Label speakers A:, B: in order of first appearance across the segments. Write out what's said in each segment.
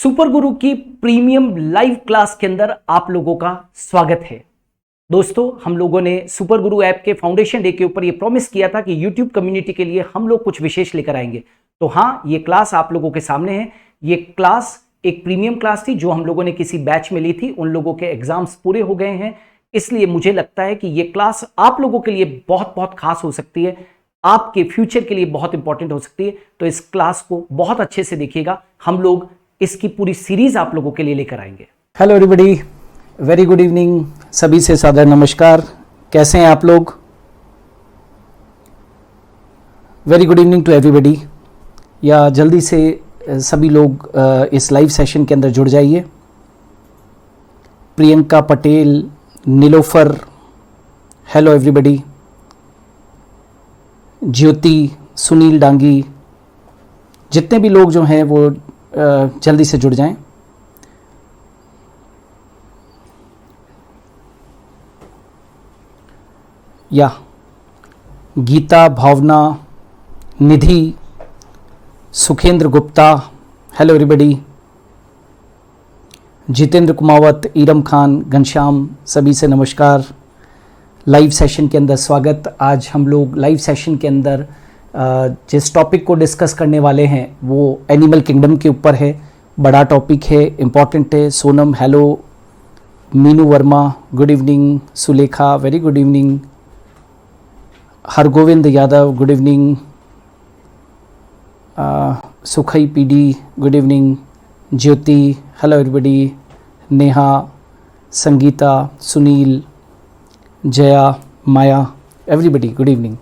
A: Super गुरु की premium live class के अंदर आप लोगों का स्वागत है। दोस्तों, हम लोगों ने सुपर गुरु ऐप के फाउंडेशन डे के ऊपर ये प्रॉमिस किया था कि यूट्यूब कम्युनिटी के लिए हम लोग कुछ विशेष लेकर आएंगे। तो हाँ, ये क्लास आप लोगों के सामने है। ये क्लास एक प्रीमियम क्लास थी जो हम लोगों ने किसी बैच में ली थी। उन लोगों के एग्जाम्स पूरे हो गए हैं, इसलिए मुझे लगता है कि ये क्लास आप लोगों के लिए बहुत बहुत खास हो सकती है, आपके फ्यूचर के लिए बहुत इंपॉर्टेंट हो सकती है। तो इस क्लास को बहुत अच्छे से देखिएगा। हम लोग इसकी पूरी सीरीज आप लोगों के लिए लेकर आएंगे।
B: Hello everybody, very good evening. सभी से सादर नमस्कार। कैसे हैं आप लोग? Very good evening to everybody. या जल्दी से सभी लोग इस लाइव सेशन के अंदर जुड़ जाइए। Priyanka Patel, Nilofar, hello everybody. ज्योति, सुनील डांगी, जितने भी लोग जो हैं वो जल्दी से जुड़ जाएं। या गीता, भावना, निधि, सुखेंद्र गुप्ता, हेलो एवरीबॉडी। जितेंद्र कुमावत, ईरम खान, घनश्याम, सभी से नमस्कार। लाइव सेशन के अंदर स्वागत। आज हम लोग लाइव सेशन के अंदर जिस टॉपिक को डिस्कस करने वाले हैं वो एनिमल किंगडम के ऊपर है। बड़ा टॉपिक है, इम्पॉर्टेंट है। Sonam, hello. Meenu Verma, good evening. Sulekha, very good evening. Hargovind Yadav, good evening. Sukhai P D, good evening. Jyoti, hello everybody. Neha, Sangeeta, Sunil, Jaya, Maya, everybody good evening.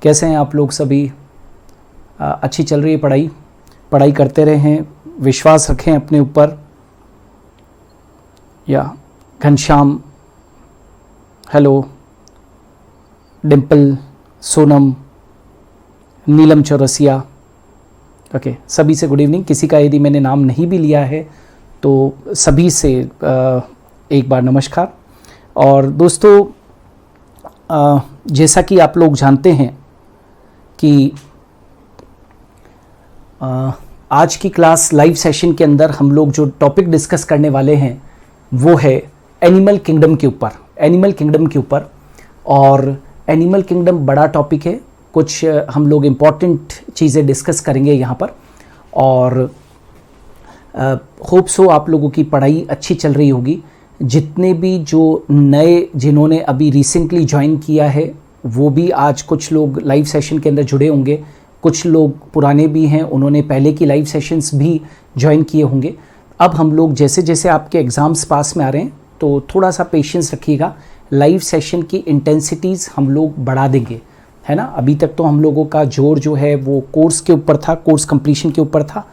B: कैसे हैं आप लोग सभी? अच्छी चल रही है पढ़ाई करते रहें, विश्वास रखें अपने ऊपर। या घनश्याम, हेलो। डिम्पल, सोनम, नीलम चौरसिया, ओके, सभी से गुड इवनिंग। किसी का यदि मैंने नाम नहीं भी लिया है तो सभी से एक बार नमस्कार। और दोस्तों, जैसा कि आप लोग जानते हैं कि आज की क्लास लाइव सेशन के अंदर हम लोग जो टॉपिक डिस्कस करने वाले हैं वो है एनिमल किंगडम के ऊपर। और एनिमल किंगडम बड़ा टॉपिक है। कुछ हम लोग इम्पॉर्टेंट चीज़ें डिस्कस करेंगे यहाँ पर। और होप सो आप लोगों की पढ़ाई अच्छी चल रही होगी। जितने भी जो नए जिन्होंने अभी रिसेंटली ज्वाइन किया है वो भी आज कुछ लोग लाइव सेशन के अंदर जुड़े होंगे। कुछ लोग पुराने भी हैं, उन्होंने पहले की लाइव सेशंस भी ज्वाइन किए होंगे। अब हम लोग जैसे जैसे आपके एग्ज़ाम्स पास में आ रहे हैं तो थोड़ा सा पेशेंस रखिएगा। लाइव सेशन की इंटेंसिटीज़ हम लोग बढ़ा देंगे, है ना। अभी तक तो हम लोगों का जोर जो है वो कोर्स के ऊपर था, कोर्स कंप्लीशन के ऊपर था।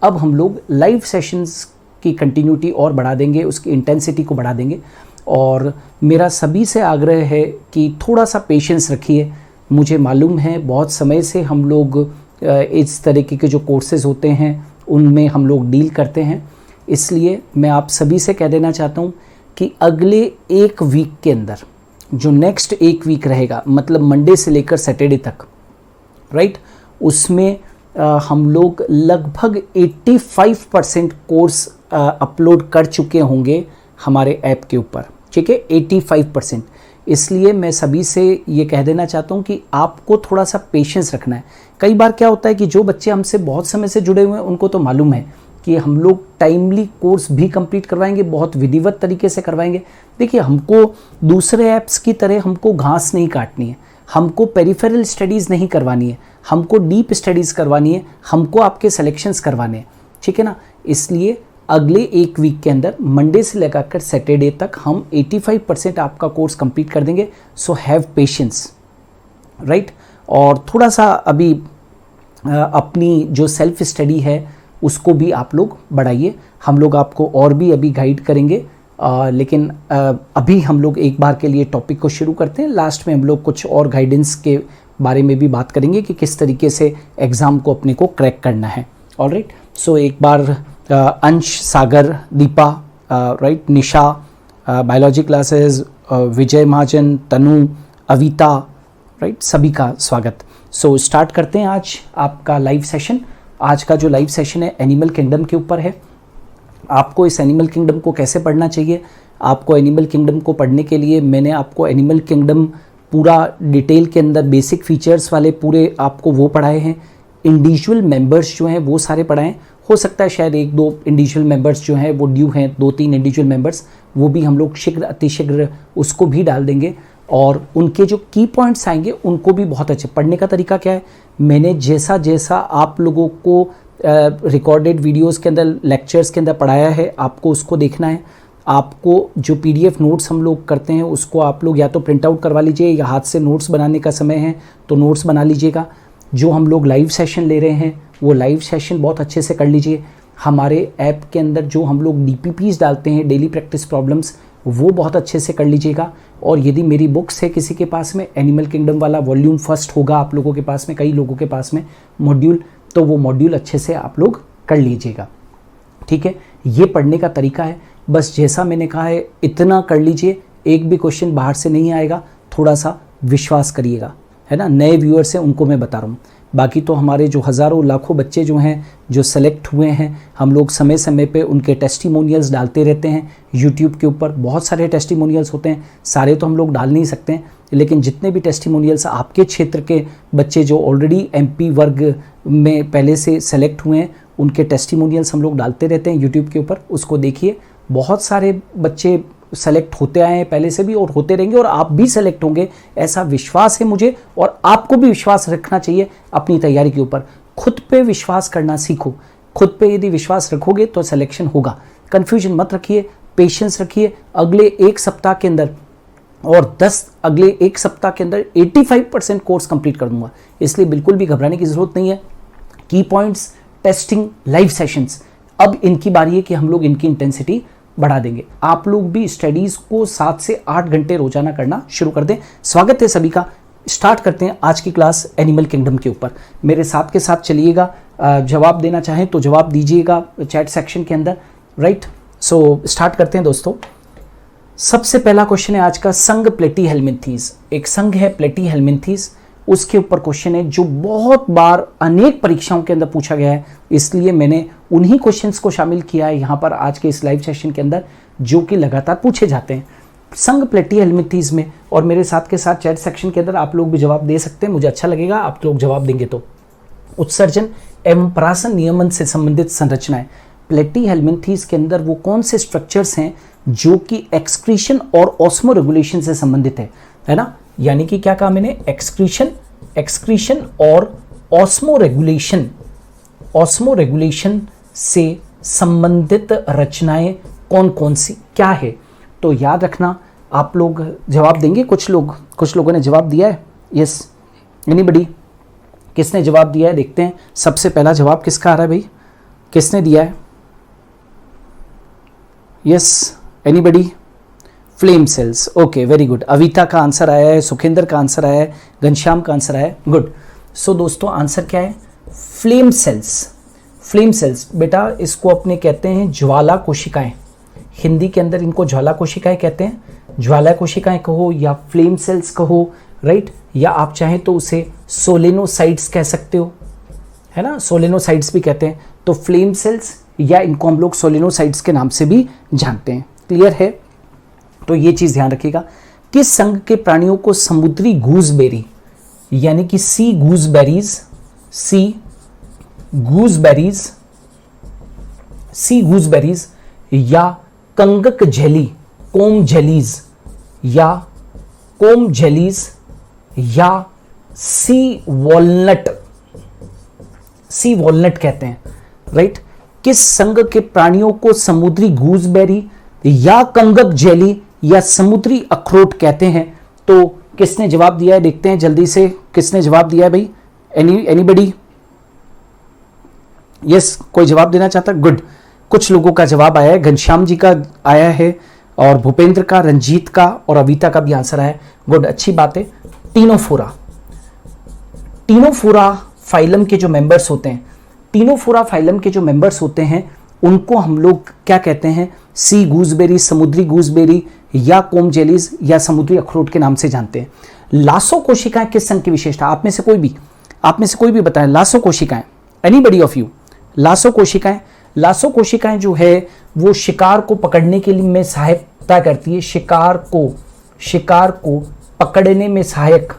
B: अब हम लोग लाइव सेशंस की कंटिन्यूटी और बढ़ा देंगे, उसकी इंटेंसिटी को बढ़ा देंगे। और मेरा सभी से आग्रह है कि थोड़ा सा पेशेंस रखिए। मुझे मालूम है बहुत समय से हम लोग इस तरीके के जो कोर्सेज़ होते हैं उनमें हम लोग डील करते हैं। इसलिए मैं आप सभी से कह देना चाहता हूँ कि अगले एक वीक के अंदर, जो नेक्स्ट एक वीक रहेगा, मतलब मंडे से लेकर सैटरडे तक, राइट, उसमें हम लोग लगभग 85% कोर्स अपलोड कर चुके होंगे हमारे ऐप के ऊपर, ठीक है, 85%। इसलिए मैं सभी से ये कह देना चाहता हूँ कि आपको थोड़ा सा पेशेंस रखना है। कई बार क्या होता है कि जो बच्चे हमसे बहुत समय से जुड़े हुए हैं उनको तो मालूम है कि हम लोग टाइमली कोर्स भी कंप्लीट करवाएंगे, बहुत विधिवत तरीके से करवाएंगे। देखिए, हमको दूसरे ऐप्स की तरह हमको घास नहीं काटनी है, हमको पेरिफेरल स्टडीज़ नहीं करवानी है, हमको डीप स्टडीज़ करवानी है, हमको आपके सिलेक्शंस करवाने हैं, ठीक है ना। इसलिए अगले एक वीक के अंदर मंडे से लेकर सैटरडे तक हम 85% आपका कोर्स कंप्लीट कर देंगे। So have patience, right. और थोड़ा सा अभी अपनी जो सेल्फ स्टडी है उसको भी आप लोग बढ़ाइए। हम लोग आपको और भी अभी गाइड करेंगे, लेकिन अभी हम लोग एक बार के लिए टॉपिक को शुरू करते हैं। लास्ट में हम लोग कुछ और गाइडेंस के बारे में भी बात करेंगे कि किस तरीके से एग्ज़ाम को अपने को क्रैक करना है। ऑलराइट, सो एक बार अंश, सागर, दीपा, राइट, निशा, बायोलॉजी क्लासेस, विजय महाजन, तनु, अविता, राइट, सभी का स्वागत। सो स्टार्ट करते हैं आज आपका लाइव सेशन। आज का जो लाइव सेशन है एनिमल किंगडम के ऊपर है। आपको इस एनिमल किंगडम को कैसे पढ़ना चाहिए, आपको एनिमल किंगडम को पढ़ने के लिए मैंने आपको एनिमल किंगडम पूरा डिटेल के अंदर बेसिक फीचर्स वाले पूरे आपको वो पढ़ाए हैं। इंडिविजुअल मेंबर्स जो हैं वो सारे पढ़ाएं। हो सकता है शायद एक दो इंडिविजुअल मेंबर्स जो हैं वो ड्यू हैं, 2-3 इंडिविजुअल मेंबर्स, वो भी हम लोग शीघ्र अतिशीघ्र उसको भी डाल देंगे। और उनके जो की पॉइंट्स आएंगे उनको भी बहुत अच्छे। पढ़ने का तरीका क्या है, मैंने जैसा जैसा आप लोगों को रिकॉर्डेड वीडियोस के अंदर, लेक्चर्स के अंदर पढ़ाया है, आपको उसको देखना है। आपको जो PDF नोट्स हम लोग करते हैं उसको आप लोग या तो प्रिंट आउट करवा लीजिए, या हाथ से नोट्स बनाने का समय है तो नोट्स बना लीजिएगा। जो हम लोग लाइव सेशन ले रहे हैं वो लाइव सेशन बहुत अच्छे से कर लीजिए। हमारे ऐप के अंदर जो हम लोग DPPs डालते हैं, डेली प्रैक्टिस प्रॉब्लम्स, वो बहुत अच्छे से कर लीजिएगा। और यदि मेरी बुक्स है किसी के पास में, एनिमल किंगडम वाला वॉल्यूम फर्स्ट होगा आप लोगों के पास में, कई लोगों के पास में मॉड्यूल, तो वो मॉड्यूल अच्छे से आप लोग कर लीजिएगा। ठीक है, ये पढ़ने का तरीका है। बस जैसा मैंने कहा है इतना कर लीजिए, एक भी क्वेश्चन बाहर से नहीं आएगा, थोड़ा सा विश्वास करिएगा, है ना। नए व्यूअर्स हैं उनको मैं बता रहा हूँ, बाकी तो हमारे जो हज़ारों लाखों बच्चे जो हैं जो सेलेक्ट हुए हैं, हम लोग समय समय पे उनके टेस्टिमोनियल्स डालते रहते हैं यूट्यूब के ऊपर। बहुत सारे टेस्टिमोनियल्स होते हैं, सारे तो हम लोग डाल नहीं सकते हैं, लेकिन जितने भी टेस्टिमोनियल्स आपके क्षेत्र के बच्चे जो ऑलरेडी MP वर्ग में पहले से सेलेक्ट हुए हैं, उनके टेस्टिमोनियल्स हम लोग डालते रहते हैं यूट्यूब के ऊपर, उसको देखिए। बहुत सारे बच्चे सेलेक्ट होते आए हैं पहले से भी और होते रहेंगे, और आप भी सेलेक्ट होंगे, ऐसा विश्वास है मुझे। और आपको भी विश्वास रखना चाहिए अपनी तैयारी के ऊपर। खुद पे विश्वास करना सीखो। खुद पे यदि विश्वास रखोगे तो सिलेक्शन होगा। कन्फ्यूजन मत रखिए, पेशेंस रखिए। अगले एक सप्ताह के अंदर और अगले एक सप्ताह के अंदर 85% कोर्स कंप्लीट कर दूंगा, इसलिए बिल्कुल भी घबराने की जरूरत नहीं है। की पॉइंट्स, टेस्टिंग, लाइव सेशंस, अब इनकी बारी है कि हम लोग इनकी इंटेंसिटी बढ़ा देंगे। आप लोग भी स्टडीज को 7 से 8 घंटे रोजाना करना शुरू कर दें। स्वागत है सभी का। स्टार्ट करते हैं आज की क्लास एनिमल किंगडम के ऊपर। मेरे साथ के साथ चलिएगा, जवाब देना चाहें तो जवाब दीजिएगा चैट सेक्शन के अंदर, राइट। सो स्टार्ट करते हैं दोस्तों। सबसे पहला क्वेश्चन है आज का, संघ प्लेटीहेल्मिंथीज। एक संघ है प्लेटीहेल्मिंथीज, उसके ऊपर क्वेश्चन है जो बहुत बार अनेक परीक्षाओं के अंदर पूछा गया है, इसलिए मैंने उन्हीं क्वेश्चंस को शामिल किया है यहाँ पर आज के इस लाइव सेशन के अंदर, जो कि लगातार पूछे जाते हैं संघ प्लेटीहेल्मिंथीज में। और मेरे साथ के साथ चैट सेक्शन के अंदर आप लोग भी जवाब दे सकते हैं, मुझे अच्छा लगेगा आप लोग जवाब देंगे तो। उत्सर्जन एवं परासन नियमन से संबंधित संरचनाएं, प्लेटीहेल्मिंथीज के अंदर वो कौन से स्ट्रक्चर्स हैं जो कि एक्सक्रीशन और ऑस्मो रेगुलेशन से संबंधित है ना। यानी कि क्या कहा मैंने, एक्सक्रीशन और ऑस्मो रेगुलेशन से संबंधित रचनाएं कौन कौन सी क्या है। तो याद रखना, आप लोग जवाब देंगे। कुछ लोगों ने जवाब दिया है। यस, एनीबडी, किसने जवाब दिया है देखते हैं। सबसे पहला जवाब किसका आ रहा है भाई, किसने दिया है। Yes, anybody, flame cells. Okay, very good. Avita का आंसर आया है, सुखेंद्र का आंसर आया है, घनश्याम का आंसर आया है, गुड। सो दोस्तों आंसर क्या है, फ्लेम सेल्स। फ्लेम सेल्स बेटा इसको अपने कहते हैं ज्वाला कोशिकाएं, हिंदी के अंदर इनको ज्वाला कोशिकाएं कहते हैं। ज्वाला कोशिकाएं कहो या फ्लेम सेल्स कहो, राइट, या आप चाहें तो उसे सोलेनोसाइट्स कह सकते हो, है ना, सोलेनोसाइट्स भी कहते हैं। तो फ्लेम सेल्स या इनको हम लोग सोलेनोसाइट्स के नाम से भी जानते हैं। क्लियर है, तो ये चीज ध्यान रखिएगा। किस संघ के प्राणियों को समुद्री गूसबेरी यानी कि सी गूसबेरीज या कंगक जेली, कोम जेलीज या सी वॉलनट कहते हैं, राइट। किस संघ के प्राणियों को समुद्री गूसबेरी या कंगक जेली या समुद्री अखरोट कहते हैं। तो किसने जवाब दिया है देखते हैं जल्दी से, किसने जवाब दिया है भाई, एनीबडी। यस, कोई जवाब देना चाहता, गुड। कुछ लोगों का जवाब आया है, घनश्याम जी का आया है और भूपेंद्र का, रंजीत का और अविता का भी आंसर आया है, गुड, अच्छी बात है। टीनोफोरा फाइलम के जो मेंबर्स होते हैं, टीनोफोरा फाइलम के जो मेंबर्स होते हैं उनको हम लोग क्या कहते हैं, सी गूसबेरी, समुद्री गूसबेरी या कोम जेलीज या समुद्री अखरोट के नाम से जानते हैं। लासो कोशिकाएं किस संघ की विशेषता, आप में से कोई भी बताएं। लासो कोशिकाएं, एनीबडी ऑफ यू, लासो कोशिकाएं लासो कोशिकाएं जो है वो शिकार को पकड़ने के लिए में सहायता करती है, शिकार को पकड़ने में सहायक,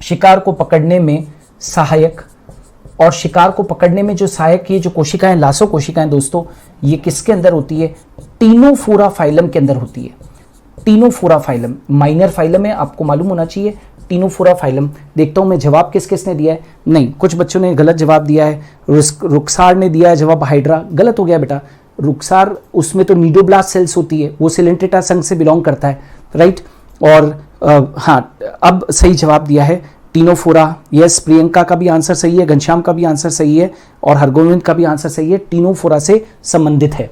B: शिकार को पकड़ने में सहायक, और शिकार को पकड़ने में जो सहायक ये जो कोशिकाएं लासो कोशिकाएं दोस्तों, ये किसके अंदर होती है? टीनोफोरा फाइलम के अंदर होती है। टीनोफोरा फाइलम माइनर फाइलम है, आपको मालूम होना चाहिए। टीनोफोरा फाइलम, देखता हूं मैं जवाब किस किसने दिया है। नहीं, कुछ बच्चों ने गलत जवाब दिया है। रुखसार ने दिया है जवाब हाइड्रा, गलत हो गया बेटा। रुखसार, उसमें तो नीडोब्लास्ट सेल्स होती है, वो सिलेंट्रेटा संघ से बिलोंग करता है, राइट। और हाँ, अब सही जवाब दिया है टीनोफोरा। यस, प्रियंका का भी आंसर सही है, घनश्याम का भी आंसर सही है, और हरगोविंद का भी आंसर सही है, टीनोफोरा से संबंधित है।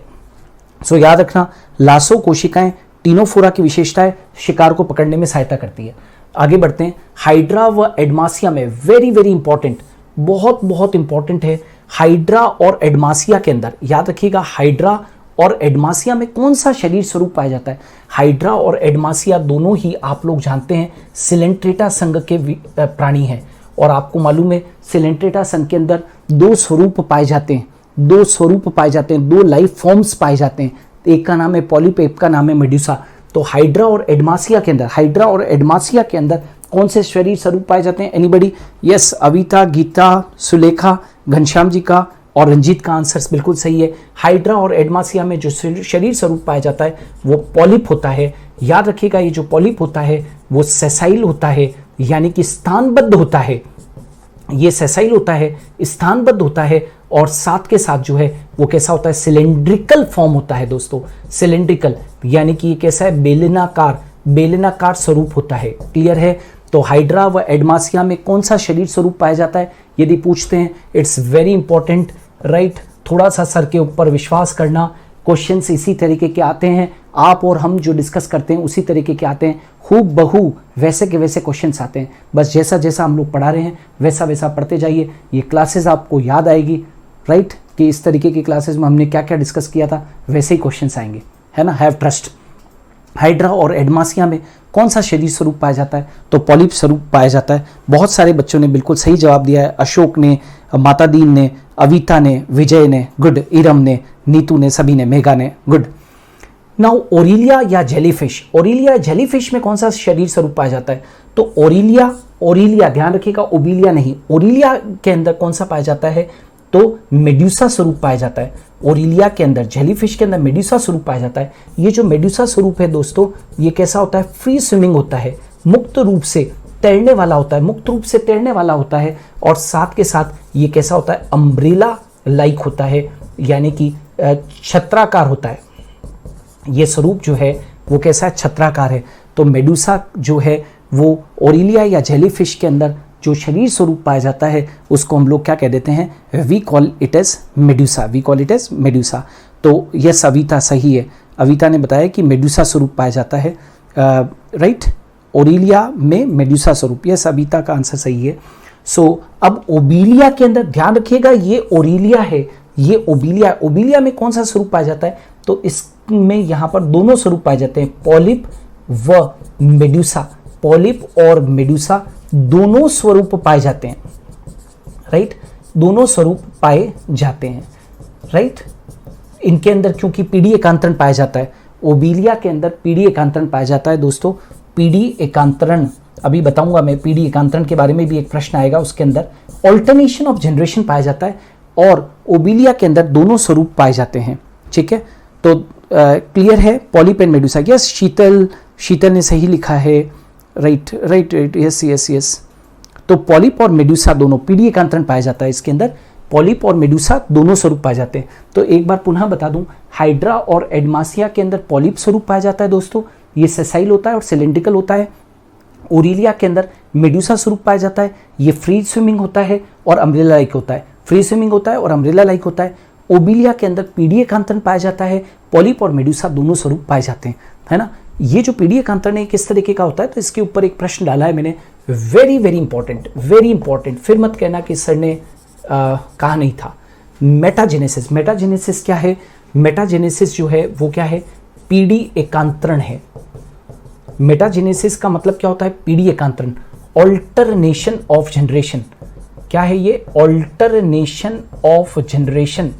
B: सो याद रखना, लासो कोशिकाएं टीनोफोरा की विशेषता है, शिकार को पकड़ने में सहायता करती है। आगे बढ़ते हैं। हाइड्रा व एडमासिया में वेरी वेरी इंपॉर्टेंट, बहुत बहुत इंपॉर्टेंट है। हाइड्रा और एडमासिया के अंदर याद रखिएगा, हाइड्रा और एडमासिया में कौन सा शरीर स्वरूप पाया जाता है? हाइड्रा और एडमासिया दोनों ही आप लोग जानते हैं सिलेंट्रेटा संघ के प्राणी हैं, और आपको मालूम है सिलेंट्रेटा संघ के अंदर दो स्वरूप पाए जाते हैं, दो स्वरूप पाए जाते हैं, दो लाइफ फॉर्म्स पाए जाते हैं। एक का नाम है पॉलिप, एक का नाम है मेडुसा। तो हाइड्रा और एडमासिया के अंदर, हाइड्रा और एडमासिया के अंदर कौन से शरीर स्वरूप पाए जाते हैं? एनीबडी? यस, अविता, गीता, सुलेखा, घनश्याम जी का और रंजीत का आंसर बिल्कुल सही है। हाइड्रा और एडमासिया में जो शरीर स्वरूप पाया जाता है वो पॉलिप होता है। याद रखिएगा, ये जो पॉलिप होता है वो सेसाइल होता है, यानी कि स्थानबद्ध होता है। ये सेसाइल होता है, स्थानबद्ध होता है, और साथ के साथ जो है वो कैसा होता है? सिलेंड्रिकल फॉर्म होता है दोस्तों। सिलेंड्रिकल यानी कि ये कैसा है? बेलनाकार, बेलनाकार स्वरूप होता है। क्लियर है? तो हाइड्रा व एडमासिया में कौन सा शरीर स्वरूप पाया जाता है यदि पूछते हैं? It's very important, right. थोड़ा सा सर के ऊपर विश्वास करना, क्वेश्चंस इसी तरीके के आते हैं, आप और हम जो डिस्कस करते हैं उसी तरीके के आते हैं, खूब बहू वैसे के वैसे क्वेश्चंस आते हैं। बस जैसा जैसा हम लोग पढ़ा रहे हैं वैसा वैसा पढ़ते जाइए, ये क्लासेस आपको याद आएगी, राइट, कि इस तरीके की क्लासेस में हमने क्या क्या डिस्कस किया था, वैसे ही क्वेश्चंस आएंगे, है ना। Have trust. हाइड्रा और एडमासिया में कौन सा शरीर स्वरूप पाया जाता है? तो पॉलिप स्वरूप पाया जाता है। बहुत सारे बच्चों ने बिल्कुल सही जवाब दिया है। अशोक ने, मातादीन ने, अविता ने, विजय ने, गुड। इरम ने, नीतू ने, सभी ने, मेघा ने, गुड। नाउ ओरिलिया या जेलीफिश, ओरिलिया या जेलीफिश में कौन सा शरीर स्वरूप पाया जाता है? तो ओरिलिया, ओरिलिया ध्यान रखिएगा, ओबिलिया नहीं, ओरिलिया के अंदर कौन सा पाया जाता है? तो मेडुसा स्वरूप पाया जाता है। ओरिलिया के अंदर, जेलीफिश के अंदर मेडुसा स्वरूप पाया जाता है। ये जो मेडुसा स्वरूप है दोस्तों, ये कैसा होता है? फ्री स्विमिंग होता है, मुक्त रूप से तैरने वाला होता है, मुक्त रूप से तैरने वाला होता है, और साथ के साथ ये कैसा होता है? अम्ब्रेला लाइक होता है, यानी कि छत्राकार होता है। ये स्वरूप जो है वो कैसा है? छत्राकार है। तो मेडुसा जो है वो ओरिलिया या जेलीफिश के अंदर जो शरीर स्वरूप पाया जाता है उसको हम लोग क्या कह देते हैं? We call it as Medusa, we call it as Medusa. तो यस, अविता सही है। अविता ने बताया कि मेडुसा स्वरूप पाया जाता है, राइट। ओरिलिया में मेडुसा स्वरूप, यस, अविता का आंसर सही है। सो अब ओबिलिया के अंदर ध्यान रखिएगा, ये ओरिलिया है, ये ओबिलिया। ओबिलिया में कौन सा स्वरूप पाया जाता है? तो इसमें यहाँ पर दोनों स्वरूप पाए जाते हैं, पॉलिप व मेडुसा। पॉलिप और मेडुसा दोनों स्वरूप पाए जाते हैं, राइट, दोनों स्वरूप पाए जाते हैं, राइट। इनके अंदर क्योंकि पीडी एकांतरण पाया जाता है, ओबिलिया के अंदर पीडी एकांतरण पाया जाता है दोस्तों। पीडी एकांतरण अभी बताऊंगा मैं, पीडी एकांतरण के बारे में भी एक प्रश्न आएगा, उसके अंदर ऑल्टरनेशन ऑफ जनरेशन पाया जाता है, और ओबिलिया के अंदर दोनों स्वरूप पाए जाते हैं, ठीक है। तो क्लियर है, पॉलिप एंड मेडुसा। यस, शीतल ने सही लिखा है, right right right, yes yes yes. तो पॉलिप और मेडुसा दोनों, पीडी एकांतरण पाया जाता है इसके अंदर, पॉलिप और मेडुसा दोनों स्वरूप पाए जाते हैं। तो एक बार पुनः बता दूं, हाइड्रा और एडमासिया के अंदर पॉलिप स्वरूप पाया जाता है दोस्तों, ये सेसाइल होता है और सिलेंड्रिकल होता है। ओरिलिया के अंदर मेडुसा स्वरूप पाया जाता है, ये फ्री स्विमिंग होता है और अम्ब्रेला लाइक होता है, फ्री स्विमिंग होता है और अम्ब्रेला लाइक होता है। ओबिलिया के अंदर पीडी एकांतरण पाया जाता है, पॉलिप और मेडुसा दोनों स्वरूप पाए जाते हैं, है ना। ये जो पीडी एकांतरण है किस तरीके का होता है, तो इसके ऊपर एक प्रश्न डाला है मैंने, very very important, very important. फिर मत कहना कि सर ने कहा नहीं था। मेटाजेनेसिस, मेटाजेनेसिस क्या है? मेटाजेनेसिस जो है वो क्या है? पीडी एकांतरण है। मेटाजेनेसिस का मतलब क्या होता है? पीडी एकांतरण, ऑल्टरनेशन ऑफ जनरेशन। क्या है ये? Alternation of generation,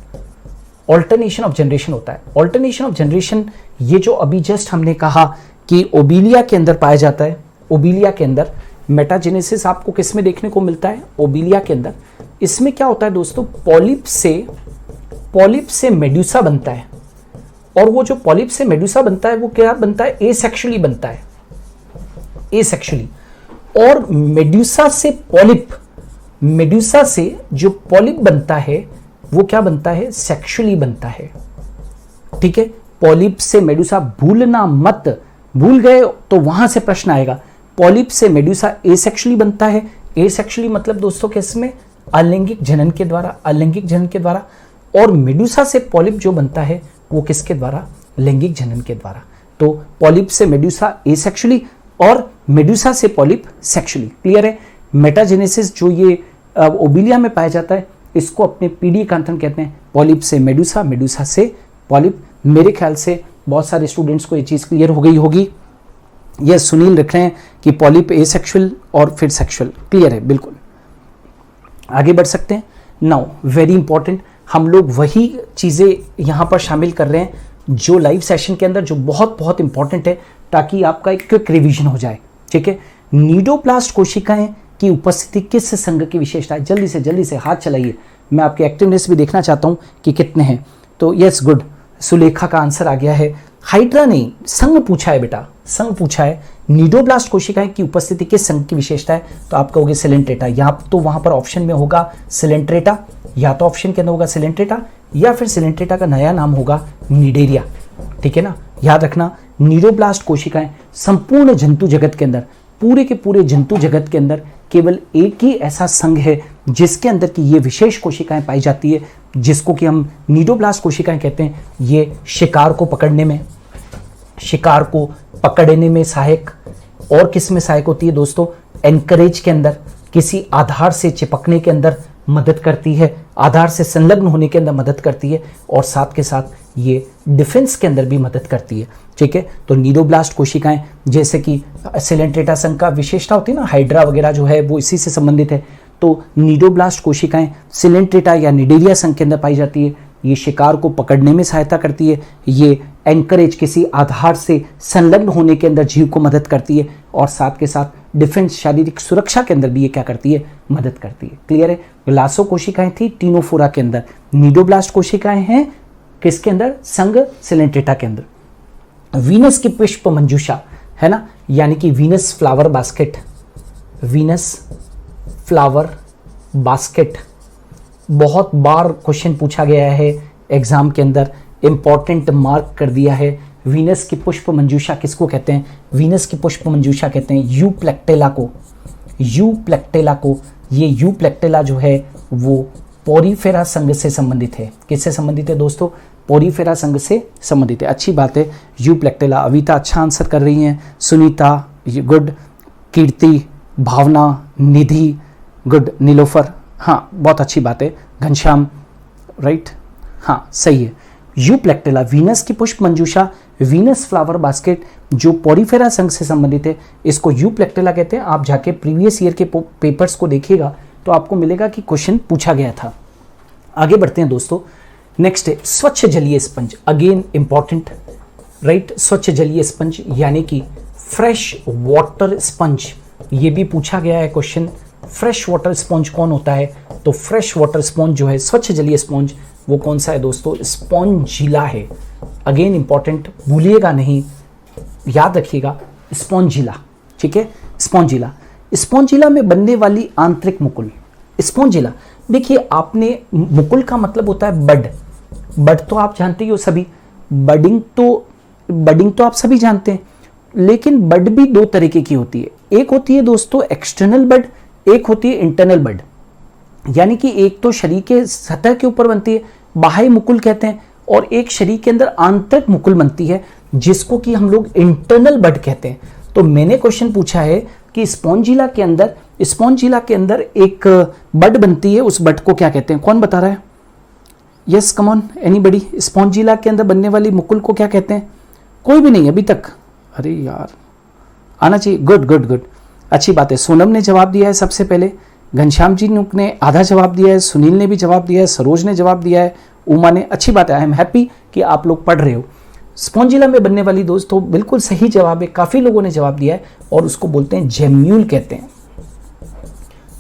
B: alternation of generation होता है। ऑल्टरनेशन ऑफ जनरेशन ये जो अभी जस्ट हमने कहा कि ओबिलिया के अंदर पाया जाता है, ओबिलिया के अंदर मेटाजेनेसिस आपको किस में देखने को मिलता है, ओबिलिया के अंदर। इसमें क्या होता है दोस्तों, पॉलिप से मेड्यूसा बनता है, और वो जो पॉलिप से मेड्यूसा बनता है वो क्या बनता है, एसेक्सुअली बनता है, एसेक्सुअली। और मेड्यूसा से जो पॉलिप बनता है वो क्या बनता है, सेक्सुअली बनता है। ठीक है, पॉलिप से मेडुसा भूलना मत, भूल गए तो वहां से प्रश्न आएगा। पॉलिप से मेडुसा एसेक्सुअली बनता है। एसेक्सुअली मतलब दोस्तों किसमें, अलैंगिक जनन के द्वारा, अलैंगिक जनन के द्वारा। और मेडुसा से पॉलिप जो बनता है वो किसके द्वारा, लैंगिक जनन के द्वारा। तो पॉलिप से मेडुसा एसेक्सुअली और मेडुसा से पॉलिप सेक्सुअली। क्लियर है। मेटाजेनेसिस जो ये ओबिलिया में पाया जाता है इसको अपने पीडी कांथन कहते हैं। पॉलिप से मेडुसा, मेडुसा से पॉलिप। मेरे ख्याल से बहुत सारे स्टूडेंट्स को ये चीज क्लियर हो गई होगी। ये सुनील लिख रहे हैं कि पॉलिप एसेक्सुअल और फिर सेक्सुअल। क्लियर है, बिल्कुल। आगे बढ़ सकते हैं। नाउ वेरी इंपॉर्टेंट, हम लोग वही चीजें यहां पर शामिल कर रहे हैं जो लाइव सेशन के अंदर जो बहुत बहुत इंपॉर्टेंट है, ताकि आपका एक क्विक रिवीजन हो जाए। ठीक है, नीडोप्लास्ट कोशिकाएं की उपस्थिति किस संघ की विशेषता है, जल्दी से हाथ चलाइए। मैं आपके एक्टिवनेस भी देखना चाहता हूं कि कितने हैं। तो यस, गुड, सुलेखा का आंसर आ गया है। हाइड्रा नहीं, संघ पूछा है बेटा, संघ पूछा है। नीडोब्लास्ट कोशिकाएं की उपस्थिति किस संघ की विशेषता है, तो आप कहोगे सिलेंट्रेटा। या तो वहां पर ऑप्शन में होगा सिलेंट्रेटा, या तो ऑप्शन के अंदर होगा सिलेंट्रेटा, या फिर सिलेंट्रेटा का नया नाम होगा निडेरिया। ठीक है ना, याद रखना। नीडोब्लास्ट कोशिकाएं संपूर्ण जंतु जगत के अंदर, पूरे के पूरे जंतु जगत के अंदर केवल एक ही ऐसा संघ है जिसके अंदर की ये विशेष कोशिकाएं पाई जाती है, जिसको कि हम नीडोब्लास्ट कोशिकाएं कहते हैं। ये शिकार को पकड़ने में सहायक, और किस में सहायक होती है दोस्तों, एंकरेज के अंदर, किसी आधार से चिपकने के अंदर मदद करती है, आधार से संलग्न होने के अंदर मदद करती है, और साथ के साथ ये डिफेंस के अंदर भी मदद करती है। ठीक है, तो नीडोब्लास्ट कोशिकाएं जैसे कि सिलेंट्रेटा संघ का विशेषता होती है ना, हाइड्रा वगैरह जो है वो इसी से संबंधित है। तो नीडोब्लास्ट कोशिकाएं सिलेंट्रेटा या निडेरिया संघ के अंदर पाई जाती है। ये शिकार को पकड़ने में सहायता करती है, ये एंकरेज, किसी आधार से संलग्न होने के अंदर जीव को मदद करती है, और साथ के साथ डिफेंस, शारीरिक सुरक्षा के अंदर भी ये क्या करती है, मदद करती है। क्लियर है। ग्लासो कोशिकाएं थी टीनोफोरा के अंदर, नीडोब्लास्ट कोशिकाएं हैं किसके अंदर, संघ सिलेंट्रेटा के अंदर। वीनस की पुष्प मंजूषा है ना, यानी कि Venus flower basket, Venus flower basket बहुत बार क्वेश्चन पूछा गया है एग्जाम के अंदर, इंपॉर्टेंट मार्क कर दिया है। वीनस की पुष्प मंजूषा किसको कहते हैं, वीनस की पुष्प मंजूषा कहते हैं यूप्लेक्टेला को, यूप्लेक्टेला को। ये यूप्लेक्टेला जो है वो पोरीफेरा संघ से संबंधित है। किससे संबंधित है दोस्तों, पोरीफेरा संघ से संबंधित है। अच्छी बात है, यूप्लेक्टेला। अविता अच्छा आंसर कर रही हैं, सुनीता गुड, कीर्ति, भावना, निधि गुड, नीलोफर हाँ बहुत अच्छी बात है, घनश्याम राइट हाँ सही है। यूप्लेक्टेला, वीनस की पुष्प मंजूषा, वीनस फ्लावर बास्केट जो पोरीफेरा संघ से संबंधित है, इसको यूप्लेक्टेला कहते हैं। आप जाके प्रीवियस ईयर के पेपर्स को देखिएगा तो आपको मिलेगा कि क्वेश्चन पूछा गया था। आगे बढ़ते हैं दोस्तों। नेक्स्ट है स्वच्छ जलीय स्पंज, अगेन इंपॉर्टेंट राइट। स्वच्छ जलीय स्पंज यानी कि फ्रेश वाटर स्पंज, ये भी पूछा गया है क्वेश्चन। फ्रेश वाटर स्पॉन्ज कौन होता है, तो फ्रेश वाटर स्पॉन्ज जो है, स्वच्छ जलीय स्पॉन्ज, वो कौन सा है दोस्तों, स्पॉन्जिला है। अगेन इंपॉर्टेंट, भूलिएगा नहीं, याद रखिएगा, स्पॉन्जिला। ठीक है, स्पॉन्जिला। स्पॉन्जिला में बनने वाली आंतरिक मुकुल, स्पॉन्जिला। देखिए आपने, मुकुल का मतलब होता है बड, बड तो आप जानते ही हो सभी, बडिंग तो आप सभी जानते हैं, लेकिन बड भी दो तरीके की होती है। एक होती है दोस्तों एक्सटर्नल बड, एक होती है इंटरनल बड। यानी कि एक तो शरीर के सतह के ऊपर बनती है, बाह्य मुकुल कहते हैं, और एक शरीर के अंदर आंतरिक मुकुल बनती है जिसको कि हम लोग इंटरनल बड कहते हैं। तो मैंने क्वेश्चन पूछा है कि स्पॉन्जिला के अंदर एक बड बनती है, उस बड को क्या कहते हैं, कौन बता रहा है? Yes come on anybody. Spongilla के अंदर बनने वाली मुकुल को क्या कहते हैं? कोई भी नहीं अभी तक। अरे यार आना चाहिए। गुड गुड गुड, अच्छी बात है। सोनम ने जवाब दिया है सबसे पहले, घनश्याम जी ने आधा जवाब दिया है, सुनील ने भी जवाब दिया है, सरोज ने जवाब दिया है, उमा ने, अच्छी बात है, आई एम हैप्पी कि आप लोग पढ़ रहे हो। स्पॉन्जिला में बनने वाली दोस्तों बिल्कुल सही जवाब है, काफ़ी लोगों ने जवाब दिया है, और उसको बोलते हैं जेम्यूल कहते हैं,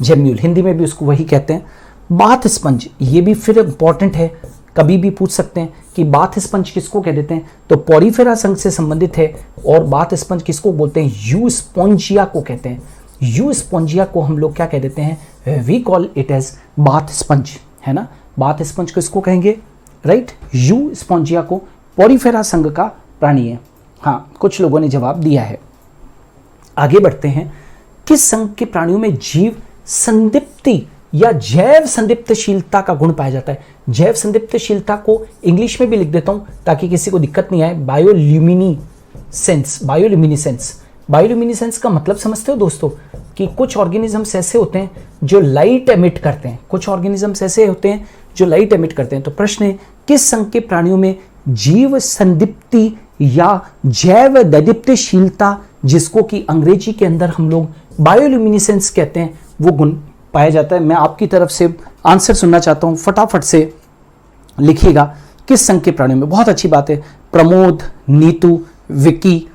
B: जेम्यूल, हिंदी में भी उसको वही कहते हैं। बाथ स्पंज, ये भी फिर इंपॉर्टेंट है, कभी भी पूछ सकते हैं कि बाथ स्पंज किसको कह देते हैं, तो पॉरीफेरा संघ से संबंधित है, और बाथ स्पंज किसको बोलते हैं, यू स्पॉन्जिया को कहते हैं। यू स्पॉन्जिया को हम लोग क्या कह देते हैं, we call it as bath sponge, है ना। बाथ स्पंज किसको कहेंगे, राइट, यू स्पॉन्जिया को, पॉरीफेरा संघ का प्राणी है। हाँ, कुछ लोगों ने जवाब दिया है। आगे बढ़ते हैं, किस संघ के प्राणियों में जीव संदीप्ति या जैव संदीप्तशीलता का गुण पाया जाता है। जैव संदीप्तशीलता को इंग्लिश में भी लिख देता हूं ताकि किसी को दिक्कत नहीं आए, बायोल्यूमिनिसेंस। बायोल्यूमिनिसेंस, बायोल्यूमिनिसेंस का मतलब समझते हो दोस्तों, कि कुछ ऑर्गेनिजम्स ऐसे होते हैं जो लाइट एमिट करते हैं, कुछ ऑर्गेनिजम्स ऐसे होते हैं जो लाइट एमिट करते हैं। तो प्रश्न है, किस संघ के प्राणियों में जीव संदीप्ति या जैव दैदीप्यशीलता, जिसको कि अंग्रेजी के अंदर हम लोग बायोल्यूमिनिसेंस कहते हैं, वो गुण पाया जाता है। मैं आपकी तरफ से आंसर सुनना चाहता हूं, फटाफट से लिखिएगा, किस संघ के प्राणियों में। बहुत अच्छी बात है, प्रमोद, नीतू, विक्की,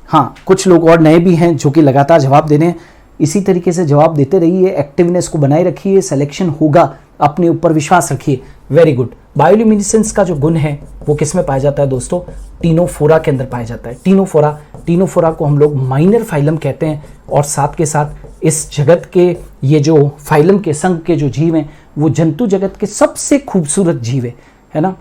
B: हाँ कुछ लोग और नए भी हैं जो कि लगातार जवाब दे रहे हैं। इसी तरीके से जवाब देते रहिए, एक्टिवनेस को बनाए रखिए, सिलेक्शन होगा, अपने ऊपर विश्वास रखिए। Very good. बायोल्यूमिनेसेंस का जो गुण है वो किस में पाया जाता है दोस्तों, टीनोफोरा के अंदर पाया जाता है। टीनोफोरा, टीनोफोरा को हम लोग माइनर फाइलम कहते हैं, और साथ के साथ इस जगत के ये जो फाइलम के संघ के जो जीव हैं वो जंतु जगत के सबसे खूबसूरत जीव है ना,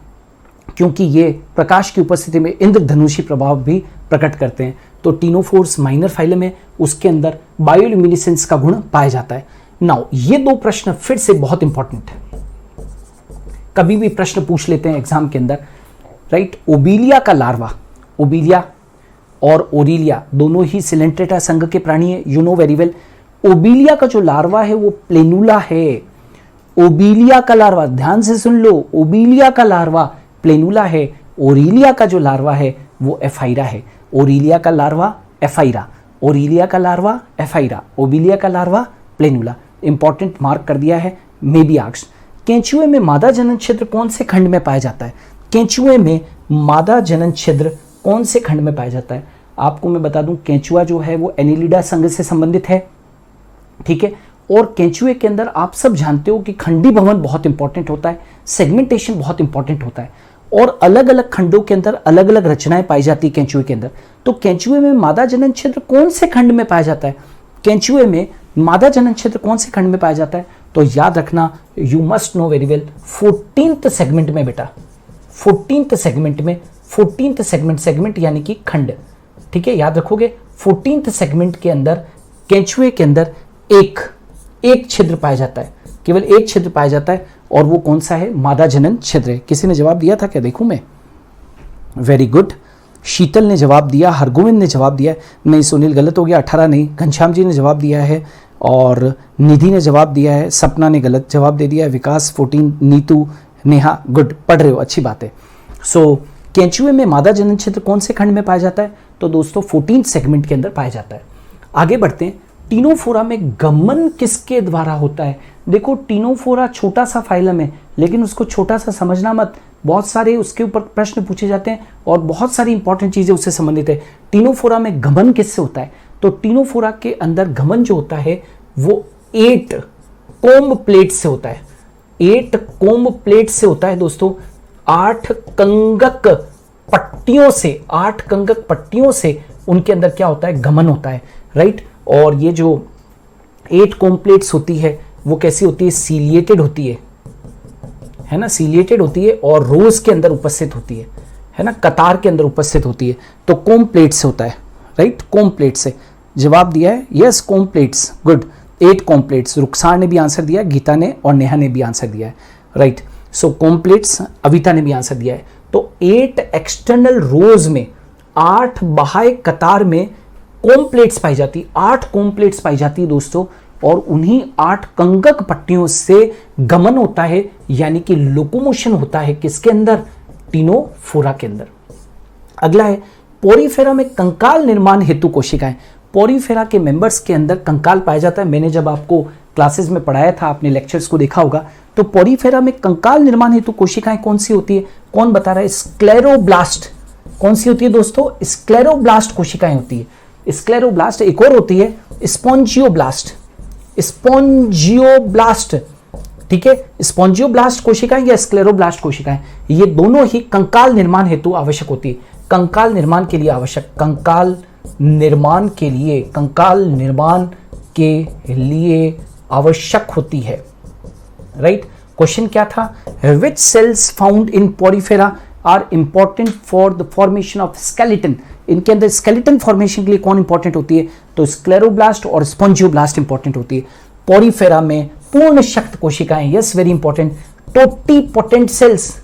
B: क्योंकि ये प्रकाश की उपस्थिति में इंद्रधनुषी प्रभाव भी प्रकट करते हैं। तो टीनोफोर्स माइनर फाइलम है, उसके अंदर बायोल्यूमिनेसेंस का गुण पाया जाता है। नाउ ये दो प्रश्न फिर से बहुत इंपॉर्टेंट है, कभी भी प्रश्न पूछ लेते हैं एग्जाम के अंदर, राइट। ओबीलिया का लार्वा, ओबीलिया और ओरिलिया दोनों ही सिलेंट्रेटा संघ के प्राणी है, यू नो वेरी वेल। ओबीलिया का जो लार्वा है वो प्लेनुला है, ओबीलिया का लार्वा, ध्यान से सुन लो, ओबीलिया का लार्वा प्लेनुला है, ओरिलिया का जो लार्वा है वो एफाइरा है। ओरिलिया का लार्वा एफाइरा, ओरिलिया का लार्वा एफाइरा, ओबीलिया का लार्वा प्लेनुला। इंपॉर्टेंट मार्क कर दिया है, मे बी आस्क्ड। केंचुए में मादा जनन छिद्र कौन से खंड में पाया जाता है, केंचुए में मादा जनन छिद्र कौन से खंड में पाया जाता है। आपको मैं बता दूं, केंचुआ जो है वो एनिलिडा संघ से संबंधित है, ठीक है। और केंचुए के अंदर आप सब जानते हो कि खंडी भवन बहुत इंपॉर्टेंट होता है, सेगमेंटेशन बहुत इंपॉर्टेंट होता है, और अलग अलग खंडों के अंदर अलग अलग रचनाएं पाई जाती है केंचुए के अंदर। तो केंचुए में मादा जनन छिद्र कौन से खंड में पाया जाता है, केंचुए में मादा जनन छिद्र कौन से खंड में पाया जाता है, तो याद रखना, you must know very well, 14th segment में बेटा, 14th सेगमेंट में, 14th सेगमेंट यानी कि खंड, ठीक है, याद रखोगे। 14th सेगमेंट के अंदर केंचुए के अंदर एक छिद्र पाया जाता है, केवल एक छिद्र पाया जाता है, और वो कौन सा है, मादा जनन छिद्र है। किसी ने जवाब दिया था क्या, देखूं मैं, वेरी गुड, शीतल ने जवाब दिया, हरगोविंद ने जवाब दिया, नहीं सुनील गलत हो गया, 18 नहीं, घनश्याम जी ने जवाब दिया है, और निधि ने जवाब दिया है, सपना ने गलत जवाब दे दिया है, विकास 14, नीतू, नेहा, गुड, पढ़ रहे हो, अच्छी बात है। सो केंचुए में मादा जनन छिद्र कौन से खंड में पाया जाता है, तो दोस्तों 14th सेगमेंट के अंदर पाया जाता है। आगे बढ़ते हैं, टीनोफोरा में गमन किसके द्वारा होता है। देखो, टीनोफोरा छोटा सा फाइलम है, लेकिन उसको छोटा सा समझना मत, बहुत सारे उसके ऊपर प्रश्न पूछे जाते हैं और बहुत सारी इंपॉर्टेंट चीजें उससे संबंधित है। टीनोफोरा में गमन किससे होता है, तो टीनोफोरा के अंदर गमन जो होता है वो 8 कोम्ब प्लेट से होता है, 8 कोम्ब प्लेट से होता है दोस्तों, 8 कंगक पट्टियों से, 8 कंगक पट्टियों से उनके अंदर क्या होता है, गमन होता है, राइट। और ये जो 8 कोम्ब प्लेट्स होती है वो कैसी होती है, सीलिएटेड होती है ना, सीलिएटेड होती है, और रोज के अंदर उपस्थित होती है ना, कतार के अंदर उपस्थित होती है। तो कोम्ब प्लेट से होता है, राइट, कोम्ब प्लेट से जवाब दिया है, yes comb plates, good, 8 comb plates. Rukhsar ने भी आंसर दिया, गीता ने और नेहा ने भी आंसर दिया है, राइट। सो कोम्ब प्लेट्स, अविता ने भी आंसर दिया है। तो 8 एक्सटर्नल रोज में, 8 बाह्य कतार में कोम्ब प्लेट्स पाई जाती, 8 कोम्ब प्लेट्स पाई जाती है दोस्तों, और उन्हीं 8 कंगक पट्टियों से गमन होता है, यानी कि लोकोमोशन होता है, किसके अंदर, टीनोफोरा के अंदर। अगला है, पोरीफेरा में कंकाल निर्माण हेतु कोशिकाएं। पोरीफेरा के मेंबर्स के अंदर कंकाल पाया जाता है। मैंने जब आपको क्लासेस में पढ़ाया था, आपने लेक्चर्स को देखा होगा। तो पोरीफेरा में कंकाल निर्माण हेतु कोशिकाएं कौन सी होती है? कौन बता रहा है? स्क्लेरोब्लास्ट। कौन सी होती है दोस्तों? स्क्लेरोब्लास्ट कोशिकाएं होती है। स्क्लेरोब्लास्ट। एक और होती है स्पॉन्जियोब्लास्ट। स्पॉन्जियोब्लास्ट, ठीक है, स्पॉन्जियोब्लास्ट कोशिकाएं या स्क्लेरोब्लास्ट कोशिकाएं, ये दोनों ही कंकाल निर्माण हेतु आवश्यक होती है। कंकाल निर्माण के लिए आवश्यक, कंकाल निर्माण के लिए, कंकाल निर्माण के लिए आवश्यक होती है। राइट? क्वेश्चन क्या था? Which cells found in Porifera are important for the formation of skeleton. इनके अंदर स्केलेटन फॉर्मेशन के लिए कौन इंपॉर्टेंट होती है? तो स्क्लेरोब्लास्ट और स्पॉन्जियोब्लास्ट इंपॉर्टेंट होती है। पोरीफेरा में पूर्ण शक्त कोशिकाएं, yes very important, totipotent cells.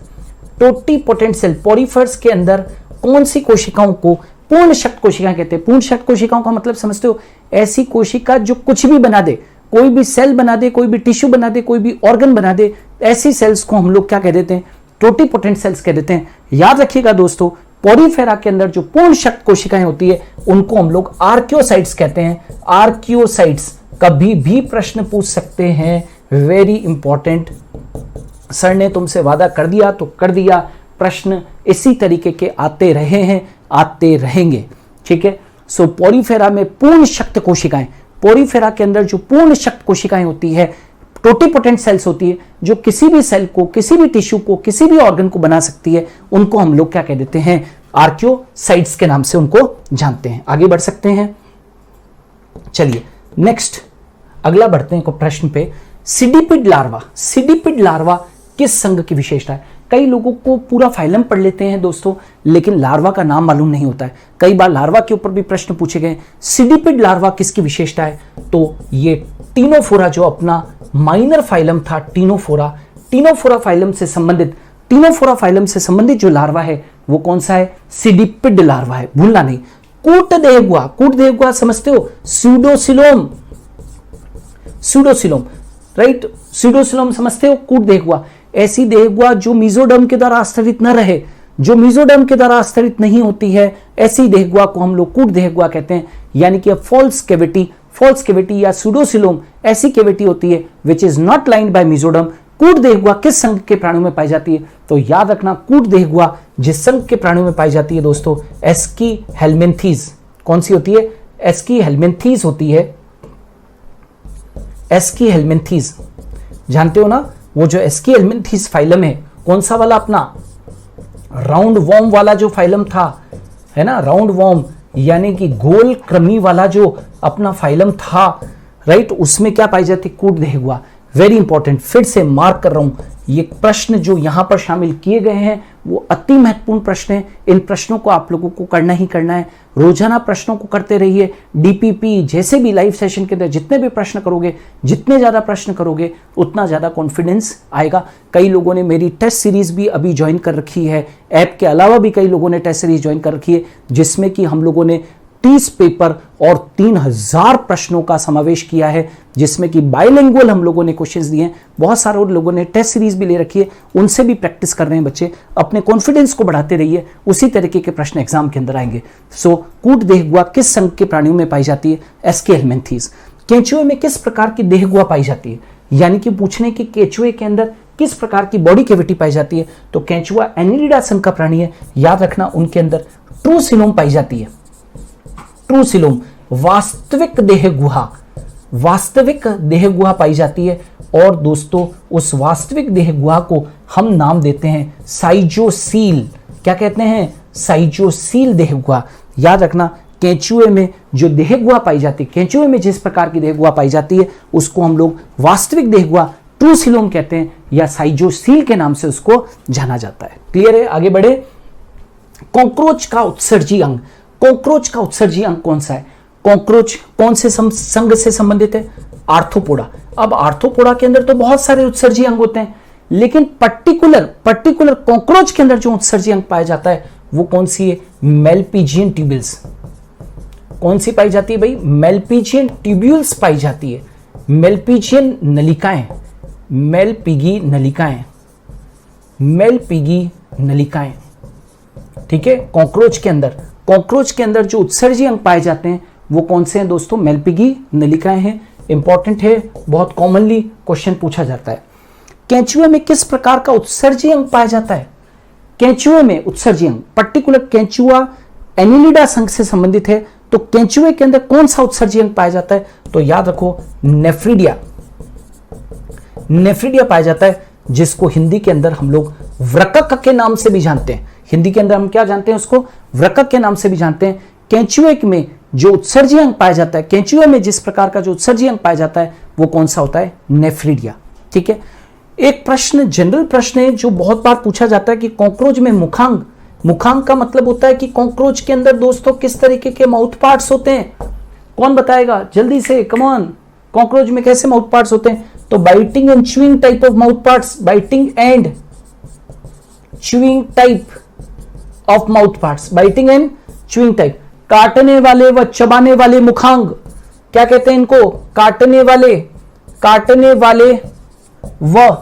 B: Totipotent cell, पोरीफेरस के अंदर कौन सी कोशिकाओं को पूर्ण शक्त कोशिकाएं कहते हैं? पूर्ण शक्त कोशिकाओं का मतलब समझते हो? ऐसी कोशिका जो कुछ भी बना दे, कोई भी सेल बना दे, कोई भी टिश्यू बना दे, कोई भी ऑर्गन बना दे, ऐसी सेल्स को हम लोग क्या कह देते हैं? टोटीपोटेंट सेल्स कह देते हैं। याद रखिएगा दोस्तों, पोरीफेरा के अंदर जो पूर्ण शक्त कोशिकाएं होती है उनको हम लोग आर्कियोसाइट्स कहते हैं। आर्कियोसाइट्स। कभी भी प्रश्न पूछ सकते हैं, वेरी इंपॉर्टेंट। सर ने तुमसे वादा कर दिया तो कर दिया, प्रश्न इसी तरीके के आते रहे हैं, आते रहेंगे। ठीक है। सो पोरीफेरा में पूर्ण शक्त कोशिकाएं, पोरीफेरा के अंदर जो पूर्ण शक्त कोशिकाएं होती है, टोटीपोटेंट सेल्स होती है, जो किसी भी सेल को, किसी भी टिश्यू को, किसी भी ऑर्गन को बना सकती है, उनको हम लोग क्या कह देते हैं? आर्कियोसाइट्स के नाम से उनको जानते हैं। आगे बढ़ सकते हैं। चलिए नेक्स्ट अगला बढ़ते हैं प्रश्न पे। सीडिपिड लार्वा। सीडिपिड लार्वा किस संघ की विशेषता है? कई लोगों को पूरा फाइलम पढ़ लेते हैं दोस्तों, लेकिन लार्वा का नाम मालूम नहीं होता है। कई बार लार्वा के ऊपर भी प्रश्न पूछे गए। सीडिपिड लार्वा किसकी विशेषता है? तो ये टीनोफोरा, जो अपना माइनर फाइलम था, टीनोफोरा, टीनोफोरा फाइलम से संबंधित, टीनोफोरा फाइलम से संबंधित जो लार्वा है वो कौन सा है? सीडिपिड लार्वा है, भूलना नहीं। कूट देहगुआ, कूट देहगुआ समझते हो? स्यूडोसिलोम, स्यूडोसिलोम, राइट, स्यूडोसिलोम समझते हो? कूट देहगुआ, ऐसी देहगुआ जो मेसोडर्म के द्वारा आस्तरित न रहे, जो मेसोडर्म के द्वारा आस्तरित नहीं होती है, ऐसी देहगुआ को हम लोग कूट देहगुआ कहते हैं। यानी कि फॉल्स कैविटी, फॉल्स कैविटी या स्यूडोसिलोम ऐसी कैविटी होती है which is not lined by mesoderm. कूट देहगुआ किस संघ के प्राणियों में पाई जाती है? तो याद रखना, कूट देहगुआ जिस संघ के प्राणियों में पाई जाती है दोस्तों, एस्की हेलमिंथीज। कौन सी होती है? एस्की हेलमिंथीज होती है। एस्की हेलमिंथीज जानते हो ना, वो जो एस्की हेलमिंथीज फाइलम है, कौन सा वाला? अपना राउंड वॉर्म वाला जो फाइलम था, है ना, राउंड वॉर्म यानी कि गोल कृमि वाला जो अपना फाइलम था, राइट, उसमें क्या पाई जाती? कूट देहगुआ। वेरी इंपॉर्टेंट, फिर से मार्क कर रहा हूं, ये प्रश्न जो यहां पर शामिल किए गए हैं वो अति महत्वपूर्ण प्रश्न है। इन प्रश्नों को आप लोगों को करना ही करना है। रोजाना प्रश्नों को करते रहिए। डीपीपी जैसे भी लाइव सेशन के अंदर जितने भी प्रश्न करोगे, जितने ज्यादा प्रश्न करोगे, उतना ज्यादा कॉन्फिडेंस आएगा। कई लोगों ने मेरी टेस्ट सीरीज भी अभी ज्वाइन कर रखी है। ऐप के अलावा भी कई लोगों ने टेस्ट सीरीज ज्वाइन कर रखी है, जिसमें कि हम लोगों ने 30 पेपर और 3000 प्रश्नों का समावेश किया है, जिसमें कि बाइलिंगुअल हम लोगों ने क्वेश्चंस दिए हैं। बहुत सारे लोगों ने टेस्ट सीरीज भी ले रखी है, उनसे भी प्रैक्टिस कर रहे हैं बच्चे। अपने कॉन्फिडेंस को बढ़ाते रहिए, उसी तरीके के प्रश्न एग्जाम के अंदर आएंगे। सो कूट देहगुआ किस संघ के प्राणियों में पाई जाती है? ASCII helminths. केंचुए में किस प्रकार की देहगुआ पाई जाती है? यानी कि पूछने की केंचुए के अंदर किस प्रकार की बॉडी कैविटी पाई जाती है? तो केंचुआ एनिलिडा संघ का प्राणी है। याद रखना, उनके अंदर ट्रूसिलोम पाई जाती है। ट्रूसिलोम, वास्तविक देह गुहा, वास्तविक देह गुहा पाई जाती है। और दोस्तों उस वास्तविक देह गुहा को हम नाम देते हैं साइजोसील। क्या कहते हैं? साइजोसील देह गुहा। याद रखना, केंचुए में जो देह गुहा पाई जाती है, केंचुए में जिस प्रकार की देह गुहा पाई जाती है, उसको हम लोग वास्तविक देह गुहा ट्रूसिलोम कहते हैं, या साइजोसील के नाम से उसको जाना जाता है। क्लियर है? आगे बढ़े। कॉकरोच का उत्सर्जी अंग, कॉकरोच का उत्सर्जी अंग कौन सा है? कॉकरोच कौन से संघ से संबंधित है? आर्थ्रोपोडा। अब आर्थ्रोपोडा के अंदर तो बहुत सारे उत्सर्जी अंग होते हैं, लेकिन पर्टिकुलर कॉकरोच के अंदर जो उत्सर्जी अंग पाया जाता है वो कौन सी है? मेलपिजियन ट्यूब्यूल्स। कौन सी पाई जाती है भाई? मेलपिजियन ट्यूब्यूल्स पाई जाती है। मेलपिजियन नलिकाएं, मेलपिगी नलिकाएं, मेलपिगी नलिकाएं, ठीक है। कॉकरोच के अंदर जो उत्सर्जी अंग पाए जाते हैं वो कौन से हैं दोस्तों? मेलपिगी नलिकाएं हैं। इंपॉर्टेंट है, बहुत कॉमनली क्वेश्चन पूछा जाता है। केंचुए में किस प्रकार का उत्सर्जी अंग पाया जाता है? केंचुए में उत्सर्जी अंग, पर्टिकुलर केंचुआ एनिलिडा संघ से संबंधित है, तो केंचुए के अंदर कौन सा उत्सर्जी अंग पाया जाता है? तो याद रखो नेफ्रिडिया, नेफ्रिडिया पाया जाता है, जिसको हिंदी के अंदर हम लोग वृक्क के नाम से भी जानते हैं। हिंदी के अंदर हम क्या जानते हैं? उसको वृक्क के नाम से भी जानते हैं। केंचुए में जो उत्सर्जी अंग पाया जाता है, केंचुए में जिस प्रकार का जो उत्सर्जी अंग पाया जाता है वो कौन सा होता है? नेफ्रिडिया। ठीक है। एक प्रश्न, जनरल प्रश्न है जो बहुत बार पूछा जाता है कि कॉकरोच में मुखांग, मुखांग का मतलब होता है कि कॉकरोच के अंदर दोस्तों किस तरीके के माउथ पार्ट्स होते हैं? कौन बताएगा जल्दी से, कम ऑन। कॉकरोच में कैसे माउथ पार्ट्स होते हैं? तो biting and chewing type of mouth parts, biting and chewing type of mouth parts, biting and chewing type. काटने वाले व चबाने वाले मुखांग, क्या कहते हैं इनको? काटने वाले, काटने वाले व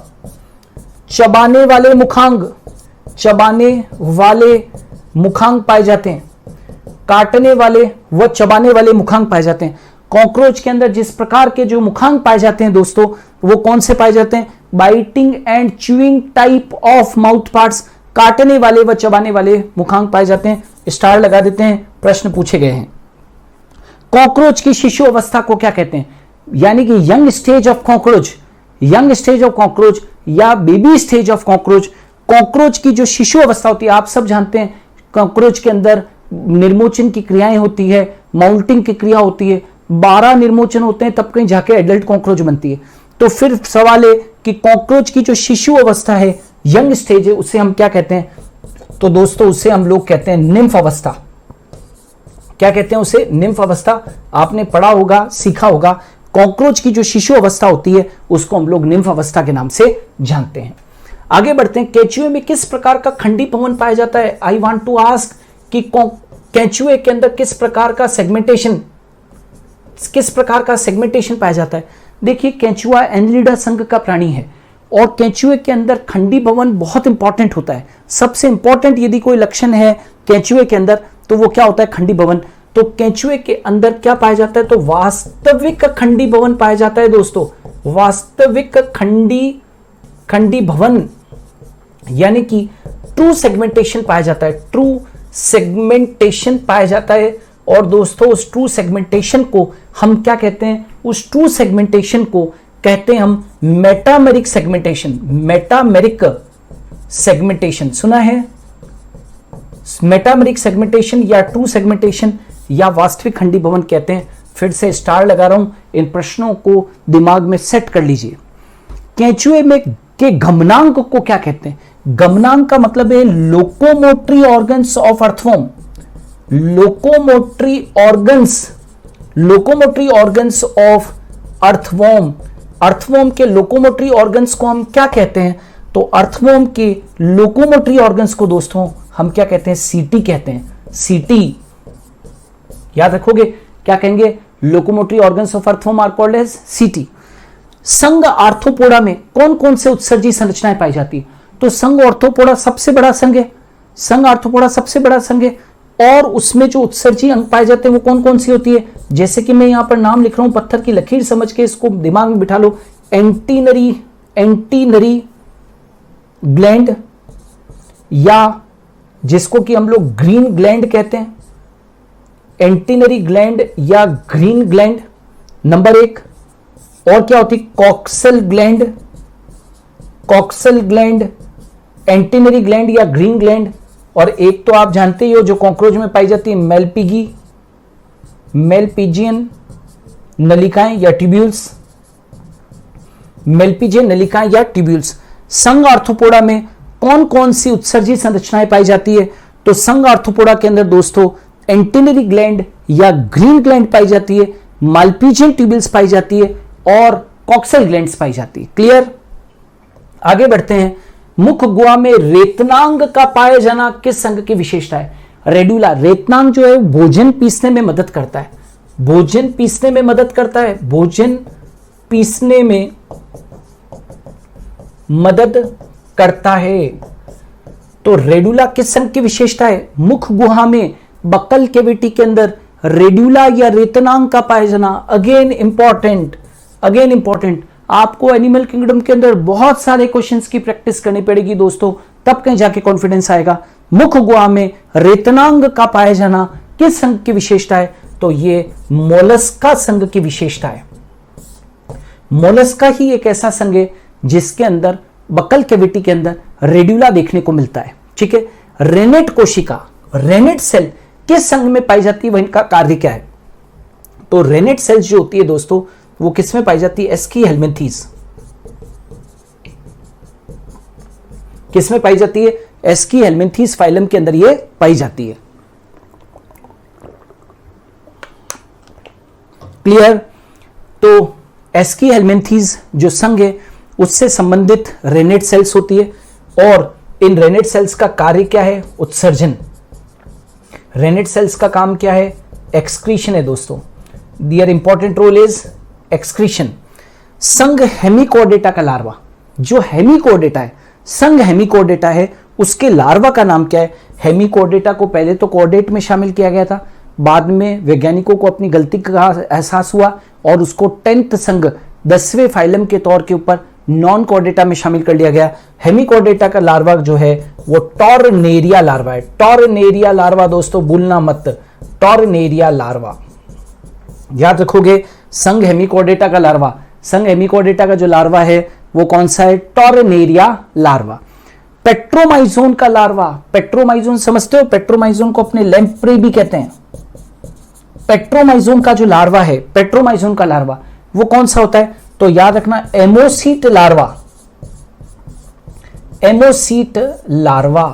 B: चबाने वाले मुखांग, चबाने वाले मुखांग पाए जाते हैं। काटने वाले व चबाने वाले मुखांग पाए जाते हैं। कॉकरोच के अंदर जिस प्रकार के जो मुखांग पाए जाते हैं दोस्तों, वो कौन से पाए जाते हैं? Biting and chewing type of mouth parts, काटने वाले व चबाने वाले मुखांग पाए जाते हैं। स्टार लगा देते हैं, प्रश्न पूछे गए हैं। कॉकरोच की शिशु अवस्था को क्या कहते हैं? यानी कि young stage of cockroach, young stage of cockroach या baby stage of cockroach. Cockroach की जो शिशु अवस्था होती है, आप सब जानते हैं कॉकरोच के अंदर निर्मोचन की क्रियाएं होती है, माउल्टिंग की क्रिया होती है, 12 निर्मोचन होते हैं, तब कहीं जाके एडल्ट कॉकरोच बनती है। तो फिर सवाल है कि कॉकरोच की जो शिशु अवस्था है, यंग स्टेज है, उसे हम क्या कहते हैं? तो दोस्तों उसे हम लोग कहते हैं निम्फ अवस्था। क्या कहते हैं उसे? निम्फ अवस्था। आपने पढ़ा होगा, सीखा होगा। कॉकरोच की जो शिशु अवस्था होती है उसको हम लोग निम्फ अवस्था के नाम से जानते हैं। आगे बढ़ते हैं। केंचुए में किस प्रकार का खंडी भवन पाया जाता है? आई वांट टू आस्क कि केंचुए के अंदर किस प्रकार का सेगमेंटेशन, किस प्रकार का सेगमेंटेशन पाया जाता है? देखिए, केंचुआ एनिलिडा संघ का प्राणी है और केंचुए के अंदर खंडी भवन बहुत इंपॉर्टेंट होता है। सबसे इंपॉर्टेंट यदि कोई लक्षण है केंचुए के अंदर तो वो क्या होता है? खंडी भवन। तो केंचुए के अंदर क्या पाया जाता है? तो वास्तविक खंडी भवन पाया जाता है दोस्तों, वास्तविक खंडी भवन, यानी कि ट्रू सेगमेंटेशन पाया जाता है, ट्रू सेगमेंटेशन पाया जाता है। और दोस्तों उस ट्रू सेगमेंटेशन को हम क्या कहते हैं? उस ट्रू सेगमेंटेशन को कहते हैं हम मेटामेरिक सेगमेंटेशन। मेटामेरिक सेगमेंटेशन सुना है? मेटामेरिक सेगमेंटेशन या ट्रू सेगमेंटेशन या वास्तविक खंडी भवन कहते हैं। फिर से स्टार लगा रहा हूं, इन प्रश्नों को दिमाग में सेट कर लीजिए। केंचुए में के गमनांक को क्या कहते हैं? गमनांक का मतलब है locomotory organs of earthworm. Locomotory organs of earthworm. Earthworm के लोकोमोटरी ऑर्गन्स को हम क्या कहते हैं? तो अर्थवॉर्म के लोकोमोटरी ऑर्गन्स को दोस्तों हम क्या कहते हैं? सीटी कहते हैं। सीटी याद रखोगे, क्या कहेंगे? Locomotory organs of earthworm are called as setae. संघ आर्थ्रोपोडा में कौन कौन से उत्सर्जी संरचनाएं पाई जाती है? तो संघ आर्थ्रोपोडा सबसे बड़ा संघ है, संघ आर्थ्रोपोडा सबसे बड़ा संघ है। और उसमें जो उत्सर्जी अंग पाए जाते हैं वो कौन कौन सी होती है? जैसे कि मैं यहां पर नाम लिख रहा हूं, पत्थर की लकीर समझ के इसको दिमाग में बिठा लो। एंटीनरी ग्लैंड, या जिसको कि हम लोग ग्रीन ग्लैंड कहते हैं, एंटीनरी ग्लैंड या ग्रीन ग्लैंड नंबर 1। और क्या होती है? Coxal gland, coxal gland, antennary gland या ग्रीन ग्लैंड। और एक तो आप जानते ही हो जो कॉकरोच में पाई जाती है, मेलपिजियन नलिकाएं या ट्यूब्यूल्स, मेलपिजियन नलिकाएं या ट्यूब्यूल्स। संघ आर्थ्रोपोडा में कौन कौन सी उत्सर्जी संरचनाएं पाई जाती है? तो संघ आर्थ्रोपोडा के अंदर दोस्तों एंटीनरी ग्लैंड या ग्रीन ग्लैंड पाई जाती है, मालपीजियन ट्यूब्यूल्स पाई जाती है और कॉक्सल ग्लैंड्स पाई जाती है। क्लियर? आगे बढ़ते हैं। मुख गुहा में रेतनांग का पाए जाना किस संघ की विशेषता है? रेडुला। रेतनांग जो है भोजन पीसने में मदद करता है, भोजन पीसने में मदद करता है, भोजन पीसने में मदद करता है। तो रेडुला किस संघ की विशेषता है? मुख गुहा में बक्कल कैविटी के अंदर रेडुला या रेतनांग का पाया जाना, अगेन इंपॉर्टेंट, अगेन इंपॉर्टेंट, आपको एनिमल किंगडम के अंदर बहुत सारे क्वेश्चंस की प्रैक्टिस करनी पड़ेगी दोस्तों, तब कहीं जाके कॉन्फिडेंस आएगा। मुख गुहा में रेतनांग का पाया जाना किस संघ की विशेषता है? तो ये मोलस्का संघ की विशेषता है। मोलस्का ही एक ऐसा संघ है जिसके अंदर बकल कैविटी के अंदर रेड्यूला देखने को मिलता है। ठीक है, रेनेट कोशिका, रेनेट सेल किस संघ में पाई जाती है, वह इनका कार्य क्या है? तो रेनेट सेल्स जो होती है दोस्तों वो किस में पाई जाती है? एस्कीहेल्मिन्थीज। किस में पाई जाती है? एस्कीहेल्मिन्थीज फाइलम के अंदर ये पाई जाती है। क्लियर? तो एस्कीहेल्मिन्थीज जो संघ है उससे संबंधित रेनेट सेल्स होती है, और इन रेनेट सेल्स का कार्य क्या है? उत्सर्जन। रेनेट सेल्स का काम क्या है? एक्सक्रीशन है दोस्तों। दियर इंपॉर्टेंट रोल इज एक्सक्रीशन। संघ हेमिकोर्डेटा का लार्वा, जो हेमिकोर्डेटा है, संघ हेमिकोर्डेटा है, उसके लार्वा का नाम क्या है? हेमिकोर्डेटा को पहले तो कोर्डेट में शामिल किया गया था, बाद में वैज्ञानिकों को अपनी गलती का एहसास हुआ और उसको 10th संघ 10वें फाइलम के तौर के ऊपर नॉन कोर्डेटा में शामिल कर लिया गया। हेमिकोर्डेटा का लार्वा जो है वो टॉर्नेरिया लार्वा है। टॉर्नेरिया लार्वा दोस्तों भूलना मत, टॉर्नेरिया लार्वा याद रखोगे। संघ हेमिकोर्डेटा का लार्वा, संघ हेमिकोर्डेटा का जो लार्वा है वो कौन सा है? Tornaria larva. पेट्रोमाइजोन का लार्वा, पेट्रोमाइजोन समझते हो? पेट्रोमाइजोन को अपने लैम्प्रे भी कहते हैं। पेट्रोमाइजोन का जो लार्वा है, पेट्रोमाइजोन का लार्वा वो कौन सा होता है? तो याद रखना एमोसीट लार्वा। एमोसीट लार्वा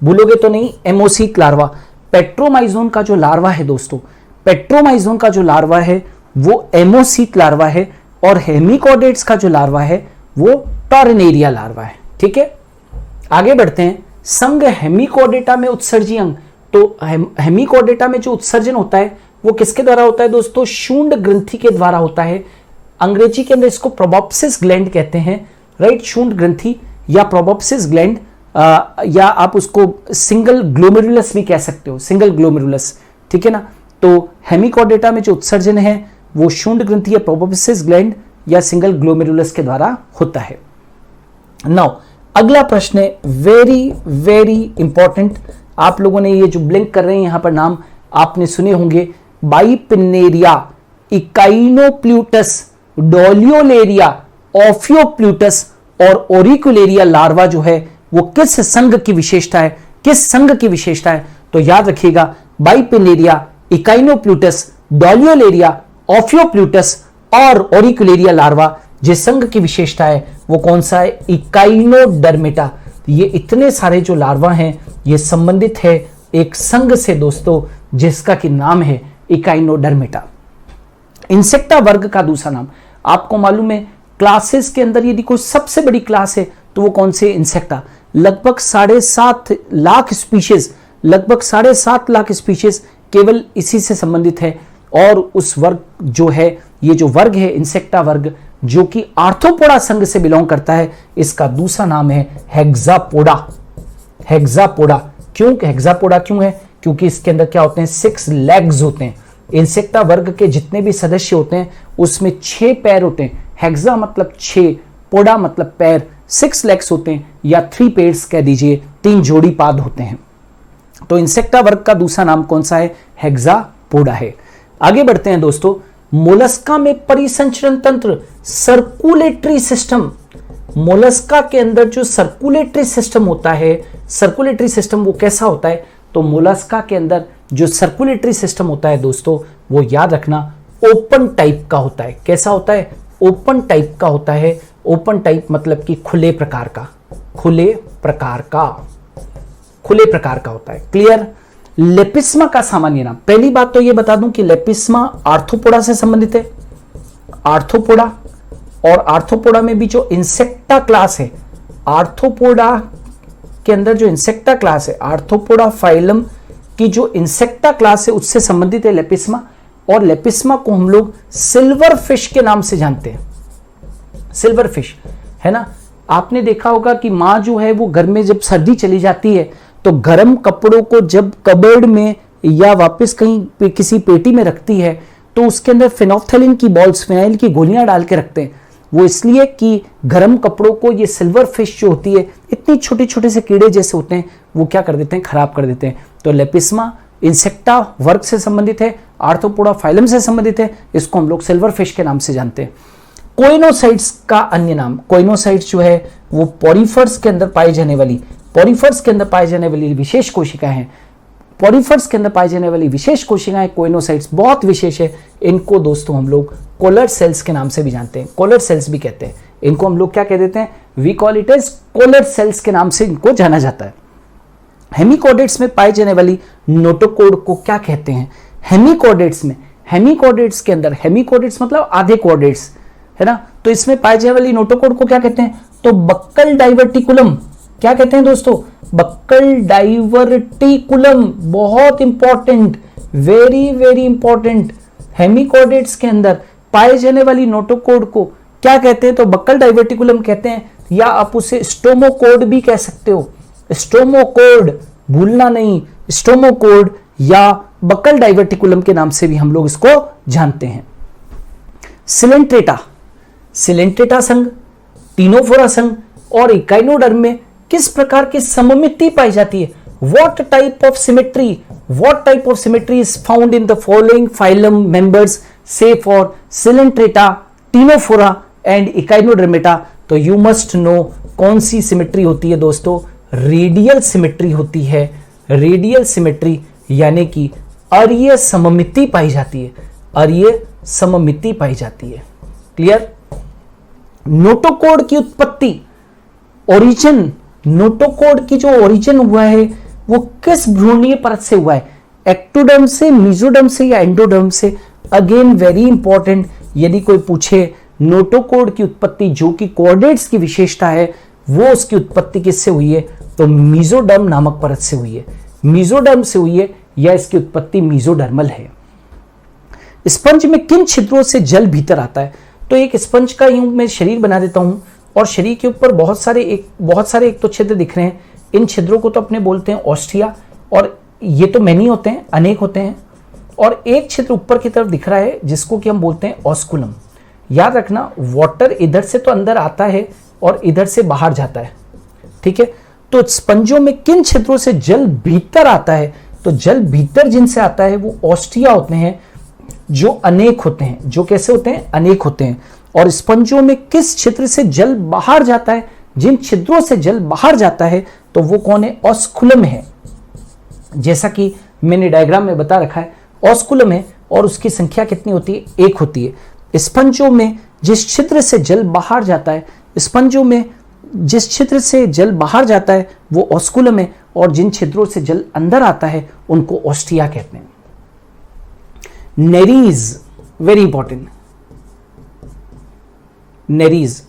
B: भूलोगे तो नहीं, एमोसीट लार्वा। पेट्रोमाइजोन का जो लार्वा है दोस्तों, पेट्रोमाइजोन का जो लार्वा है वो एमोसीट लार्वा है, और हेमिकोर्डेट्स का जो लार्वा है वो टॉर्नेरिया लार्वा है। ठीक है, आगे बढ़ते हैं। संघ हेमिकोर्डेटा में उत्सर्जी अंग, तो हेमिकोर्डेटा में जो उत्सर्जन होता है वो किसके द्वारा होता है दोस्तों? शूंड ग्रंथि के द्वारा होता है। अंग्रेजी के अंदर इसको प्रोबॉप्सिस ग्लैंड कहते हैं, राइट? शूंड ग्रंथि या प्रोबॉप्सिस ग्लैंड, या आप उसको सिंगल ग्लोमेरुलस भी कह सकते हो, सिंगल ग्लोमेरुलस। ठीक है ना? तो हेमिकोर्डेटा में जो उत्सर्जन है वो शूंड ग्रंथि या प्रोबॉप्सिस ग्लैंड या सिंगल ग्लोमेरुलस के द्वारा होता है। नाउ अगला प्रश्न है वेरी वेरी इंपॉर्टेंट। आप लोगों ने ये जो ब्लिंक कर रहे हैं यहां पर नाम आपने सुने होंगे, बाइपिनेरिया, इकाइनोप्ल्यूटस, डोलियोलेरिया, ऑफियोप्ल्यूटस और ओरिकुलेरिया लार्वा जो है वो किस संघ की विशेषता है? किस संघ की विशेषता है? तो याद रखिएगा, बाइपिनेरिया, इकाइनोप्ल्यूटस, डोलियोलेरिया, ऑफियोप्ल्यूटस और ओरिकुलेरिया लार्वा जिस संघ की विशेषता है वो कौन सा है? इकाइनोडर्मेटा। ये इतने सारे जो लार्वा हैं ये संबंधित है एक संघ से दोस्तों जिसका कि नाम है इकाइनोडर्मेटा। इंसेक्टा वर्ग का दूसरा नाम आपको मालूम है, क्लासेस के अंदर यदि कोई सबसे बड़ी क्लास है तो वो कौन से? इंसेक्टा। लगभग 7.5 लाख स्पीशीज, लगभग 7.5 लाख स्पीशीज केवल इसी से संबंधित है। और उस वर्ग जो है, ये जो वर्ग है इंसेक्टा वर्ग, जो कि आर्थ्रोपोडा संघ से बिलोंग करता है, इसका दूसरा नाम है हेक्सापोडा। हेक्सापोडा क्यों? हेक्सापोडा क्यों है? क्योंकि इसके अंदर क्या होते हैं? 6 लेग्स होते हैं। इंसेक्टा वर्ग के जितने भी सदस्य होते हैं उसमें 6 पैर होते हैं। हेक्सा मतलब 6, पोडा मतलब पैर, 6 लेग्स होते हैं, या 3 पेयर्स कह दीजिए, 3 जोड़ी पाद होते हैं। तो इंसेक्टा वर्ग का दूसरा नाम कौन सा है? हेक्सापोडा है। आगे बढ़ते हैं दोस्तों। मोलस्का में परिसंचरण तंत्र, सर्कुलेटरी सिस्टम, मोलस्का के अंदर जो सर्कुलेटरी सिस्टम होता है, सर्कुलेटरी सिस्टम वो कैसा होता है? तो मोलस्का के अंदर जो सर्कुलेटरी सिस्टम होता है दोस्तों वो याद रखना ओपन टाइप का होता है। कैसा होता है? ओपन टाइप का होता है। ओपन टाइप मतलब कि खुले प्रकार का, खुले प्रकार का, खुले प्रकार का होता है। क्लियर? लेपिस्मा का सामान्य नाम, पहली बात तो ये बता दूं कि लेपिस्मा आर्थ्रोपोडा से संबंधित है। आर्थ्रोपोडा, और आर्थ्रोपोडा में भी जो इंसेक्टा क्लास है, आर्थ्रोपोडा के अंदर जो इंसेक्टा क्लास है, आर्थ्रोपोडा फाइलम की जो इंसेक्टा क्लास है उससे संबंधित है लेपिस्मा। और लेपिस्मा को हम लोग सिल्वर फिश के नाम से जानते हैं। सिल्वर फिश है ना? आपने देखा होगा कि माँ जो है वो घर में जब सर्दी चली जाती है तो गर्म कपड़ों को जब कबर्ड में या वापस कहीं किसी पेटी में रखती है तो उसके अंदर फिनोफ्थेलिन की बॉल्स, फिनाइल की गोलियां डाल के रखते हैं। वो इसलिए कि गर्म कपड़ों को ये सिल्वर फिश जो होती है, इतनी छोटे छोटे से कीड़े जैसे होते हैं, वो क्या कर देते हैं, खराब कर देते हैं। तो लेपिस्मा इंसेक्टा वर्ग से संबंधित है, आर्थ्रोपोडा फाइलम से संबंधित है, इसको हम लोग सिल्वर फिश के नाम से जानते हैं। कोइनोसाइट्स का अन्य नाम, कोइनोसाइट्स जो है वो पॉरीफर्स के अंदर पाई जाने वाली विशेष कोशिकाएं हैं। पॉरीफर्स के अंदर पाई जाने वाली विशेष कोशिकाएं कोइनोसाइट्स बहुत विशेष है। इनको दोस्तों हम लोग कोलर सेल्स के नाम से भी जानते हैं, कोलर सेल्स भी कहते हैं इनको। हम लोग क्या कह देते हैं, we call it as collar cells के नाम से इनको जाना जाता है। हेमिकोडेट्स में पाई जाने वाली नोटोकोड को क्या कहते हैं? हेमिकोडेट्स में, हेमिकोडेट्स के अंदर, हेमिकोडेट्स मतलब आधे कोडेट्स है ना, तो इसमें पाई जाने वाली नोटोकोड को क्या कहते हैं? तो बक्कल डाइवर्टिकुलम। क्या कहते हैं दोस्तों? Buccal diverticulum. बहुत important, very very important. Hemichordates के अंदर पाए जाने वाली नोटोकोड को क्या कहते हैं? तो बक्कल डाइवर्टिकुलम कहते हैं, या आप उसे स्टोमोकोड भी कह सकते हो। स्टोमोकोड भूलना नहीं, स्टोमोकोड या बक्कल डाइवर्टिकुलम के नाम से भी हम लोग इसको जानते हैं। सिलेंट्रेटा, सिलेंट्रेटा संघ, टीनोफोरा संघ और इकाइनोडर्म में किस प्रकार की सममिति पाई जाती है? What type of symmetry is found in the following phylum members, say for Coelenterata, Ctenophora and Echinodermata? तो you must know कौन सी सिमेट्री होती है दोस्तों? रेडियल सिमेट्री होती है। रेडियल सिमेट्री यानी कि अरीय सममिति पाई जाती है, अरीय सममिति पाई जाती है। क्लियर? नोटोकोड की उत्पत्ति, ओरिजिन, नोटोकोड की जो ओरिजिन हुआ है वो किस भ्रूणीय परत से हुआ है? एक्टोडर्म से, मेसोडर्म से या एंडोडर्म से? अगेन वेरी इंपॉर्टेंट, यदि कोई पूछे नोटोकोड की उत्पत्ति जो कि कोऑर्डिनेट्स की विशेषता है, वो उसकी उत्पत्ति किससे हुई है? तो मेसोडर्म नामक परत से हुई है, मेसोडर्म से हुई है, या इसकी उत्पत्ति मेसोडर्मल है। स्पंज में किन छिद्रों से जल भीतर आता है? तो एक स्पंज का यूं मैं शरीर बना देता हूं और शरीर के ऊपर बहुत सारे एक तो छिद्र दिख रहे हैं। इन छिद्रों को तो अपने बोलते हैं ऑस्टिया, और ये तो मैनी होते हैं, अनेक होते हैं। और एक छिद्र ऊपर की तरफ दिख रहा है जिसको कि हम बोलते हैं ऑस्कुलम। याद रखना, वाटर इधर से तो अंदर आता है और इधर से बाहर जाता है, ठीक है। तो स्पंजों में किन छिद्रों से जल भीतर आता है? तो जल भीतर जिनसे आता है वो ऑस्टिया होते हैं, जो अनेक होते हैं। जो कैसे होते हैं? अनेक होते हैं। और स्पंजों में किस छिद्र से जल बाहर जाता है? जिन छिद्रों से जल बाहर जाता है तो वो कौन है? ऑस्कुलम है। जैसा कि मैंने डायग्राम में बता रखा है, ऑस्कुलम है और उसकी संख्या कितनी होती है? एक होती है। स्पंजों में जिस छिद्र से जल बाहर जाता है, स्पंजों में जिस छिद्र से जल बाहर जाता है वो ऑस्कुलम है, और जिन छिद्रों से जल अंदर आता है उनको ऑस्टिया कहते हैं। Nereis, very important, Nereis.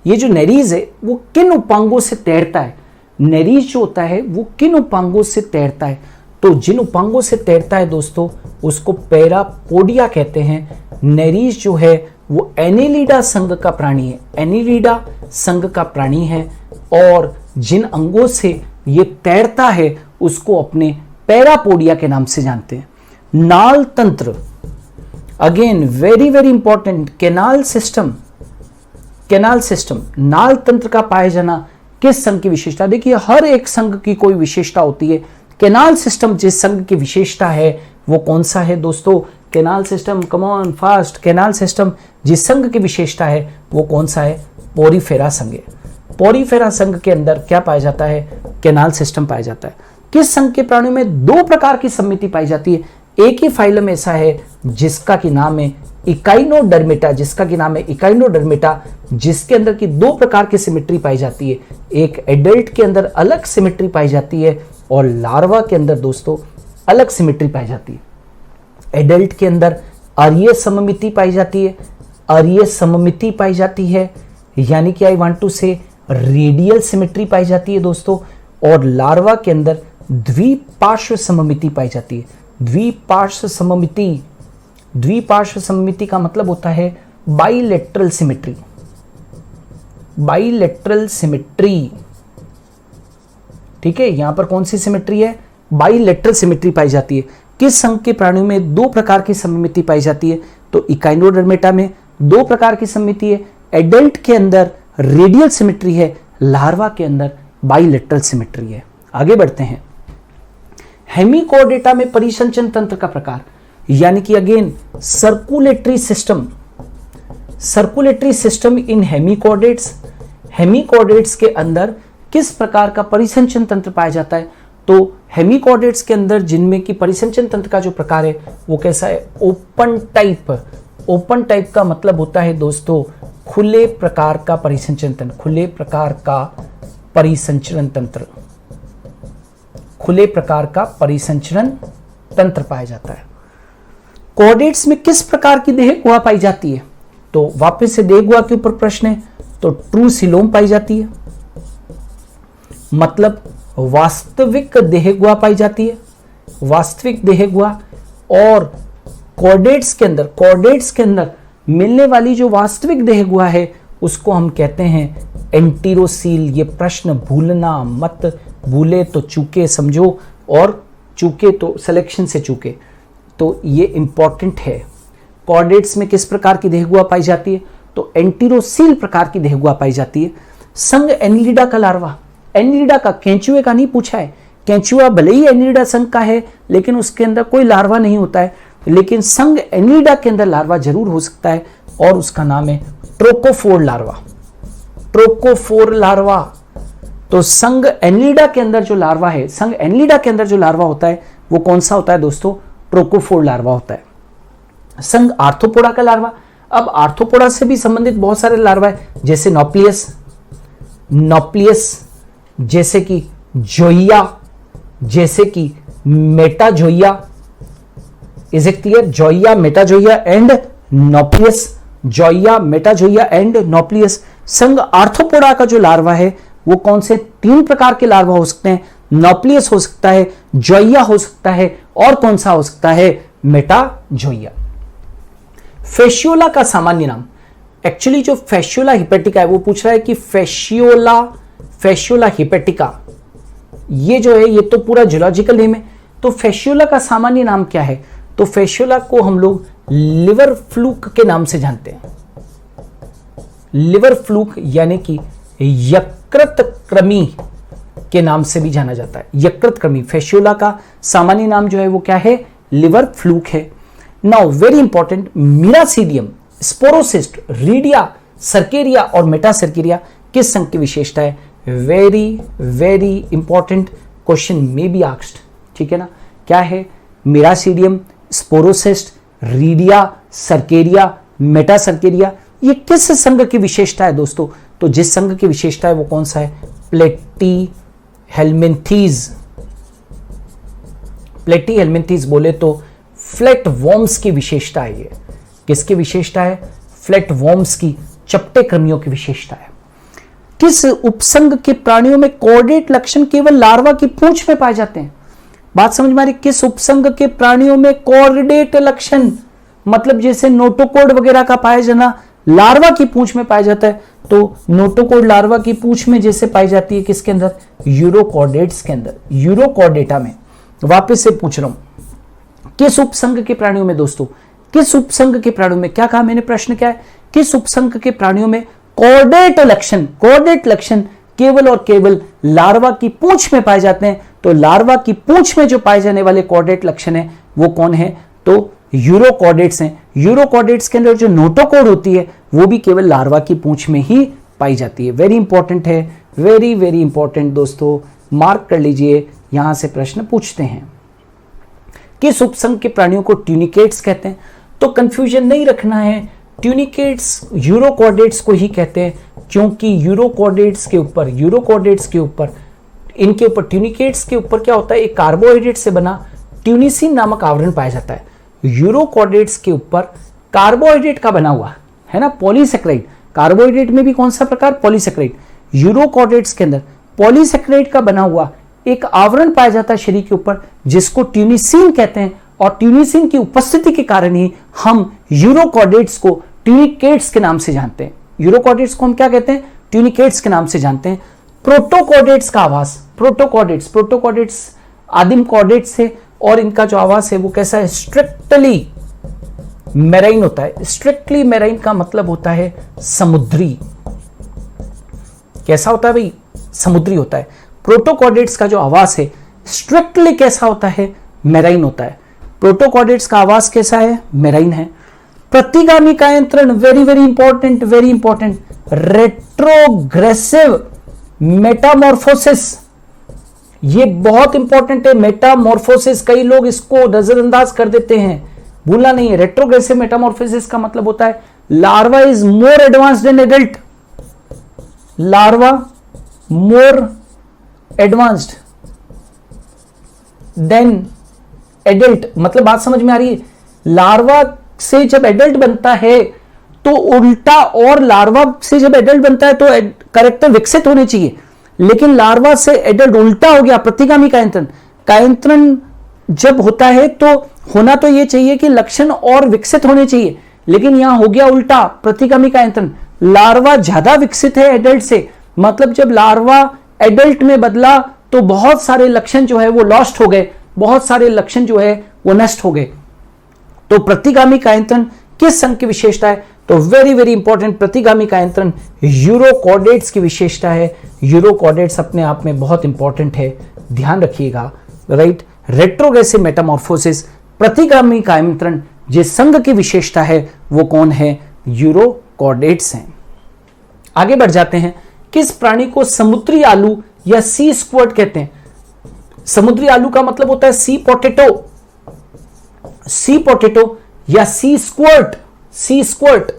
B: ये जो नेरीज है वो किन उपांगों से तैरता है? नेरीज जो होता है वो किन उपांगों से तैरता है? तो जिन उपांगों से तैरता है दोस्तों उसको पैरापोडिया कहते हैं। नेरीज जो है वो एनेलिडा संघ का प्राणी है, एनेलिडा संघ का प्राणी है, और जिन अंगों से ये तैरता है उसको अपने पैरापोडिया के नाम से जानते हैं। नाल तंत्र, again very very important. Canal system, canal system, नाल तंत्र का पाया जाना किस संघ की विशेषता? देखिए हर एक संघ की कोई विशेषता होती है। कैनाल सिस्टम जिस संघ की विशेषता है वो कौन सा है दोस्तों? Canal system, come on fast. Canal system जिस संघ की विशेषता है वो कौन सा है? पोरीफेरा संघ है। पोरीफेरा संघ के अंदर क्या पाया जाता है? कैनाल सिस्टम पाया जाता है। किस संघ के प्राणियों में दो प्रकार की समिति पाई जाती है? एक ही फाइलम ऐसा है जिसका की नाम है इकाइनोडर्मेटा, जिसका की नाम है इकाइनोडर्मेटा, जिसके अंदर की दो प्रकार की सिमेट्री पाई जाती है। एक एडल्ट के अंदर अलग सिमेट्री पाई जाती है और लार्वा के अंदर दोस्तों अलग सिमेट्री पाई जाती है। एडल्ट के अंदर अरीय सममिति पाई जाती है, अरीय सममिति पाई जाती है, यानी कि आई वांट टू से रेडियल सिमेट्री पाई जाती है दोस्तों। और लार्वा के अंदर द्विपार्श्व सममिति पाई जाती है। द्विपार्श्व सममिति, द्विपार्श्व सममिति का मतलब होता है बाइलेटरल सिमेट्री, बाइलेटरल सिमेट्री, ठीक है। यहां पर कौन सी सिमेट्री है? बाइलेटरल सिमेट्री पाई जाती है। किस संघ के प्राणियों में दो प्रकार की सममिति पाई जाती है? तो इकाइनोडर्मेटा में दो प्रकार की सममिति है। एडल्ट के अंदर रेडियल सिमेट्री है, लार्वा के अंदर बाइलेटरल सिमेट्री है। आगे बढ़ते हैं। हेमिकोर्डेटा में परिसंचरण तंत्र का प्रकार, यानी कि अगेन सर्कुलेटरी सिस्टम इन हेमिकोर्डेट्स। हेमिकोर्डेट्स के अंदर किस प्रकार का परिसंचरण तंत्र पाया जाता है? तो हेमिकोर्डेट्स के अंदर जिनमें की परिसंचरण तंत्र का जो प्रकार है वो कैसा है? Open type. ओपन टाइप का मतलब होता है दोस्तों खुले प्रकार का परिसंचरण तंत्र। खुले प्रकार का परिसंचरण तंत्र, खुले प्रकार का परिसंचरण तंत्र पाया जाता है। कोर्डेट्स में किस प्रकार की देह गुहा पाई जाती है? तो वापस से देह गुहा के ऊपर प्रश्न है, तो ट्रू सिलोम पाई जाती है, मतलब वास्तविक देह गुहा पाई जाती है, वास्तविक देह गुहा। और कोर्डेट्स के अंदर मिलने वाली जो वास्तविक देह गुहा है उसको हम कहते हैं एंटीरोसील। ये प्रश्न भूलना मत, भूले तो चूके समझो और चूके तो सिलेक्शन से चूके, तो ये इंपॉर्टेंट है। कोर्डेट्स में किस प्रकार की देह गुहा पाई जाती है? तो एंटीरोसील प्रकार की देह गुहा पाई जाती है। संघ एनिलिडा का लार्वा, एनिलिडा का, केंचुए का नहीं पूछा है। केंचुआ भले ही एनिलिडा संघ का है लेकिन उसके अंदर कोई लार्वा नहीं होता है, लेकिन संघ एनिलिडा के अंदर लार्वा जरूर हो सकता है और उसका नाम है ट्रोकोफोर लार्वा। Trochophore larva. तो संघ एनिलिडा के अंदर जो लार्वा है, संघ एनिलिडा के अंदर जो लार्वा होता है वो कौन सा होता है दोस्तों? ट्रोकोफोर लार्वा होता है। संघ आर्थ्रोपोडा का लार्वा, अब आर्थ्रोपोडा से भी संबंधित बहुत सारे लार्वा है, जैसे नॉप्लियस, जैसे कि जोइया, जैसे कि metazoea. Is it clear? Zoea, metazoea and nauplius. Zoea, metazoea and nauplius. संघ आर्थ्रोपोडा का जो लार्वा है वो कौन से तीन प्रकार के लार्वा हो सकते हैं? नॉप्लियस हो सकता है, जोइया हो सकता है और कौन सा हो सकता है? मेटाजोइया। फेशियोला का सामान्य नाम, एक्चुअली जो फेशियोला हिपेटिका है वो पूछ रहा है कि फेशियोला हिपेटिका ये जो है ये तो पूरा जूलॉजिकल नेम है, तो फेशियोला का सामान्य नाम क्या है? तो फेशियोला को हम लोग लिवर फ्लूक के नाम से जानते हैं। लिवर फ्लूक यानी कि यकृत कृमि के नाम से भी जाना जाता है। यकृत कृमि, फेशियोला का सामान्य नाम जो है वो क्या है? लिवर फ्लूक है। Now very important, miracidium, sporocyst, redia, cercaria और मेटासर्केरिया किस संघ की विशेषता है? Very very important question may be asked, ठीक है ना? क्या है? Miracidium, sporocyst, redia, cercaria, metacercaria, ये किस संघ की विशेषता है दोस्तों? तो जिस संघ की विशेषता है वो कौन सा है? प्लेटीहेल्मिन्थीज। प्लेटीहेल्मिन्थीज बोले तो फ्लैट वॉर्म्स की विशेषता है। ये किसकी विशेषता है? फ्लैट वॉर्म्स की, चपटे कृमियों की विशेषता है। किस उपसंघ के प्राणियों में कोर्डेट लक्षण केवल लार्वा की पूंछ में पाए जाते हैं? बात समझ में आ रही? किस उपसंघ के प्राणियों में कोर्डेट लक्षण, मतलब जैसे नोटोकोड वगैरह का पाया जाना लार्वा की पूंछ में पाया जाता है, तो नोटोकोड लार्वा की पूंछ में जैसे पाई जाती है किसके अंदर? यूरोकॉर्डेट्स के अंदर, यूरोकॉर्डेटा में। वापस से पूछ रहा हूं, किस उपसंघ के प्राणियों में दोस्तों, किस उपसंघ के प्राणियों में, क्या कहा मैंने? प्रश्न क्या है? किस उपसंघ के प्राणियों में कोर्डेट लक्षण केवल और केवल लार्वा की पूंछ में पाए जाते हैं? तो लार्वा की पूंछ में जो पाए जाने वाले कोर्डेट लक्षण है वो कौन है? तो यूरोकॉर्डेट्स हैं। यूरोकॉर्डेट्स के अंदर जो नोटोकोड होती है वो भी केवल लार्वा की पूंछ में ही पाई जाती है। वेरी इंपॉर्टेंट है, वेरी वेरी इंपॉर्टेंट दोस्तों, मार्क कर लीजिए, यहां से प्रश्न पूछते हैं। किस उपसंघ के प्राणियों को ट्यूनिकेट्स कहते हैं? तो कंफ्यूजन नहीं रखना है, ट्यूनिकेट्स यूरोकॉर्डेट्स को ही कहते हैं, क्योंकि यूरोकॉर्डेट्स के ऊपर इनके ऊपर ट्यूनिकेट्स के ऊपर क्या होता है? एक कार्बोहाइड्रेट से बना ट्यूनिसिन नामक आवरण पाया जाता है। यूरोकॉर्डेट्स के ऊपर कार्बोहाइड्रेट का बना हुआ है ना, पॉलीसेक्राइड। कार्बोहाइड्रेट में भी कौन सा प्रकार? पॉलीसेक्राइड। यूरोकॉर्डेट्स के अंदर पॉलीसेक्राइड का बना हुआ एक आवरण पाया जाता है शरीर के ऊपर, जिसको ट्यूनिसिन कहते हैं, और ट्यूनिसिन की उपस्थिति के कारण ही हम यूरोकॉर्डेट्स को ट्यूनिकेट्स के नाम से जानते हैं। यूरोकॉर्डेट्स को हम क्या कहते हैं? ट्यूनिकेट्स के नाम से जानते हैं। प्रोटोकॉर्डेट्स का आवास, प्रोटोकॉर्डेट्स आदिम कॉर्डेट से, और इनका जो आवास है वो कैसा है, स्ट्रिक्टली मैराइन होता है। स्ट्रिक्टली मैराइन का मतलब होता है समुद्री। कैसा होता है भाई, समुद्री होता है। प्रोटोकॉर्डेट्स का जो आवास है स्ट्रिक्टली कैसा होता है, मैराइन होता है। प्रोटोकॉर्डेट्स का आवास कैसा है, मैराइन है। प्रतिगामी कायांतरण, very very important, very important, retrogressive metamorphosis, ये बहुत इंपॉर्टेंट है। मेटामॉर्फोसिस, कई लोग इसको नजरअंदाज कर देते हैं, भूलना नहीं है। रेट्रोग्रेसिव मेटामॉर्फोसिस का मतलब होता है larva is more advanced than adult. Larva more advanced than adult, मतलब बात समझ में आ रही है। लार्वा से जब एडल्ट बनता है तो उल्टा, और लार्वा से जब एडल्ट बनता है तो कैरेक्टर विकसित होने चाहिए, लेकिन लार्वा से एडल्ट उल्टा हो गया। प्रतिगामी कायांतरण, कायांतरण जब होता है तो होना तो यह चाहिए कि लक्षण और विकसित होने चाहिए, लेकिन यहां हो गया उल्टा, प्रतिगामी कायांतरण। लार्वा ज्यादा विकसित है एडल्ट से, मतलब जब लार्वा एडल्ट में बदला तो बहुत सारे लक्षण जो है वो लॉस्ट हो गए, बहुत सारे लक्षण जो है वो नष्ट हो गए। तो प्रतिगामी कायांतरण किस अंग की विशेषता है, तो वेरी वेरी इंपॉर्टेंट, प्रतिगामी कायांतरण यूरोकॉर्डेट्स की विशेषता है। यूरोकॉर्डेट्स अपने आप में बहुत इंपॉर्टेंट है, ध्यान रखिएगा, राइट। रेट्रोग्रेसिव मेटामॉर्फोसिस, प्रतिगामी कायांतरण, जिस संघ की विशेषता है वो कौन है, यूरोकॉर्डेट्स हैं। आगे बढ़ जाते हैं। किस प्राणी को समुद्री आलू या सी स्क्वर्ट कहते हैं? समुद्री आलू का मतलब होता है सी पोटैटो, सी पोटैटो या सी स्क्वर्ट। सी स्क्वर्ट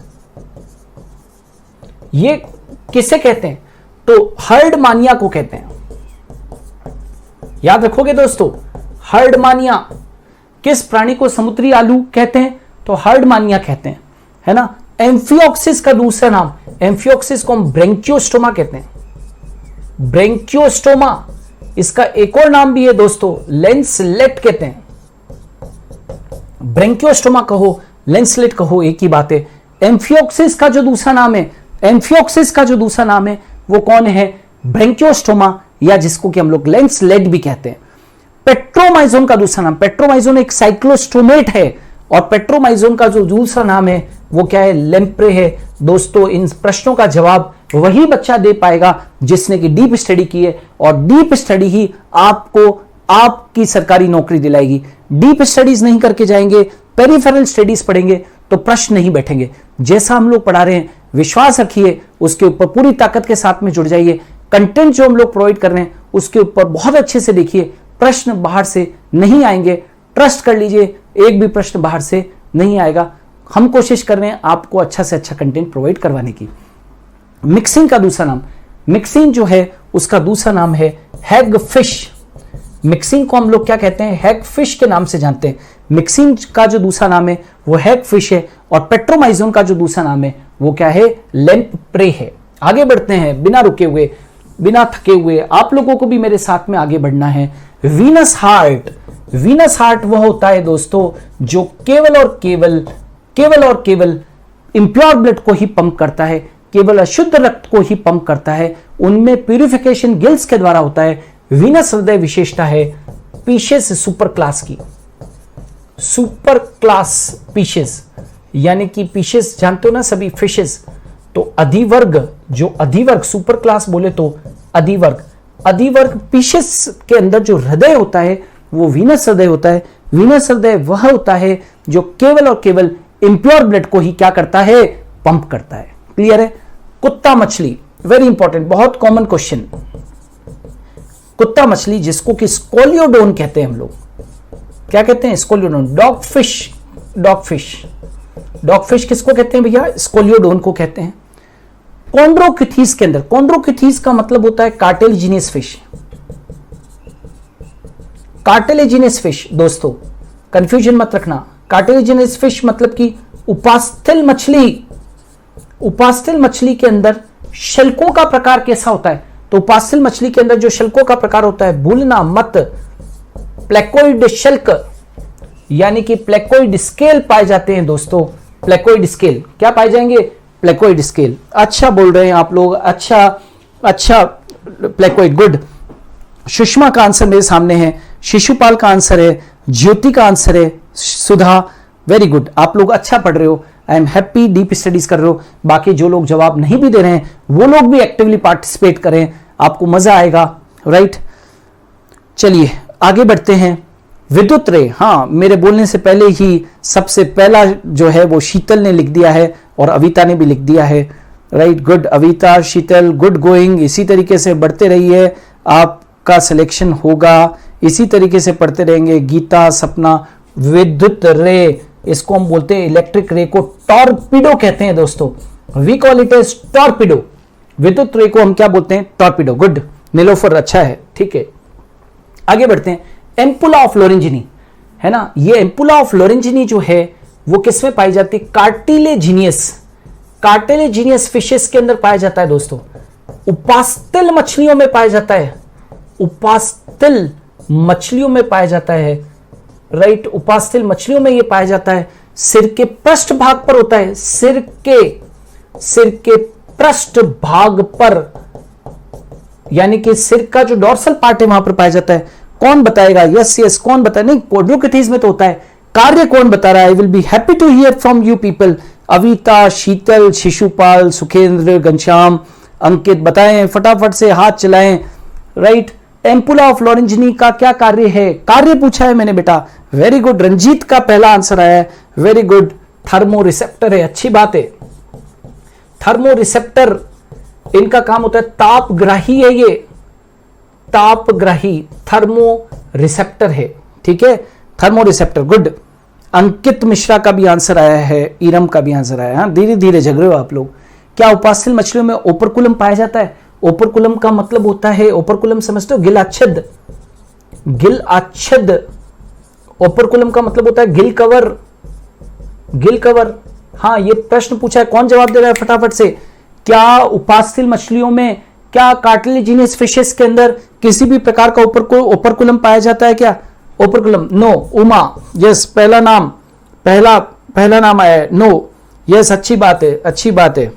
B: ये किसे कहते हैं, तो हर्डमानिया को कहते हैं। याद रखोगे दोस्तों, हर्डमानिया। किस प्राणी को समुद्री आलू कहते हैं, तो हर्डमानिया कहते हैं, है ना। एम्फियोक्सिस का दूसरा नाम, एम्फियोक्सिस को हम ब्रेंकियोस्टोमा कहते हैं, ब्रेंकियोस्टोमा। इसका एक और नाम भी है दोस्तों, लेंसलेट कहते हैं। ब्रेंकियोस्टोमा कहो, लेंसलेट कहो, एक ही बात है। एम्फियोक्सिस का जो दूसरा नाम है, एम्फियोक्सिस का जो दूसरा नाम है वो कौन है, ब्रेंकियोस्टोमा, या जिसको कि हम लोग लेंसलेट भी कहते हैं। पेट्रोमाइजोन का दूसरा नाम, पेट्रोमाइजोन एक साइक्लोस्टोमेट है, और पेट्रोमाइजोन का जो दूसरा नाम है वो क्या है, लेम्प्रे है। दोस्तों इन प्रश्नों का जवाब वही बच्चा दे पाएगा जिसने कि डीप स्टडी की है, और डीप स्टडी ही आपको आपकी सरकारी नौकरी दिलाएगी। डीप स्टडीज नहीं करके जाएंगे, पेरिफेरल स्टडीज पढ़ेंगे तो प्रश्न नहीं बैठेंगे। जैसा हम लोग पढ़ा रहे हैं, विश्वास रखिए, उसके ऊपर पूरी ताकत के साथ में जुड़ जाइए। कंटेंट जो हम लोग प्रोवाइड कर रहे हैं उसके ऊपर बहुत अच्छे से देखिए, प्रश्न बाहर से नहीं आएंगे, ट्रस्ट कर लीजिए, एक भी प्रश्न बाहर से नहीं आएगा। हम कोशिश कर रहे हैं आपको अच्छा से अच्छा कंटेंट प्रोवाइड करवाने की। मिक्सिंग का दूसरा नाम, मिक्सिंग जो है उसका दूसरा नाम है हैगफिश। मिक्सिंग को हम लोग क्या कहते हैं, हैगफिश के नाम से जानते हैं। मिक्सिंग का जो दूसरा नाम है वो हैगफिश है, और पेट्रोमाइजोन का जो दूसरा नाम है वो क्या है, लेम्प्रे है। आगे बढ़ते हैं, बिना रुके हुए, बिना थके हुए, आप लोगों को भी मेरे साथ में आगे बढ़ना है। वीनस हार्ट, वीनस हार्ट वह होता है दोस्तों जो केवल और केवल इंप्योर ब्लड को ही पंप करता है, केवल अशुद्ध रक्त को ही पंप करता है। उनमें प्यूरिफिकेशन गिल्स के द्वारा होता है। वीनस हृदय विशेषता है पीशेस सुपर क्लास की, सुपर क्लास पीशेस, यानी कि पीशेस जानते हो ना सभी, फिशेस। तो अधिवर्ग, जो अधिवर्ग सुपर क्लास बोले तो अधिवर्ग, अधिवर्ग पीशेस के अंदर जो हृदय होता है वो वीनस हृदय होता है। वीनस हृदय वह होता है जो केवल और केवल इंप्योर ब्लड को ही क्या करता है, पंप करता है। क्लियर है। कुत्ता मछली, वेरी इंपॉर्टेंट, बहुत कॉमन क्वेश्चन। कुत्ता मछली जिसको कि स्कोलियोडोन कहते हैं हम लोग, क्या कहते हैं, scoliodon. Dog fish, dog fish, dog fish किसको कहते हैं भैया, स्कोलियोडोन को कहते हैं। कॉन्ड्रोकिथीस के अंदर, कॉन्ड्रोकिथीस का मतलब होता है कार्टिलेजिनियस फिश, कार्टिलेजिनियस फिश। दोस्तों कंफ्यूजन मत रखना, कार्टिलेजिनियस फिश मतलब कि उपास्थल मछली। उपास्थल मछली के अंदर शल्कों का प्रकार कैसा होता है, तो उपास्थल मछली के अंदर जो शल्कों का प्रकार होता है, भूलना मत, प्लेकोइड शल्क, यानी कि प्लेकोइड स्केल पाए जाते हैं दोस्तों। प्लेकोइड स्केल क्या पाए जाएंगे, प्लेकोइड स्केल। अच्छा बोल रहे हैं आप लोग, अच्छा, प्लेकोइड, गुड। सुषमा का आंसर मेरे सामने है, शिशुपाल का आंसर है, ज्योति का आंसर है, सुधा। वेरी गुड, आप लोग अच्छा पढ़ रहे हो। I am happy, deep studies कर रहे हो। बाकी जो लोग जवाब नहीं भी दे रहे हैं वो लोग भी एक्टिवली पार्टिसिपेट करें, आपको मजा आएगा। राइट, चलिए आगे बढ़ते हैं। विद्युत रे, हाँ मेरे बोलने से पहले ही सबसे पहला जो है वो शीतल ने लिख दिया है और अविता ने भी लिख दिया है। राइट, गुड अविता, शीतल, गुड गोइंग। इसी तरीके से बढ़ते रहिए, आपका सिलेक्शन होगा। इसी तरीके से पढ़ते रहेंगे। गीता, सपना, विद्युत रे, इसको हम बोलते हैं इलेक्ट्रिक रे को टॉर्पिडो कहते हैं दोस्तों। We call it as torpedo. विद्युत रे को हम क्या बोलते हैं? टॉर्पिडो। गुड नीलोफर, अच्छा है, ठीक है। आगे बढ़ते हैं। एम्पुला ऑफ लोरेंजिनी है ना, ये एम्पुला ऑफ लोरेंजिनी जो है वो किसमें पाई जाती है? कार्टिलेजिनियस। कार्टिलेजिनियस फिशेस के अंदर पाया जाता है दोस्तों। उपास्तिल मछलियों में पाया जाता है। उपास्तिल मछलियों में पाया जाता है। राइट, उपास्तिल मछलियों में ये पाया जाता है। सिर के पृष्ठ भाग पर होता है। सिर के पृष्ठ भाग पर, यानी कि सिर का जो डॉर्सल पार्ट है वहां पर पाया जाता है। कौन बताएगा? यस यस, कौन बताए? नहीं, पोडोकेथीज में तो होता है। कार्य कौन बता रहा है? I will be happy to hear from you people. Avita, Sheetal, Shishupal, Sukhendra, Ghanshyam, Ankit बताएं, फटाफट से हाथ चलाएं। राइट, एम्पुला ऑफ लोरेंजिनी का क्या कार्य है? कार्य पूछा है मैंने बेटा। वेरी गुड, रंजीत का पहला आंसर आया है। वेरी गुड, थर्मो रिसेप्टर है, अच्छी बात है। थर्मो रिसेप्टर, इनका काम होता है, तापग्राही है ये, तापग्राही थर्मो रिसेप्टर है। ठीक है, थर्मो रिसेप्टर। गुड, अंकित मिश्रा का भी आंसर आया है, इरम का भी आंसर आया है। हाँ, धीरे धीरे जग रहे हो आप लोग। क्या उपास्तिल मछलियों में ओपरकुलम पाया जाता है? ओपरकुलम का मतलब होता है, ओपरकुलम समझते हो? गिल आच्छद, गिल आच्छद। ओपरकुलम का मतलब होता है गिल कवर, गिल कवर। हाँ, ये प्रश्न पूछा है, कौन जवाब दे रहा है फटाफट से? क्या उपास्तिल मछलियों में, क्या कार्टिलेजिनियस फिशेस के अंदर किसी भी प्रकार का ओपरकुलम पाया जाता है क्या? Operculum, no. उमा, यस, पहला नाम आया है, नो। यस, अच्छी बात है, अच्छी बात है।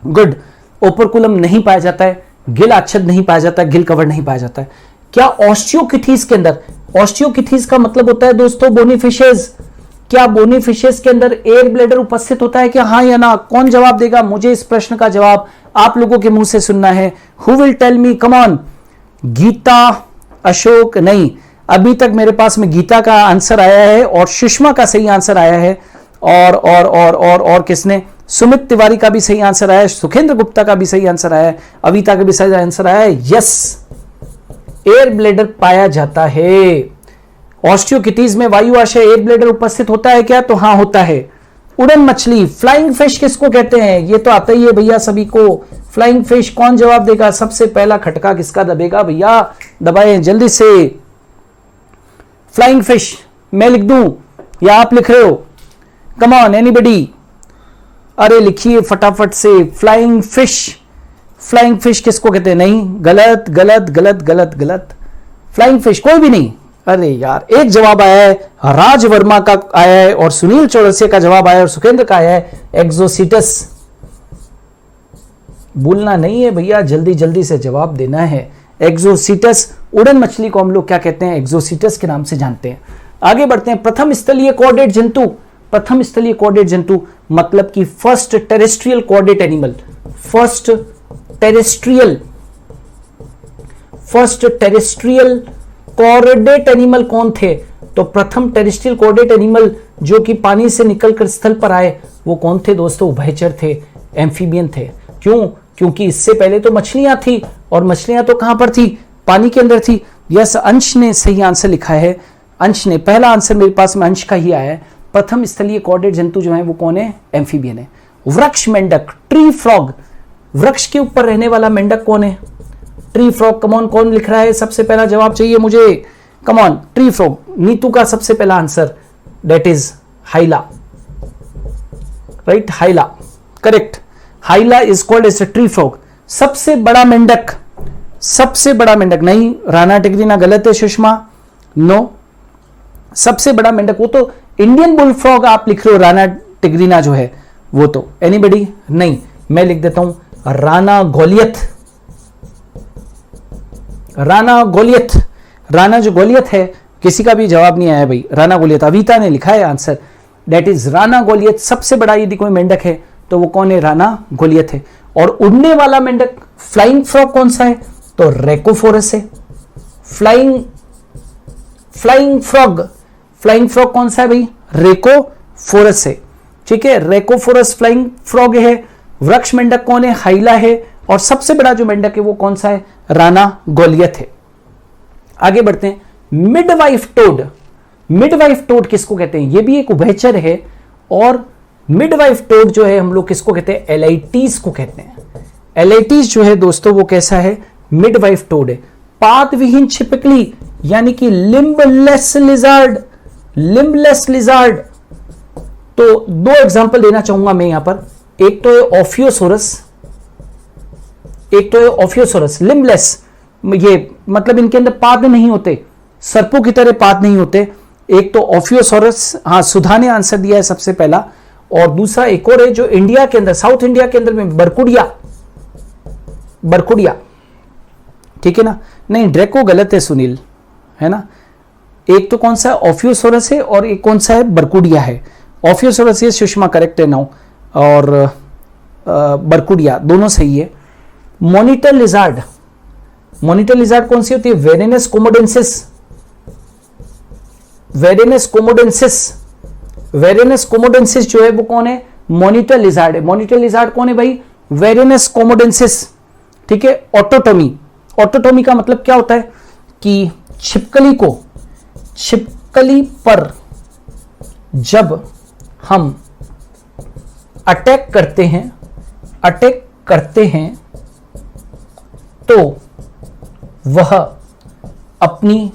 B: गुड, ओपरकुलम नहीं पाया जाता है, गिल आच्छद नहीं पाया जाता है, गिल कवर नहीं पाया जाता है। क्या ऑस्टियोकिथीज के अंदर, ऑस्टियोकिथीज का मतलब होता है दोस्तों बोनी फिशेज, क्या बोनी फिशेज के अंदर एयर ब्लैडर उपस्थित होता है क्या? हाँ या ना? कौन जवाब देगा? मुझे इस प्रश्न का जवाब आप लोगों के मुंह से सुनना है। Who will tell me? Come on. Gita, Ashok, नहीं, अभी तक मेरे पास में गीता का आंसर आया है और सुषमा का सही आंसर आया है। और किसने? सुमित तिवारी का भी सही आंसर आया है, सुखेंद्र गुप्ता का भी सही आंसर आया है, अविता का भी सही आंसर आया है। यस, एयर ब्लैडर पाया जाता है। ऑस्टियोकिथीज में वायुआशय एयर ब्लैडर उपस्थित होता है क्या? तो हाँ, होता है। उड़न मछली, फ्लाइंग फिश किसको कहते हैं? ये तो आता ही है भैया सभी को। फ्लाइंग फिश, कौन जवाब देगा? सबसे पहला खटका किसका दबेगा भैया? दबाएं जल्दी से। फ्लाइंग फिश मैं लिख दूं या आप लिख रहे हो? कम ऑन एनीबडी, अरे लिखिए फटाफट से। फ्लाइंग फिश, फ्लाइंग फिश किसको कहते हैं? नहीं, गलत गलत गलत गलत गलत। फ्लाइंग फिश कोई भी नहीं। अरे यार, एक जवाब आया है, राज वर्मा का आया है और सुनील चौरसिया का जवाब आया है और सुखेंद्र का आया है, एक्सोसीटस। भूलना नहीं है भैया, जल्दी जल्दी से जवाब देना है। एक्सोसीटस, उड़न मछली को हम लोग क्या कहते हैं? एक्सोसीटस के नाम से जानते हैं। आगे बढ़ते हैं। प्रथम स्थलीय कोऑर्डिनेट जंतु, प्रथम स्थलीय कोऑर्डिनेट जंतु मतलब कि first terrestrial coordinate animal. First terrestrial coordinate animal कौन थे? तो प्रथम टेरेस्ट्रियल कोऑर्डिनेट एनिमल जो कि पानी से निकलकर स्थल पर आए वो कौन थे दोस्तों? उभयचर थे, एम्फीबियन थे। क्यों? क्योंकि इससे पहले तो मछलियां थी और मछलियां तो कहां पर थी? पानी के अंदर थी। यस, अंश ने सही आंसर लिखा है। अंश ने, पहला आंसर मेरे पास में अंश का ही आया है। प्रथम स्थलीय कोऑर्डिनेट जंतु जो है वो कौन है? एम्फीबियन है। वृक्ष मेंढक, ट्री फ्रॉग, वृक्ष के ऊपर रहने वाला मेंढक कौन है? Tree frog. कमॉन, कौन लिख रहा है? सबसे पहला जवाब चाहिए मुझे। Come on, tree frog. नीतू का सबसे पहला answer, that is Hyla. Right, Hyla, correct. Hyla is called as a tree frog. सबसे बड़ा मेंढक, सबसे बड़ा मेंढक नहीं, राणा टिग्रीना गलत है सुषमा, नो। सबसे बड़ा मेंढक वो तो इंडियन बुल फ्रॉग आप लिख रहे हो, राणा टिग्रीना जो है वो तो। एनीबडी? नहीं, मैं लिख देता हूं राणा गोलियत। राणा गोलियत, राणा जो गोलियत है, किसी का भी जवाब नहीं आया भाई, राणा गोलियत। अविता ने लिखा है answer, that is Rana Goliath. सबसे बड़ा यदि कोई मेंढक है तो वो कौन है? राणा गोलियत है। और उड़ने वाला मेंढक फ्लाइंग फ्रॉग कौन सा है? तो रेकोफोरस है। फ्लाइंग फ्रॉग कौन सा है भाई? रेकोफोरस है। ठीक है, रेकोफोरस फ्लाइंग फ्रॉग है। वृक्ष मेंढक कौन है? हाइला है। और सबसे बड़ा जो मेंढक है वो कौन सा है? राणा गोलियत है। आगे बढ़ते हैं। मिडवाइफ टोड किसको कहते हैं? ये भी एक उभयचर है। और मिडवाइफ टोड जो है हम लोग किसको कहते हैं? एलाइटीज को कहते हैं। एलाइटीज जो है दोस्तों वो कैसा है? मिडवाइफ टोड है। पाद विहीन छिपकली यानी कि लिम्बलेस लिजार्ड। तो दो एग्जांपल देना चाहूंगा मैं यहां पर। एक तो है ओफियोसोरस, लिम्बलेस, ये मतलब इनके अंदर पाद नहीं होते, सर्पों की तरह पाद नहीं होते। एक तो ओफियोसोरस, हाँ सुधा ने आंसर दिया है सबसे पहला। और दूसरा एक और है जो इंडिया के अंदर, साउथ इंडिया के अंदर में बरकुडिया। ठीक है ना? नहीं, ड्रैको गलत है सुनील, है ना? एक तो कौन सा है? ओफियोसोरस है और एक कौन सा है? बरकुडिया है। ओफियोसोरस ये सुषमा करेक्ट है नाउ, और बरकुडिया दोनों सही है। मॉनिटर लिजार्ड कौन सी होती है? वेरेनस कोमोडेंसिस जो है वो कौन है? मॉनिटर लिजार्ड है। मॉनिटर लिजार्ड कौन है भाई? वेरेनस कोमोडेंसिस। ठीक है। ऑटोटोमी का मतलब क्या होता है? कि छिपकली पर जब हम अटैक करते हैं तो वह अपनी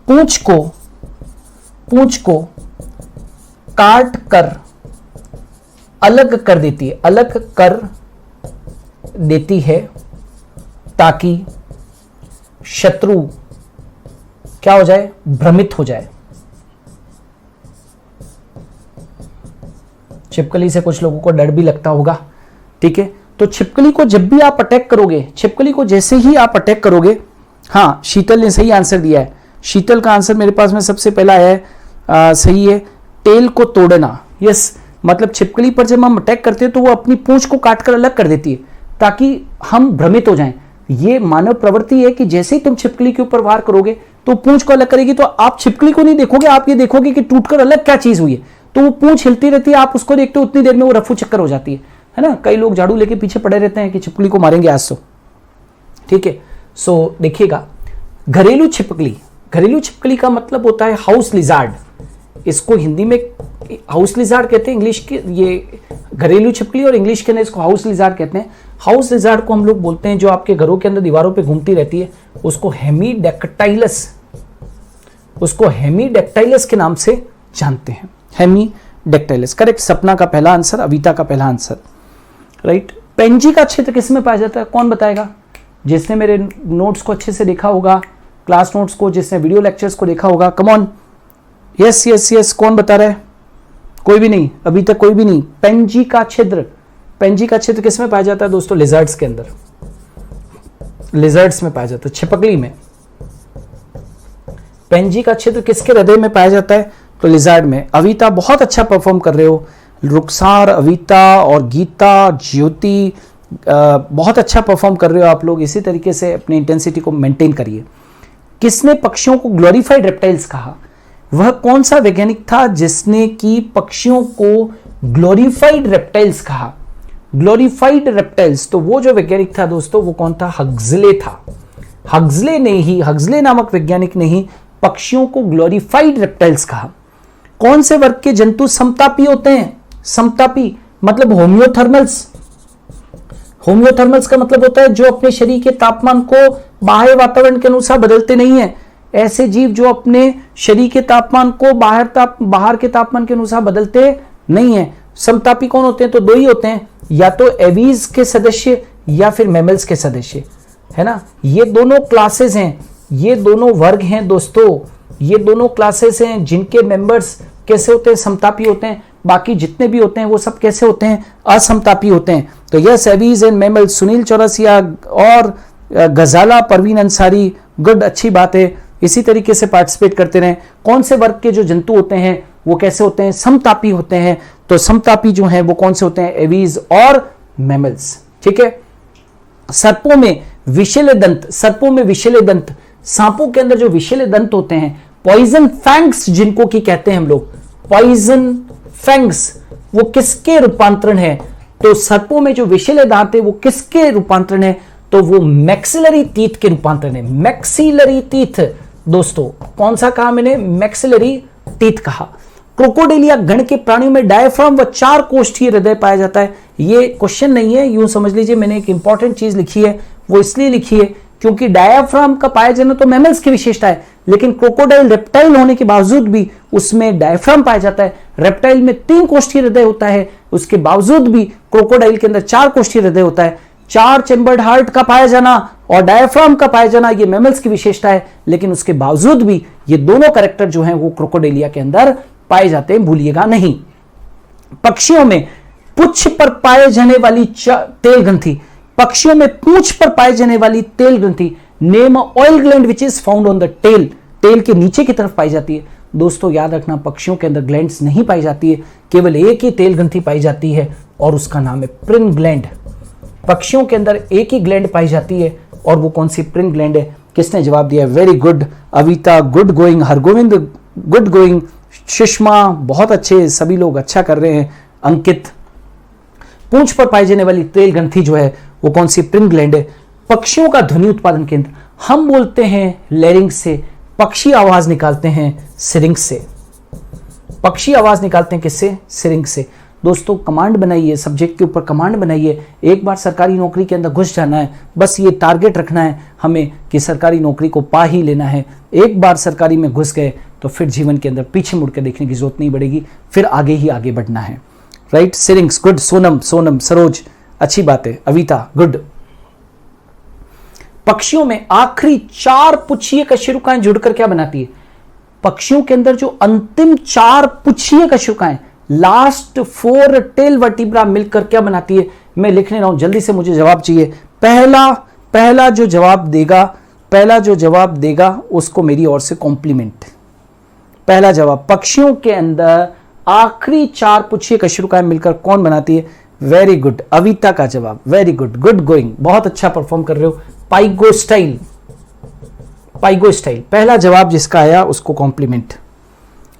B: पूंछ को काट कर अलग कर देती है ताकि शत्रु क्या हो जाए? भ्रमित हो जाए। छिपकली से कुछ लोगों को डर भी लगता होगा। ठीक है, तो छिपकली को जब भी आप अटैक करोगे, छिपकली को जैसे ही आप अटैक करोगे, हाँ शीतल ने सही आंसर दिया है। शीतल का आंसर मेरे पास में सबसे पहला आया है, सही है। टेल को तोड़ना, यस, मतलब छिपकली पर जब हम अटैक करते हैं तो वो अपनी पूंछ को काटकर अलग कर देती है ताकि हम भ्रमित हो जाएं। ये मानव प्रवृत्ति है कि जैसे ही तुम छिपकली के ऊपर वार करोगे तो पूंछ को अलग करेगी, तो आप छिपकली को नहीं देखोगे, आप ये देखोगे कि टूटकर अलग क्या चीज हुई है। तो वो पूंछ हिलती रहती है, आप उसको देखते हो, उतनी देर में वो रफू चक्कर हो जाती है ना? कई लोग झाड़ू लेके पीछे पड़े रहते हैं कि छिपकली को मारेंगे आज तो। ठीक है, सो देखिएगा, घरेलू छिपकली का मतलब होता है हाउस लिजार्ड। इसको हिंदी में हाउस लिजार्ड कहते हैं, इंग्लिश के ये घरेलू छिपकली, और इंग्लिश के अंदर इसको हाउस लिजार्ड कहते हैं। हाउस लिजार्ड को हम लोग बोलते हैं जो आपके घरों के अंदर दीवारों पे घूमती रहती है, उसको हेमीडेक्टाइलस के नाम से जानते हैं। Hemidactylus correct. सपना का पहला आंसर, अविता का पहला आंसर, राइट। पेंजी का क्षेत्र किस में पाया जाता है? कौन बताएगा? जिसने मेरे नोट्स को अच्छे से देखा होगा, क्लास नोट्स को, जिसने वीडियो लेक्चर्स को देखा होगा, कम ऑन। यस, कौन बता रहा है? कोई भी नहीं, अभी तक कोई भी नहीं। पेंजी का क्षेत्र किस में पाया जाता है दोस्तों? लिजर्ड्स के अंदर, लिजर्ड्स में पाया जाता है, छिपकली में। पेंजी का क्षेत्र किसके हृदय में पाया जाता है? तो लिजर्ड में। अविता बहुत अच्छा परफॉर्म कर रहे हो, रुखसार, अविता और गीता, ज्योति, बहुत अच्छा परफॉर्म कर रहे हो आप लोग। इसी तरीके से अपनी इंटेंसिटी को मेंटेन करिए। किसने पक्षियों को ग्लोरीफाइड रेप्टाइल्स कहा? वह कौन सा वैज्ञानिक था जिसने की पक्षियों को ग्लोरीफाइड रेप्टाइल्स कहा? ग्लोरीफाइड रेप्टाइल्स, तो वो जो वैज्ञानिक था दोस्तों वो कौन था? हक्सले था। हक्सले नामक वैज्ञानिक ने ही पक्षियों को ग्लोरीफाइड रेप्टाइल्स कहा। कौन से वर्ग के जंतु समतापी होते हैं? समतापी मतलब होम्योथर्मल्स का मतलब होता है जो अपने शरीर के तापमान को बाह्य वातावरण के अनुसार बदलते नहीं है। ऐसे जीव जो अपने शरीर के तापमान को बाहर के तापमान के अनुसार बदलते नहीं है। समतापी कौन होते हैं? तो दो ही होते हैं, या तो एवीज के सदस्य या फिर मैमल्स के सदस्य, है ना? ये दोनों क्लासेस हैं, ये दोनों वर्ग हैं दोस्तों, ये दोनों क्लासेस हैं जिनके मेंबर्स कैसे होते हैं? समतापी होते हैं। बाकी जितने भी होते हैं वो सब कैसे होते हैं? असमतापी होते हैं। तो yes, aves and mammals. Sunil Chaurasia और गजाला परवीन अंसारी, गुड, अच्छी बात है, इसी तरीके से पार्टिसिपेट करते रहें। कौन से वर्ग के जो जंतु होते हैं वो कैसे होते हैं? समतापी होते हैं। तो समतापी जो है वो कौन से होते हैं? एवीज और मैमल्स। ठीक है। सर्पों में विषैले दंत, सर्पों में विषैले दंत, सांपों के अंदर जो विषैले दंत होते हैं, पॉइजन फैंग्स जिनको की कहते हैं हम लोग, पॉइजन फैंग्स, वो किसके रूपांतरण है? तो सर्पों में जो विषैले दांत है वो किसके रूपांतरण है? तो वो मैक्सिलरी टीथ के रूपांतरण है। मैक्सिलरी टीथ दोस्तों, कौन सा कहा मैंने? मैक्सिलरी टीथ कहा। क्रोकोडिलिया गण के प्राणियों में डायफ्राम व 4 कोष्ठीय हृदय पाया जाता है। ये क्वेश्चन नहीं है, यूं समझ लीजिए मैंने एक इंपॉर्टेंट चीज लिखी है, वो इसलिए लिखी है क्योंकि डायफ्राम का पाया जाना तो मैमल्स की विशेषता है, लेकिन क्रोकोडाइल रेप्टाइल होने के बावजूद भी उसमें डायफ्राम पाया जाता है। रेप्टाइल में 3 कोष्ठीय हृदय होता है, उसके बावजूद भी क्रोकोडाइल के अंदर 4 कोष्ठीय हृदय होता है। 4 चैम्बर्ड हार्ट का पाया जाना और डायफ्राम का पाया जाना ये मैमल्स की विशेषता है, लेकिन उसके बावजूद भी ये दोनों कैरेक्टर जो हैं वो क्रोकोडिलिया के अंदर पाए जाते हैं, भूलिएगा नहीं। पक्षियों में पुच्छ पर पाए जाने वाली तेल ग्रंथि, पक्षियों में पूंछ पर पाए जाने वाली तेल ग्रंथि, name oil gland which is found on the tail, tail के नीचे की तरफ पाई जाती है। दोस्तों याद रखना, पक्षियों के अंदर ग्लैंड्स नहीं पाई जाती है, केवल एक ही तेल ग्रंथि पाई जाती है और उसका नाम है प्रिन ग्लैंड। पक्षियों के अंदर एक ही ग्लैंड पाई जाती है और वो कौन सी? प्रिन ग्लैंड है। किसने जवाब दिया? Very good Avita, good going, Hargovind good going, Sushma बहुत अच्छे, सभी लोग अच्छा कर रहे हैं, अंकित। पूंछ पर पाई जाने वाली तेल ग्रंथि जो है वो कौन सी? प्रिन ग्लैंड है। पक्षियों का ध्वनि उत्पादन केंद्र, हम बोलते हैं लैरिंक्स से, पक्षी आवाज निकालते हैं सिरिंक्स से। पक्षी आवाज निकालते हैं किससे? सिरिंक्स से। दोस्तों कमांड बनाइए, सब्जेक्ट के ऊपर कमांड बनाइए। एक बार सरकारी नौकरी के अंदर घुस जाना है, बस ये टारगेट रखना है हमें कि सरकारी नौकरी को पा ही लेना है। एक बार सरकारी में घुस गए तो फिर जीवन के अंदर पीछे मुड़ के देखने की जरूरत नहीं पड़ेगी, फिर आगे ही आगे बढ़ना है। Right, सिरिंक्स, good. सोनम, सोनम, सरोज, अच्छी बात है। अविता, गुड। पक्षियों में आखिरी 4 पुच्छीय कशेरुकाएं जुड़कर क्या बनाती है? पक्षियों के अंदर जो अंतिम 4 पुच्छीय कशेरुकाएं, लास्ट 4 टेल वर्टिब्रा मिलकर क्या बनाती है? मैं लिखने रहा हूं, जल्दी से मुझे जवाब चाहिए। पहला जो जवाब देगा उसको मेरी ओर से कॉम्प्लीमेंट। पहला जवाब, पक्षियों के अंदर आखिरी 4 पुच्छीय कशेरुकाएं मिलकर कौन बनाती है? वेरी गुड, अविता का जवाब, वेरी गुड, गुड गोइंग, बहुत अच्छा परफॉर्म कर रहे हो। पाइगोस्टाइल, पाइगोस्टाइल, पहला जवाब जिसका आया उसको compliment.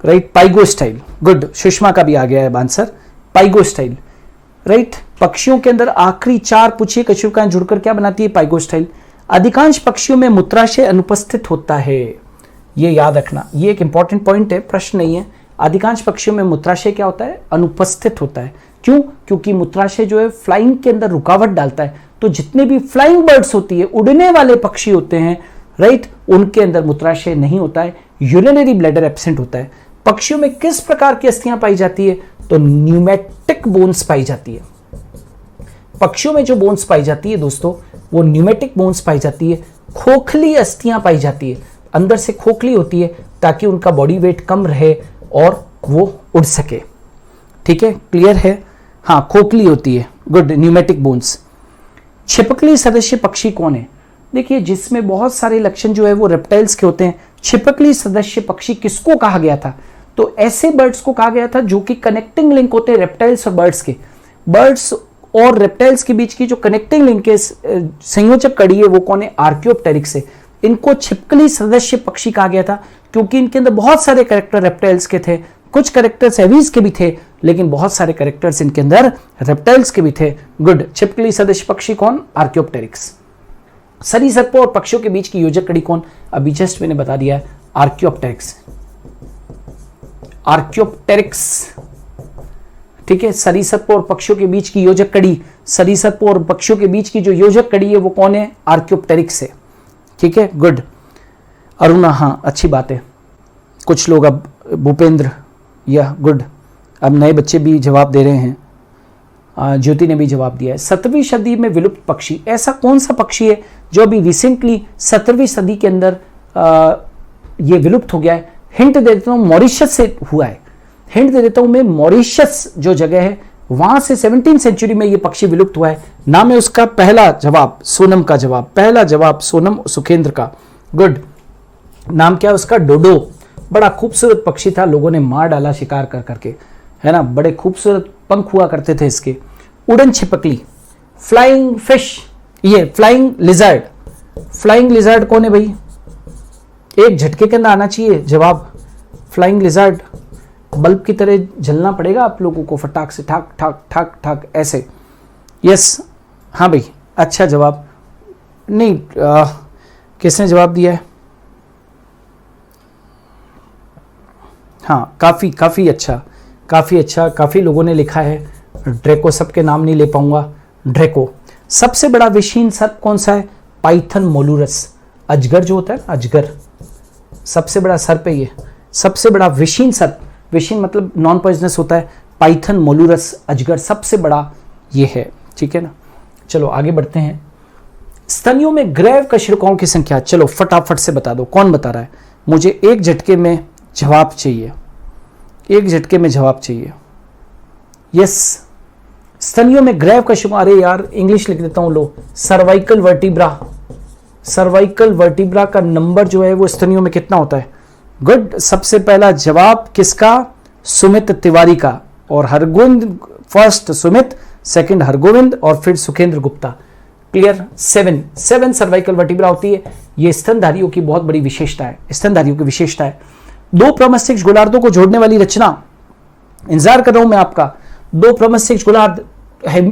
B: Right, pygostyle, good. Sushma का भी आ गया है आंसर, पाइगोस्टाइल। राइट, पक्षियों के अंदर आखिरी 4 पुच्छीय कशेरुकाएं जुड़कर क्या बनाती है? पाइगोस्टाइल। अधिकांश पक्षियों में मूत्राशय अनुपस्थित होता है, ये याद रखना, ये एक इंपॉर्टेंट पॉइंट है, प्रश्न नहीं है। अधिकांश पक्षियों में मूत्राशय क्या होता है? अनुपस्थित होता है। क्यों? क्योंकि मूत्राशय जो है फ्लाइंग के अंदर रुकावट डालता है, तो जितने भी फ्लाइंग बर्ड्स होती है, उड़ने वाले पक्षी होते हैं, राइट, उनके अंदर मूत्राशय नहीं होता है, यूरिनरी ब्लैडर एब्सेंट होता है। पक्षियों में किस प्रकार की अस्थियां पाई जाती है? तो न्यूमेटिक बोन्स पाई जाती है। पक्षियों में जो बोन्स पाई जाती है दोस्तों, वो न्यूमेटिक बोन्स पाई जाती है। खोखली अस्थियां पाई जाती है, अंदर से खोखली होती है ताकि उनका बॉडी वेट कम रहे और वो उड़ सके। ठीक है, क्लियर है? हाँ, खोखली होती है, गुड, न्यूमेटिक बोन्स। छिपकली सदस्य पक्षी कौन है? देखिए, जिसमें बहुत सारे लक्षण जो है वो रेप्टाइल्स के होते हैं। छिपकली सदस्य पक्षी किसको कहा गया था? तो ऐसे बर्ड्स को कहा गया था जो कि कनेक्टिंग लिंक होते हैं रेप्टाइल्स और बर्ड्स के। बर्ड्स और रेप्टाइल्स के बीच की जो कनेक्टिंग लिंक है, संयोजक कड़ी है, वो कौन है? आर्कियोप्टेरिक्स है। इनको छिपकली सदस्य पक्षी कहा गया था क्योंकि इनके अंदर बहुत सारे कैरेक्टर रेप्टाइल्स के थे, कुछ कैरेक्टर्स एवीज के भी थे, लेकिन बहुत सारे कैरेक्टर्स इनके अंदर रेप्टाइल्स के भी थे। गुड, छिपकली सदस्य पक्षी कौन? आर्कियोप्टेरिक्स। सरीसृपों और पक्षियों के बीच की योजक कड़ी कौन? अभी जस्ट मैंने बता दिया है, आर्कियोप्टेरिक्स। आर्कियोप्टेरिक्स, ठीक है। सरीसृपों और पक्षियों के बीच की योजक कड़ी, सरीसृपों और पक्षियों के बीच की जो योजक कड़ी है वो कौन है? आर्कियोप्टेरिक्स है। ठीक है, गुड। अरुणा, हाँ अच्छी बात है। कुछ लोग अब भूपेंद्र, या गुड, अब नए बच्चे भी जवाब दे रहे हैं। ज्योति ने भी जवाब दिया है। 17वीं सदी में विलुप्त पक्षी, ऐसा कौन सा पक्षी है जो अभी रिसेंटली 17वीं सदी के अंदर ये विलुप्त हो गया है? हिंट दे देता हूं, मॉरिशस से हुआ है। हिंट दे देता हूं मैं, मॉरिशस जो जगह है वहां से 17वीं सेंचुरी में ये पक्षी विलुप्त हुआ है। नाम है उसका, पहला जवाब सोनम का जवाब, पहला जवाब सोनम सुखेंद्र का। गुड। नाम क्या है उसका? डोडो। बड़ा खूबसूरत पक्षी था, लोगों ने मार डाला शिकार कर करके, है ना। बड़े खूबसूरत पंख हुआ करते थे इसके। उड़न छिपकली, फ्लाइंग फिश, ये फ्लाइंग लिजर्ड। फ्लाइंग लिजर्ड कौन है भाई? एक झटके के अंदर आना चाहिए जवाब। फ्लाइंग लिजर्ड बल्ब की तरह जलना पड़ेगा आप लोगों को, फटाक से, ठाक ठाक ठाक ठाक ऐसे। यस, हाँ भाई, अच्छा जवाब। नहीं, किसने जवाब दिया है? हाँ, काफी काफी अच्छा, काफी अच्छा, काफी लोगों ने लिखा है। ड्रैको, सबके नाम नहीं ले पाऊंगा। ड्रैको। सबसे बड़ा विषीन सर्प कौन सा है? पाइथन मोलुरस। अजगर जो होता है, अजगर सबसे बड़ा सर्प है ये, सबसे बड़ा विषीन सर्प। विषीन मतलब नॉन पॉइजनस होता है। पाइथन मोलुरस अजगर सबसे बड़ा ये है, ठीक है ना। चलो आगे बढ़ते हैं। स्तनियों में ग्रैव कशेरुकाओं की संख्या, चलो फटाफट से बता दो, कौन बता रहा है? मुझे एक झटके में जवाब चाहिए, एक झटके में जवाब चाहिए। यस, स्तनियों में ग्रैव कशेरुका, अरे यार इंग्लिश लिख देता हूं, लो। सर्वाइकल वर्टिब्रा, सर्वाइकल वर्टिब्रा का नंबर जो है वो स्तनियों में कितना होता है? गुड। सबसे पहला जवाब किसका? सुमित तिवारी का। और हरगोविंद, फर्स्ट सुमित, सेकंड हरगोविंद, और फिर Sukhendra Gupta. Clear? 7 cervical vertebra होती है। ये स्तनधारियों की बहुत बड़ी विशेषता है, स्तनधारियों की विशेषता है। दो प्रमस्तिष्क गोलार्धों को जोड़ने वाली रचना, इंतजार कर रहा हूं मैं आपका। दो प्रमस्तिष्क गोलार्ध,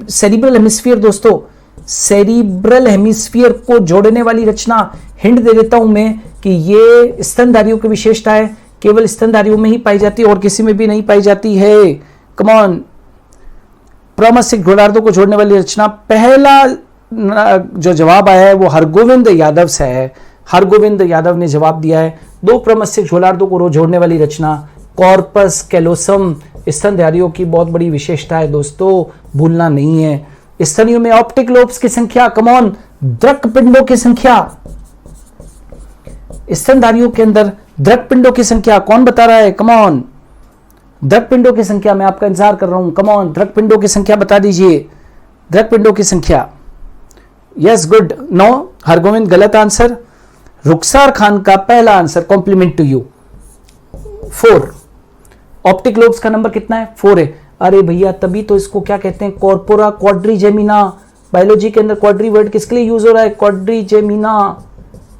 B: सेरिब्रल हेमिस्फीयर दोस्तों, सेरिब्रल हेमिस्फीयर को जोड़ने वाली रचना। हिंट दे देता हूं मैं कि ये स्तनधारियों की विशेषता है, केवल स्तनधारियों में ही पाई जाती है और किसी में भी नहीं पाई जाती है। कम ऑन, प्रमस्तिष्क गोलार्धों को जोड़ने वाली रचना। पहला जो जवाब आया है वो हरगोविंद यादव से है। हरगोविंद यादव ने जवाब दिया है। दो प्रमस्तिष्क गोलार्धों को जोड़ने वाली रचना, कॉर्पस कैलोसम, स्तनधारियों की बहुत बड़ी विशेषता है दोस्तों, भूलना नहीं है। स्तनियों में ऑप्टिक लोब्स की संख्या, कम ऑन, दृक पिंडों की संख्या। स्तनधारियों के अंदर दृक पिंडों की संख्या कौन बता रहा है? कम ऑन, दृक पिंडों की संख्या, मैं आपका इंतजार कर रहा हूं। कम ऑन, दृक पिंडों की संख्या बता दीजिए, दृक पिंडों की संख्या। Yes, good. 9, हरगोविंद गलत आंसर। रुखसार खान का पहला answer, compliment to you. 4, optic lobes का नंबर कितना है? 4 है। अरे भैया, तभी तो इसको क्या कहते हैं? कॉर्पोरा क्वाड्रीजेमिना। बायोलॉजी के अंदर क्वाड्री वर्ड किसके लिए यूज हो रहा है? क्वाड्रीजेमिना,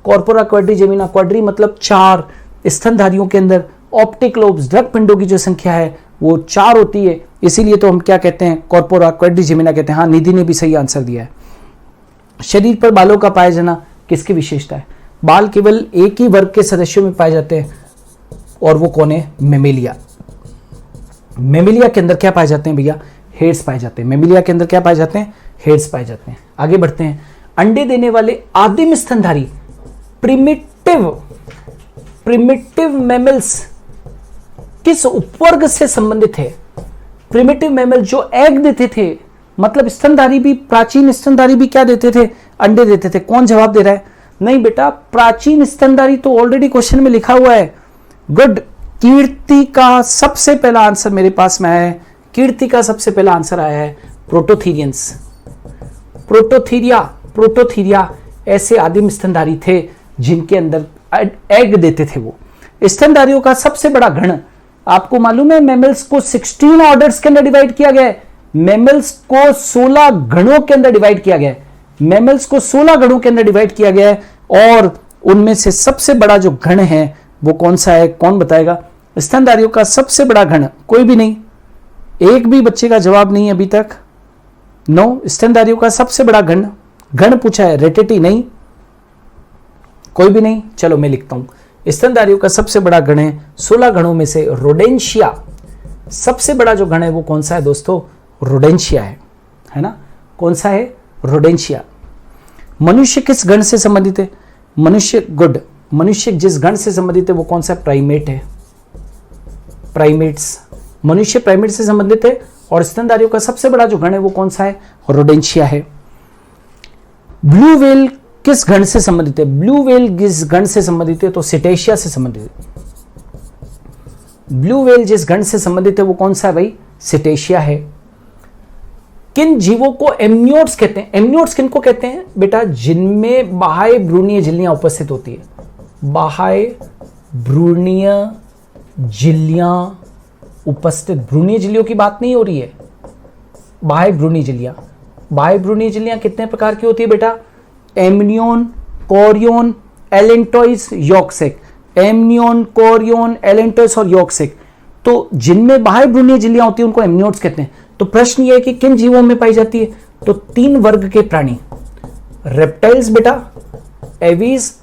B: कॉर्पोरा क्वाड्रीजेमिना। क्वाड्री मतलब 4। स्तनधारियों के अंदर ऑप्टिक लोब्स, दृक पिंडों की जो संख्या है वो 4 होती है, इसीलिए तो हम क्या कहते हैं? कॉर्पोरा क्वाड्रीजेमिना कहते हैं। हाँ, निधि ने भी सही आंसर दिया है। शरीर पर बालों का पाया जाना किसकी विशेषता है? बाल केवल एक ही वर्ग के सदस्यों में पाए जाते हैं, और वो कौन है? मेमेलिया। मेमेलिया के अंदर क्या पाए जाते हैं भैया? हेड्स पाए जाते हैं। मेमेलिया के अंदर क्या पाए जाते हैं? हेड्स पाए जाते हैं। आगे बढ़ते हैं। अंडे देने वाले आदिम स्तनधारी, प्रिमिटिव मैमल्स किस उपवर्ग से संबंधित है? प्रिमिटिव मैमल जो एग देते थे, मतलब स्तनधारी भी, प्राचीन स्तनधारी भी क्या देते थे? अंडे देते थे। कौन जवाब दे रहा है? नहीं बेटा, प्राचीन स्तनधारी तो ऑलरेडी क्वेश्चन में लिखा हुआ है। गुड। कीर्ति का सबसे पहला आंसर मेरे पास में है। कीर्ति का सबसे पहला आंसर आया है प्रोटोथीरियंस। प्रोटोथीरिया ऐसे आदिम स्तनधारी थे जिनके अंदर एग देते थे। वो स्तनधारियों का सबसे बड़ा गण, आपको मालूम है मैमल्स को 16 ऑर्डर्स के अंदर डिवाइड किया गया है। मैमल्स को 16 गणों के अंदर डिवाइड किया गया है। मैमल्स को 16 गणों के अंदर डिवाइड किया गया है, और उनमें से सबसे बड़ा जो गण है वो कौन सा है? कौन बताएगा? स्तनधारियों का सबसे बड़ा गण, कोई भी नहीं, एक भी बच्चे का जवाब नहीं अभी तक। नो, स्तनधारियों का सबसे बड़ा गण, गण पूछा है, रेटेटी नहीं, कोई भी नहीं। चलो मैं लिखता हूं। स्तनधारियों का सबसे बड़ा गण है 16 गणों में से रोडेंशिया। सबसे बड़ा जो गण है वो कौन सा है दोस्तों? रोडेंशिया है ना। कौन सा है? रोडेंशिया। मनुष्य किस गण से संबंधित है? मनुष्य, गुड। मनुष्य जिस गण से संबंधित है वो कौन सा? प्राइमेट है। प्राइमेट्स, मनुष्य प्राइमेट से संबंधित है, और स्तनधारियों का सबसे बड़ा जो गण है वो कौन सा है? रोडेंशिया है। ब्लू व्हेल किस गण से संबंधित है? ब्लू व्हेल किस गण से संबंधित है? तो सिटेशिया से संबंधित है। ब्लू व्हेल जिस गण से संबंधित है वो कौन सा है भाई? सिटेशिया है। किन जीवों को एमनियोट्स कहते हैं? एमनियोट्स किनको कहते हैं बेटा? जिनमें बाह्य भ्रूणीय झिल्लियां उपस्थित होती है। बाह्य भ्रूणीय झिल्लियां उपस्थित, भ्रूणीय झिल्लियों की बात नहीं हो रही है, बाह्य भ्रूणीय झिल्लियां। बाह्य भ्रूणीय झिल्लियां कितने प्रकार की होती है बेटा? Amnion, chorion, allantois, yolk sac. Amnion, chorion, allantois और यॉक्सेक। तो जिनमें बाह्य भ्रूणीय झिल्लियां होती है उनको एमनियोट्स कहते हैं। तो प्रश्न ये है कि किन जीवों में पाई जाती है? तो 3 वर्ग के प्राणी, रेप्टाइल्स बेटा, एवीज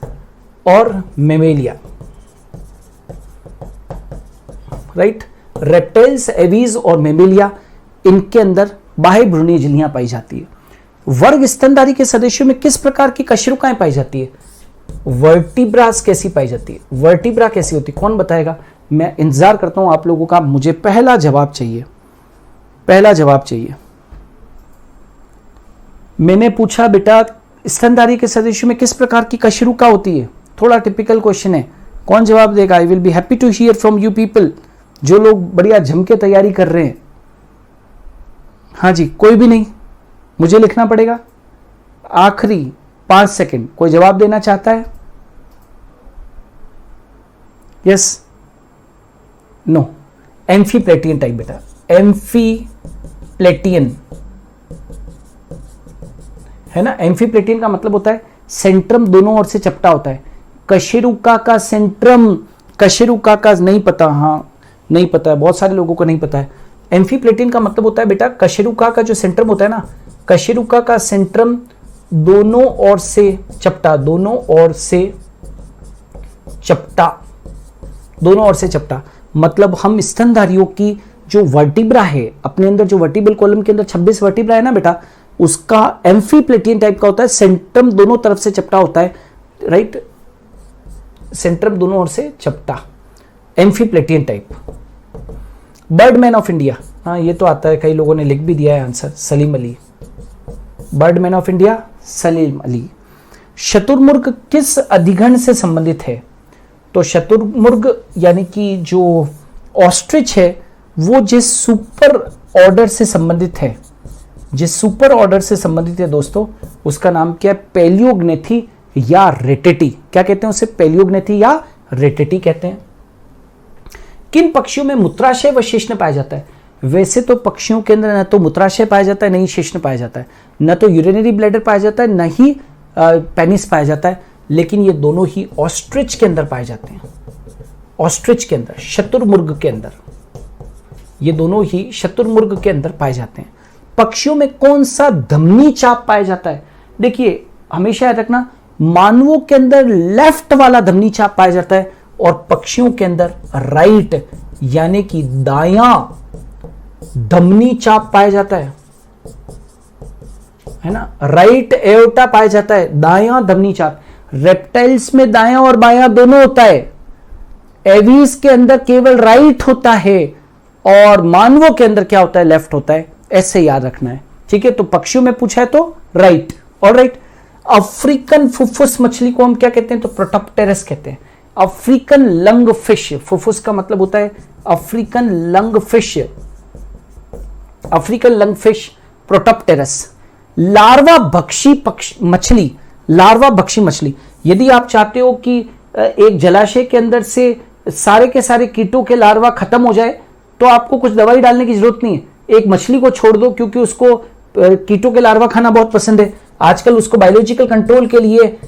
B: और मेमेलिया। राइट, रेप्टाइल्स, एवीज और मेमेलिया, इनके अंदर बाह्य भ्रूणीय झिल्लियां पाई जाती है। वर्ग स्तनधारी के सदस्यों में किस प्रकार की कशेरुकाएं पाई जाती है? वर्टिब्रास कैसी पाई जाती है? वर्टिब्रा कैसी होती है? कौन बताएगा? मैं इंतजार करता हूं आप लोगों का, मुझे पहला जवाब चाहिए, पहला जवाब चाहिए। मैंने पूछा बेटा स्तनधारी के सदस्यों में किस प्रकार की कशेरुका होती है? थोड़ा टिपिकल क्वेश्चन है, कौन जवाब देगा? I will be happy to hear from you people, जो लोग बढ़िया जम के तैयारी कर रहे हैं। हाँ जी, कोई भी नहीं, मुझे लिखना पड़ेगा। आखिरी 5 सेकंड, कोई जवाब देना चाहता है? यस, नो, एम्फीप्लेटियन टाइप बेटा, एम्फीप्लेटियन है ना। एम्फीप्लेटियन का मतलब होता है सेंट्रम दोनों ओर से चपटा होता है। कशेरुका का सेंट्रम, कशेरुका का नहीं पता? हाँ नहीं पता है, बहुत सारे लोगों को नहीं पता है। एम्फीप्लेटियन का मतलब होता है बेटा कशेरुका का जो सेंट्रम होता है ना, कशेरुका का सेंट्रम दोनों ओर से चपटा, दोनों ओर से चपटा, दोनों ओर से चपटा। मतलब हम स्तनधारियों की जो वर्टिब्रा है अपने अंदर, जो वर्टिब्रल कॉलम के अंदर 26 वर्टिब्रा है ना बेटा, उसका एम्फीप्लेटियन टाइप का होता है, सेंट्रम दोनों तरफ से चपटा होता है। राइट, सेंट्रम दोनों ओर से चपटा, एम्फीप्लेटियन टाइप। बर्डमैन ऑफ इंडिया, हाँ ये तो आता है, कई लोगों ने लिख भी दिया है answer, Salim Ali. Birdman of India Salim Ali. शतुरमुर्ग किस अधिगण से संबंधित है? तो शतुरमुर्ग यानी कि जो ऑस्ट्रिच है वो जिस सुपर ऑर्डर से संबंधित है, जिस सुपर ऑर्डर से संबंधित है दोस्तों, उसका नाम क्या है? पैलियोग्नेथी या रेटेटी। क्या कहते हैं उसे? पैलियोग्नेथी या रेटेटी कहते हैं। किन पक्षियों में मूत्राशय व शेषण पाया जाता है? वैसे तो पक्षियों के अंदर न तो मूत्राशय पाया जाता है, न ही शेषण पाया जाता है, न तो यूरिनरी ब्लैडर पाया जाता है, न ही पेनिस पाया जाता है, लेकिन ये दोनों ही ऑस्ट्रिच के अंदर पाए जाते हैं। ऑस्ट्रिच के अंदर, शतुरमुर्ग के अंदर, ये दोनों ही शतुरमुर्ग के अंदर पाए जाते हैं। पक्षियों में कौन सा धमनी चाप पाया जाता है? देखिए हमेशा याद रखना, मानवों के अंदर लेफ्ट वाला धमनी चाप पाया जाता है और पक्षियों के अंदर राइट यानी कि दायां धमनी चाप पाया जाता है ना, राइट एओर्टा पाया जाता है, दायां धमनी चाप। रेप्टाइल्स में दायां और बायां दोनों होता है, एवीज के अंदर केवल राइट होता है और मानवों के अंदर क्या होता है? लेफ्ट होता है। ऐसे याद रखना है, ठीक है। तो पक्षियों में पूछा है तो राइट, ऑलराइट। अफ्रीकन फुफ्फुस मछली को हम क्या कहते हैं? तो प्रोटोप्टेरस कहते हैं। अफ्रीकन लंग फिश, फुफ्फुस का मतलब होता है African lung fish, African lung fish protopterus. Larva भक्षी मछली, लार्वा भक्षी मछली, यदि आप चाहते हो कि एक जलाशय के अंदर से सारे के सारे कीटों के लार्वा खत्म हो जाए तो आपको कुछ दवाई डालने की जरूरत नहीं है, एक मछली को छोड़ दो, क्योंकि उसको कीटों के लार्वा खाना बहुत पसंद है। आजकल उसको बायोलॉजिकल कंट्रोल के लिए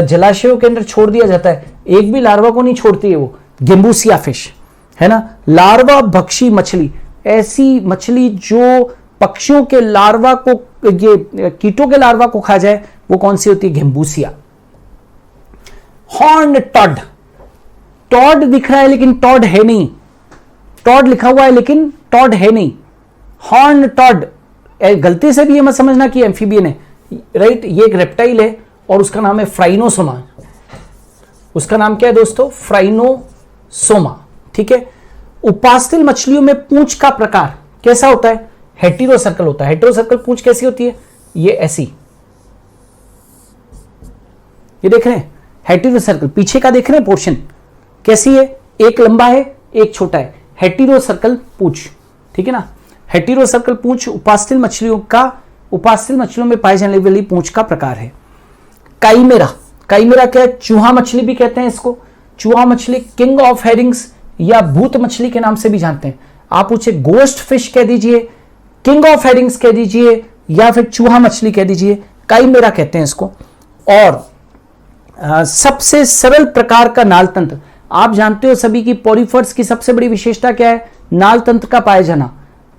B: जलाशयों के अंदर छोड़ दिया जाता है, एक भी लार्वा को नहीं छोड़ती है वो, गेम्बूसिया फिश है ना। लार्वा भक्षी मछली, ऐसी मछली जो पक्षियों के लार्वा को, ये कीटों के लार्वा को खा जाए, वो कौन सी होती है? गेम्बूसिया। हॉर्न टॉड, टॉड दिख रहा है लेकिन टॉड है नहीं, टॉड लिखा हुआ है लेकिन टॉड है नहीं। हॉर्न टॉड, गलती से भी ये मत समझना कि एम्फीबियन है, राइट। ये एक रेप्टाइल है और उसका नाम है फ्राइनोसोमा। उसका नाम क्या है दोस्तों? फ्राइनोसोमा, ठीक है। उपास्तिल मछलियों में पूंछ का प्रकार कैसा होता है? हेटेरोसर्कल होता है। हेटेरोसर्कल पूंछ कैसी होती है? ये ऐसी, ये देख रहे हैं हेटेरोसर्कल, पीछे का देख रहे हैं पोर्शन कैसी है? एक लंबा है एक छोटा है, हेटेरोसर्कल पूंछ, ठीक है ना। हेटेरोसर्कल पूंछ उपास्थिल मछलियों में पाए जाने वाली पूंछ का प्रकार है। काइमेरा, काइमेरा क्या है? चूहा मछली भी कहते हैं इसको। चूहा मछली किंग ऑफ हेरिंग्स या भूत मछली के नाम से भी जानते हैं। आप पूछे गोस्ट फिश कह दीजिए, किंग ऑफ हेरिंग्स कह दीजिए, या फिर चूहा मछली कह दीजिए, काइमेरा कहते हैं इसको। और सबसे सरल प्रकार का नाल तंत्र, आप जानते हो सभी की पोरीफर्स की सबसे बड़ी विशेषता क्या है? नाल तंत्र का पाए जाना,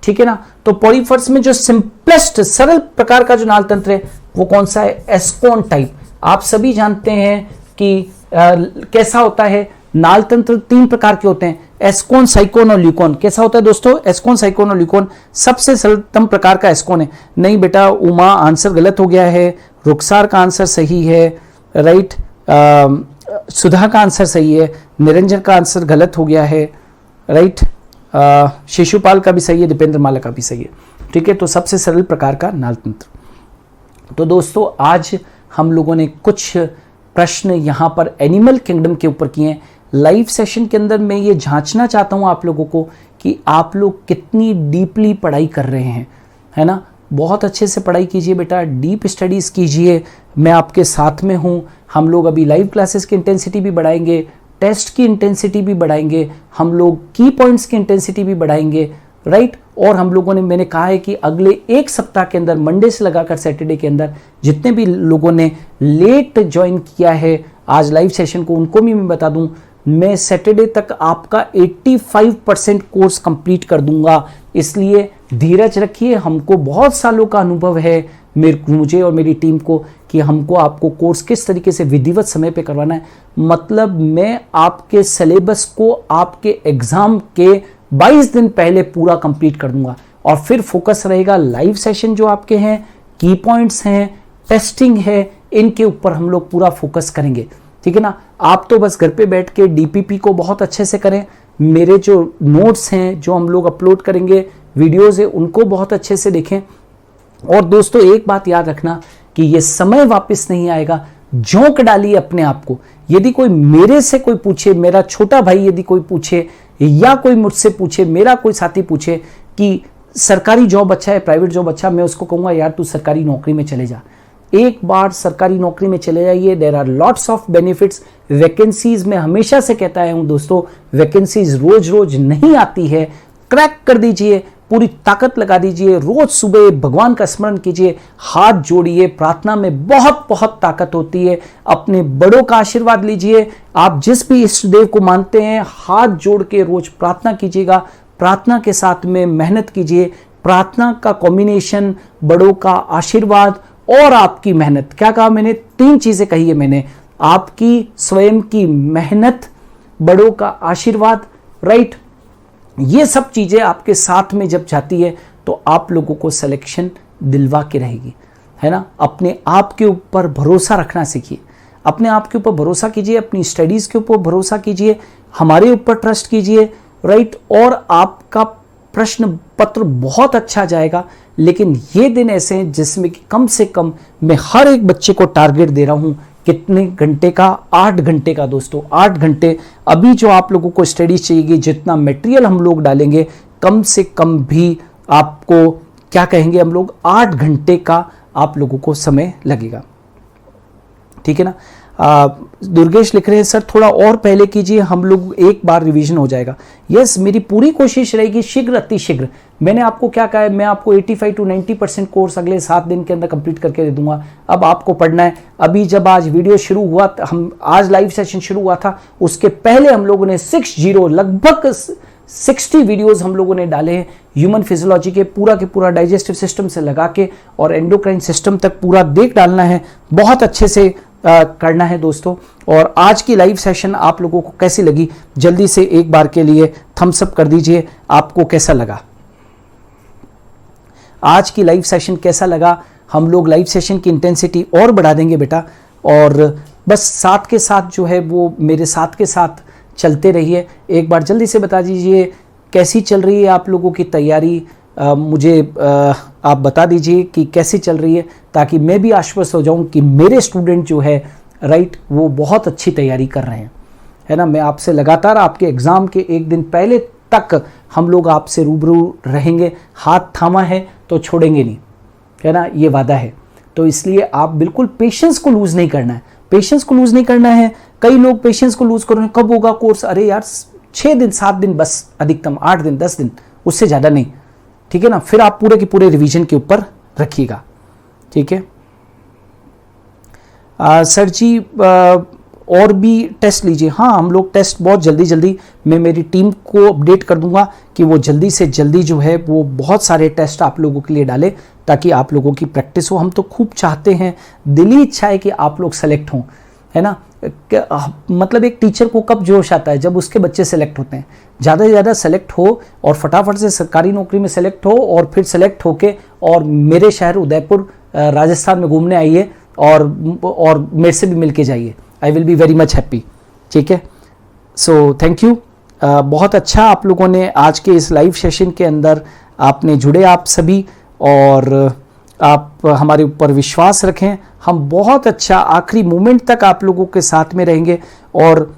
B: ठीक है ना। तो पोरीफर्स में जो सिंपलेस्ट सरल प्रकार का जो नाल तंत्र है वो कौन सा है? Ascon type. आप सभी जानते हैं कि कैसा होता है नाल तंत्र, 3 प्रकार के होते हैं, एस्कोन, साइकोन और ल्यूकोन। कैसा होता है दोस्तों? एस्कोन, साइकोन और ल्यूकोन। सबसे सरलतम प्रकार का एस्कोन है। नहीं बेटा उमा, आंसर गलत हो गया है। रुखसार का आंसर सही है, राइट। सुधा का आंसर सही है, निरंजन का आंसर गलत हो गया है, राइट। शिशुपाल का भी सही है, दीपेंद्र माला का भी सही है, ठीक है। तो सबसे सरल प्रकार का नाल तंत्र। तो दोस्तों आज हम लोगों ने कुछ प्रश्न यहाँ पर एनिमल किंगडम के ऊपर किए हैं। लाइव सेशन के अंदर मैं ये जांचना चाहता हूँ आप लोगों को कि आप लोग कितनी डीपली पढ़ाई कर रहे हैं, है ना। बहुत अच्छे से पढ़ाई कीजिए बेटा, डीप स्टडीज़ कीजिए, मैं आपके साथ में हूँ। हम लोग अभी लाइव क्लासेस की इंटेंसिटी भी बढ़ाएंगे, टेस्ट की इंटेंसिटी भी बढ़ाएंगे, हम लोग की पॉइंट्स की इंटेंसिटी भी बढ़ाएंगे, राइट। और हम लोगों ने, मैंने कहा है कि अगले 1 सप्ताह के अंदर, मंडे से लगाकर सैटरडे के अंदर, जितने भी लोगों ने लेट ज्वाइन किया है आज लाइव सेशन को, उनको भी मैं बता दूं, मैं सैटरडे तक आपका 85% कोर्स कंप्लीट कर दूंगा। इसलिए धीरज रखिए, हमको बहुत सालों का अनुभव है मुझे और मेरी टीम को कि हमको आपको कोर्स किस तरीके से विधिवत समय पे करवाना है। मतलब मैं आपके सिलेबस को आपके एग्जाम के 22 दिन पहले पूरा कंप्लीट कर दूंगा। और फिर फोकस रहेगा लाइव सेशन जो आपके हैं, की पॉइंट्स हैं, टेस्टिंग है, इनके ऊपर हम लोग पूरा फोकस करेंगे, ठीक है ना। आप तो बस घर पे बैठ के डीपीपी को बहुत अच्छे से करें, मेरे जो नोट्स हैं जो हम लोग अपलोड करेंगे, वीडियोज़ है, उनको बहुत अच्छे से देखें। और दोस्तों एक बात याद रखना कि ये समय वापस नहीं आएगा, झोंक डालिए अपने आप को। यदि कोई मेरे से कोई पूछे, मेरा छोटा भाई यदि कोई पूछे या कोई मुझसे पूछे, मेरा कोई साथी पूछे कि सरकारी जॉब अच्छा है प्राइवेट जॉब अच्छा, मैं उसको कहूँगा यार तू सरकारी नौकरी में चले जा। एक बार सरकारी नौकरी में चले जाइए, there are lots of benefits. Vacancies में हमेशा से कहता हूँ दोस्तों, वैकेंसीज रोज रोज नहीं आती है, क्रैक कर दीजिए, पूरी ताकत लगा दीजिए, रोज सुबह भगवान का स्मरण कीजिए, हाथ जोड़िए, प्रार्थना में बहुत बहुत ताकत होती है। अपने बड़ों का आशीर्वाद लीजिए, आप जिस भी इष्ट देव को मानते हैं हाथ जोड़ के रोज प्रार्थना कीजिएगा, प्रार्थना के साथ में मेहनत कीजिए। प्रार्थना का कॉम्बिनेशन, बड़ों का आशीर्वाद और आपकी मेहनत, क्या कहा मैंने? 3 चीजें कही है मैंने, आपकी स्वयं की मेहनत, बड़ों का आशीर्वाद, राइट। ये सब चीजें आपके साथ में जब जाती है तो आप लोगों को सिलेक्शन दिलवा के रहेगी, है ना। अपने आप के ऊपर भरोसा रखना सीखिए, अपने आप के ऊपर भरोसा कीजिए, अपनी स्टडीज के ऊपर भरोसा कीजिए, हमारे ऊपर ट्रस्ट कीजिए, राइट। और आपका प्रश्न पत्र बहुत अच्छा जाएगा। लेकिन ये दिन ऐसे हैं जिसमें कि कम से कम मैं हर एक बच्चे को टारगेट दे रहा हूं, कितने घंटे का? 8 घंटे का दोस्तों, 8 घंटे। अभी जो आप लोगों को स्टडीज चाहिए, जितना मटेरियल हम लोग डालेंगे, कम से कम भी आपको क्या कहेंगे हम लोग, 8 घंटे का आप लोगों को समय लगेगा, ठीक है ना। दुर्गेश लिख रहे हैं सर थोड़ा और पहले कीजिए, हम लोग एक बार रिवीजन हो जाएगा। यस, मेरी पूरी कोशिश रहेगी शीघ्र अति शीघ्र। मैंने आपको क्या कहा है, मैं आपको 85 to 90% कोर्स अगले 7 दिन के अंदर कंप्लीट करके दे दूंगा। अब आपको पढ़ना है। अभी जब आज वीडियो शुरू हुआ, हम आज लाइव सेशन शुरू हुआ था, उसके पहले हम लोगों ने 60 लगभग 60 वीडियोस हम लोगों ने डाले हैं ह्यूमन फिजियोलॉजी के पूरा डाइजेस्टिव सिस्टम से लगा के और एंडोक्राइन सिस्टम तक पूरा देख डालना है, बहुत अच्छे से करना है दोस्तों। और आज की लाइव सेशन आप लोगों को कैसी लगी, जल्दी से एक बार के लिए थम्स अप कर दीजिए, आपको कैसा लगा आज की लाइव सेशन, कैसा लगा। हम लोग लाइव सेशन की इंटेंसिटी और बढ़ा देंगे बेटा, और बस साथ के साथ जो है वो मेरे साथ के साथ चलते रहिए। एक बार जल्दी से बता दीजिए कैसी चल रही है आप लोगों की तैयारी, मुझे आप बता दीजिए कि कैसी चल रही है, ताकि मैं भी आश्वस्त हो जाऊं कि मेरे स्टूडेंट जो है, राइट, वो बहुत अच्छी तैयारी कर रहे हैं, है ना। मैं आपसे लगातार आपके एग्ज़ाम के 1 दिन पहले तक हम लोग आपसे रूबरू रहेंगे। हाथ थामा है तो छोड़ेंगे नहीं, है ना, ये वादा है। तो इसलिए आप बिल्कुल पेशेंस को लूज़ नहीं करना है, पेशेंस को लूज़ नहीं करना है। कई लोग पेशेंस को लूज़ करो, कब होगा कोर्स, अरे यार 6 दिन 7 दिन बस, अधिकतम 8 दिन 10 दिन, उससे ज़्यादा नहीं, ठीक है ना। फिर आप पूरे के पूरे रिवीजन के ऊपर रखिएगा, ठीक है। सर जी और भी टेस्ट लीजिए। हाँ, हम लोग टेस्ट बहुत जल्दी मैं मेरी टीम को अपडेट कर दूंगा कि वो जल्दी से जल्दी जो है वो बहुत सारे टेस्ट आप लोगों के लिए डाले, ताकि आप लोगों की प्रैक्टिस हो। हम तो खूब चाहते हैं, दिली इच्छा है कि आप लोग सेलेक्ट हों, है ना। मतलब एक टीचर को कब जोश आता है, जब उसके बच्चे सेलेक्ट होते हैं। ज़्यादा से ज़्यादा सेलेक्ट हो और फटाफट से सरकारी नौकरी में सेलेक्ट हो, और फिर सेलेक्ट होके और मेरे शहर उदयपुर राजस्थान में घूमने आइए और मेरे से भी मिल के जाइए। आई will be very much happy, ठीक है। So thank you. बहुत अच्छा आप लोगों ने आज के इस लाइव सेशन के अंदर आपने जुड़े, आप सभी, और आप हमारे ऊपर विश्वास रखें। हम बहुत अच्छा आखिरी मोमेंट तक आप लोगों के साथ में रहेंगे और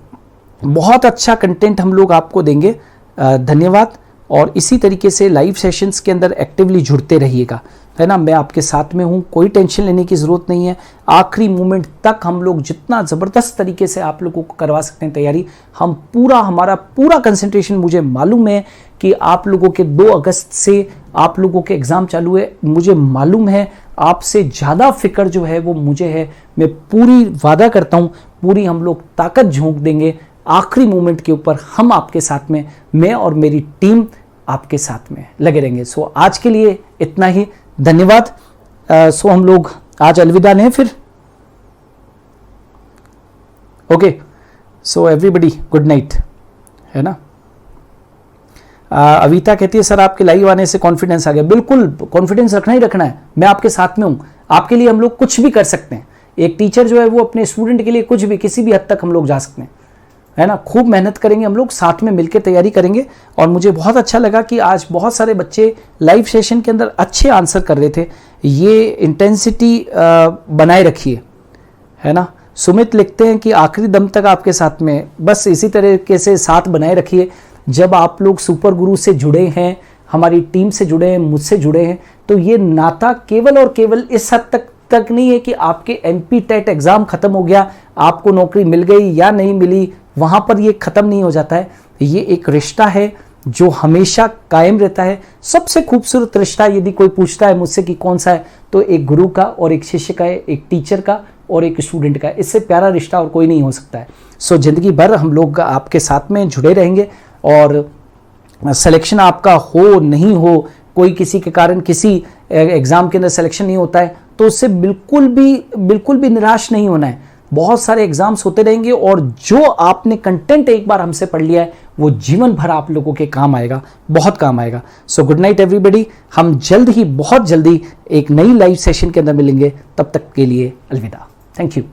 B: बहुत अच्छा कंटेंट हम लोग आपको देंगे। धन्यवाद। और इसी तरीके से लाइव सेशंस के अंदर एक्टिवली जुड़ते रहिएगा, है ना। मैं आपके साथ में हूँ, कोई टेंशन लेने की ज़रूरत नहीं है। आखिरी मोमेंट तक हम लोग जितना ज़बरदस्त तरीके से आप लोगों को करवा सकते हैं तैयारी, हम हमारा पूरा कंसंट्रेशन, मुझे मालूम है कि आप लोगों के 2 अगस्त से आप लोगों के एग्ज़ाम चालू है। मुझे मालूम है आपसे ज़्यादा फिक्र जो है वो मुझे है। मैं पूरी वादा करता हूँ, पूरी हम लोग ताकत झोंक देंगे आखिरी मोमेंट के ऊपर। हम आपके साथ में, मैं और मेरी टीम आपके साथ में लगे रहेंगे। सो आज के लिए इतना ही, धन्यवाद। सो हम लोग आज अलविदा लें फिर। Okay, so everybody good night, है ना। अविता कहती है सर आपके लाइव आने से कॉन्फिडेंस आ गया। बिल्कुल कॉन्फिडेंस रखना ही रखना है, मैं आपके साथ में हूं। आपके लिए हम लोग कुछ भी कर सकते हैं। एक टीचर जो है वो अपने स्टूडेंट के लिए कुछ भी, किसी भी हद तक हम लोग जा सकते हैं, है ना। खूब मेहनत करेंगे, हम लोग साथ में मिलकर तैयारी करेंगे। और मुझे बहुत अच्छा लगा कि आज बहुत सारे बच्चे लाइव सेशन के अंदर अच्छे आंसर कर रहे थे। ये इंटेंसिटी बनाए रखिए, है ना। सुमित लिखते हैं कि आखिरी दम तक आपके साथ में, बस इसी तरीके से साथ बनाए रखिए। जब आप लोग सुपर गुरु से जुड़े हैं, हमारी टीम से जुड़े हैं, मुझसे जुड़े हैं, तो ये नाता केवल और केवल इस हद तक नहीं है कि आपके MP टेट एग्ज़ाम ख़त्म हो गया, आपको नौकरी मिल गई या नहीं मिली, वहाँ पर ये ख़त्म नहीं हो जाता है। ये एक रिश्ता है जो हमेशा कायम रहता है। सबसे खूबसूरत रिश्ता यदि कोई पूछता है मुझसे कि कौन सा है, तो एक गुरु का और एक शिष्य का है, एक टीचर का और एक स्टूडेंट का। इससे प्यारा रिश्ता और कोई नहीं हो सकता है। सो ज़िंदगी भर हम लोग आपके साथ में जुड़े रहेंगे। और सिलेक्शन आपका हो नहीं हो, कोई किसी के कारण किसी एग्ज़ाम के अंदर सिलेक्शन नहीं होता है, तो उससे बिल्कुल भी निराश नहीं होना है। बहुत सारे एग्जाम्स होते रहेंगे और जो आपने कंटेंट एक बार हमसे पढ़ लिया है वो जीवन भर आप लोगों के काम आएगा, बहुत काम आएगा। So good night everybody. हम जल्द ही, बहुत जल्दी एक नई लाइव सेशन के अंदर मिलेंगे। तब तक के लिए अलविदा। Thank you.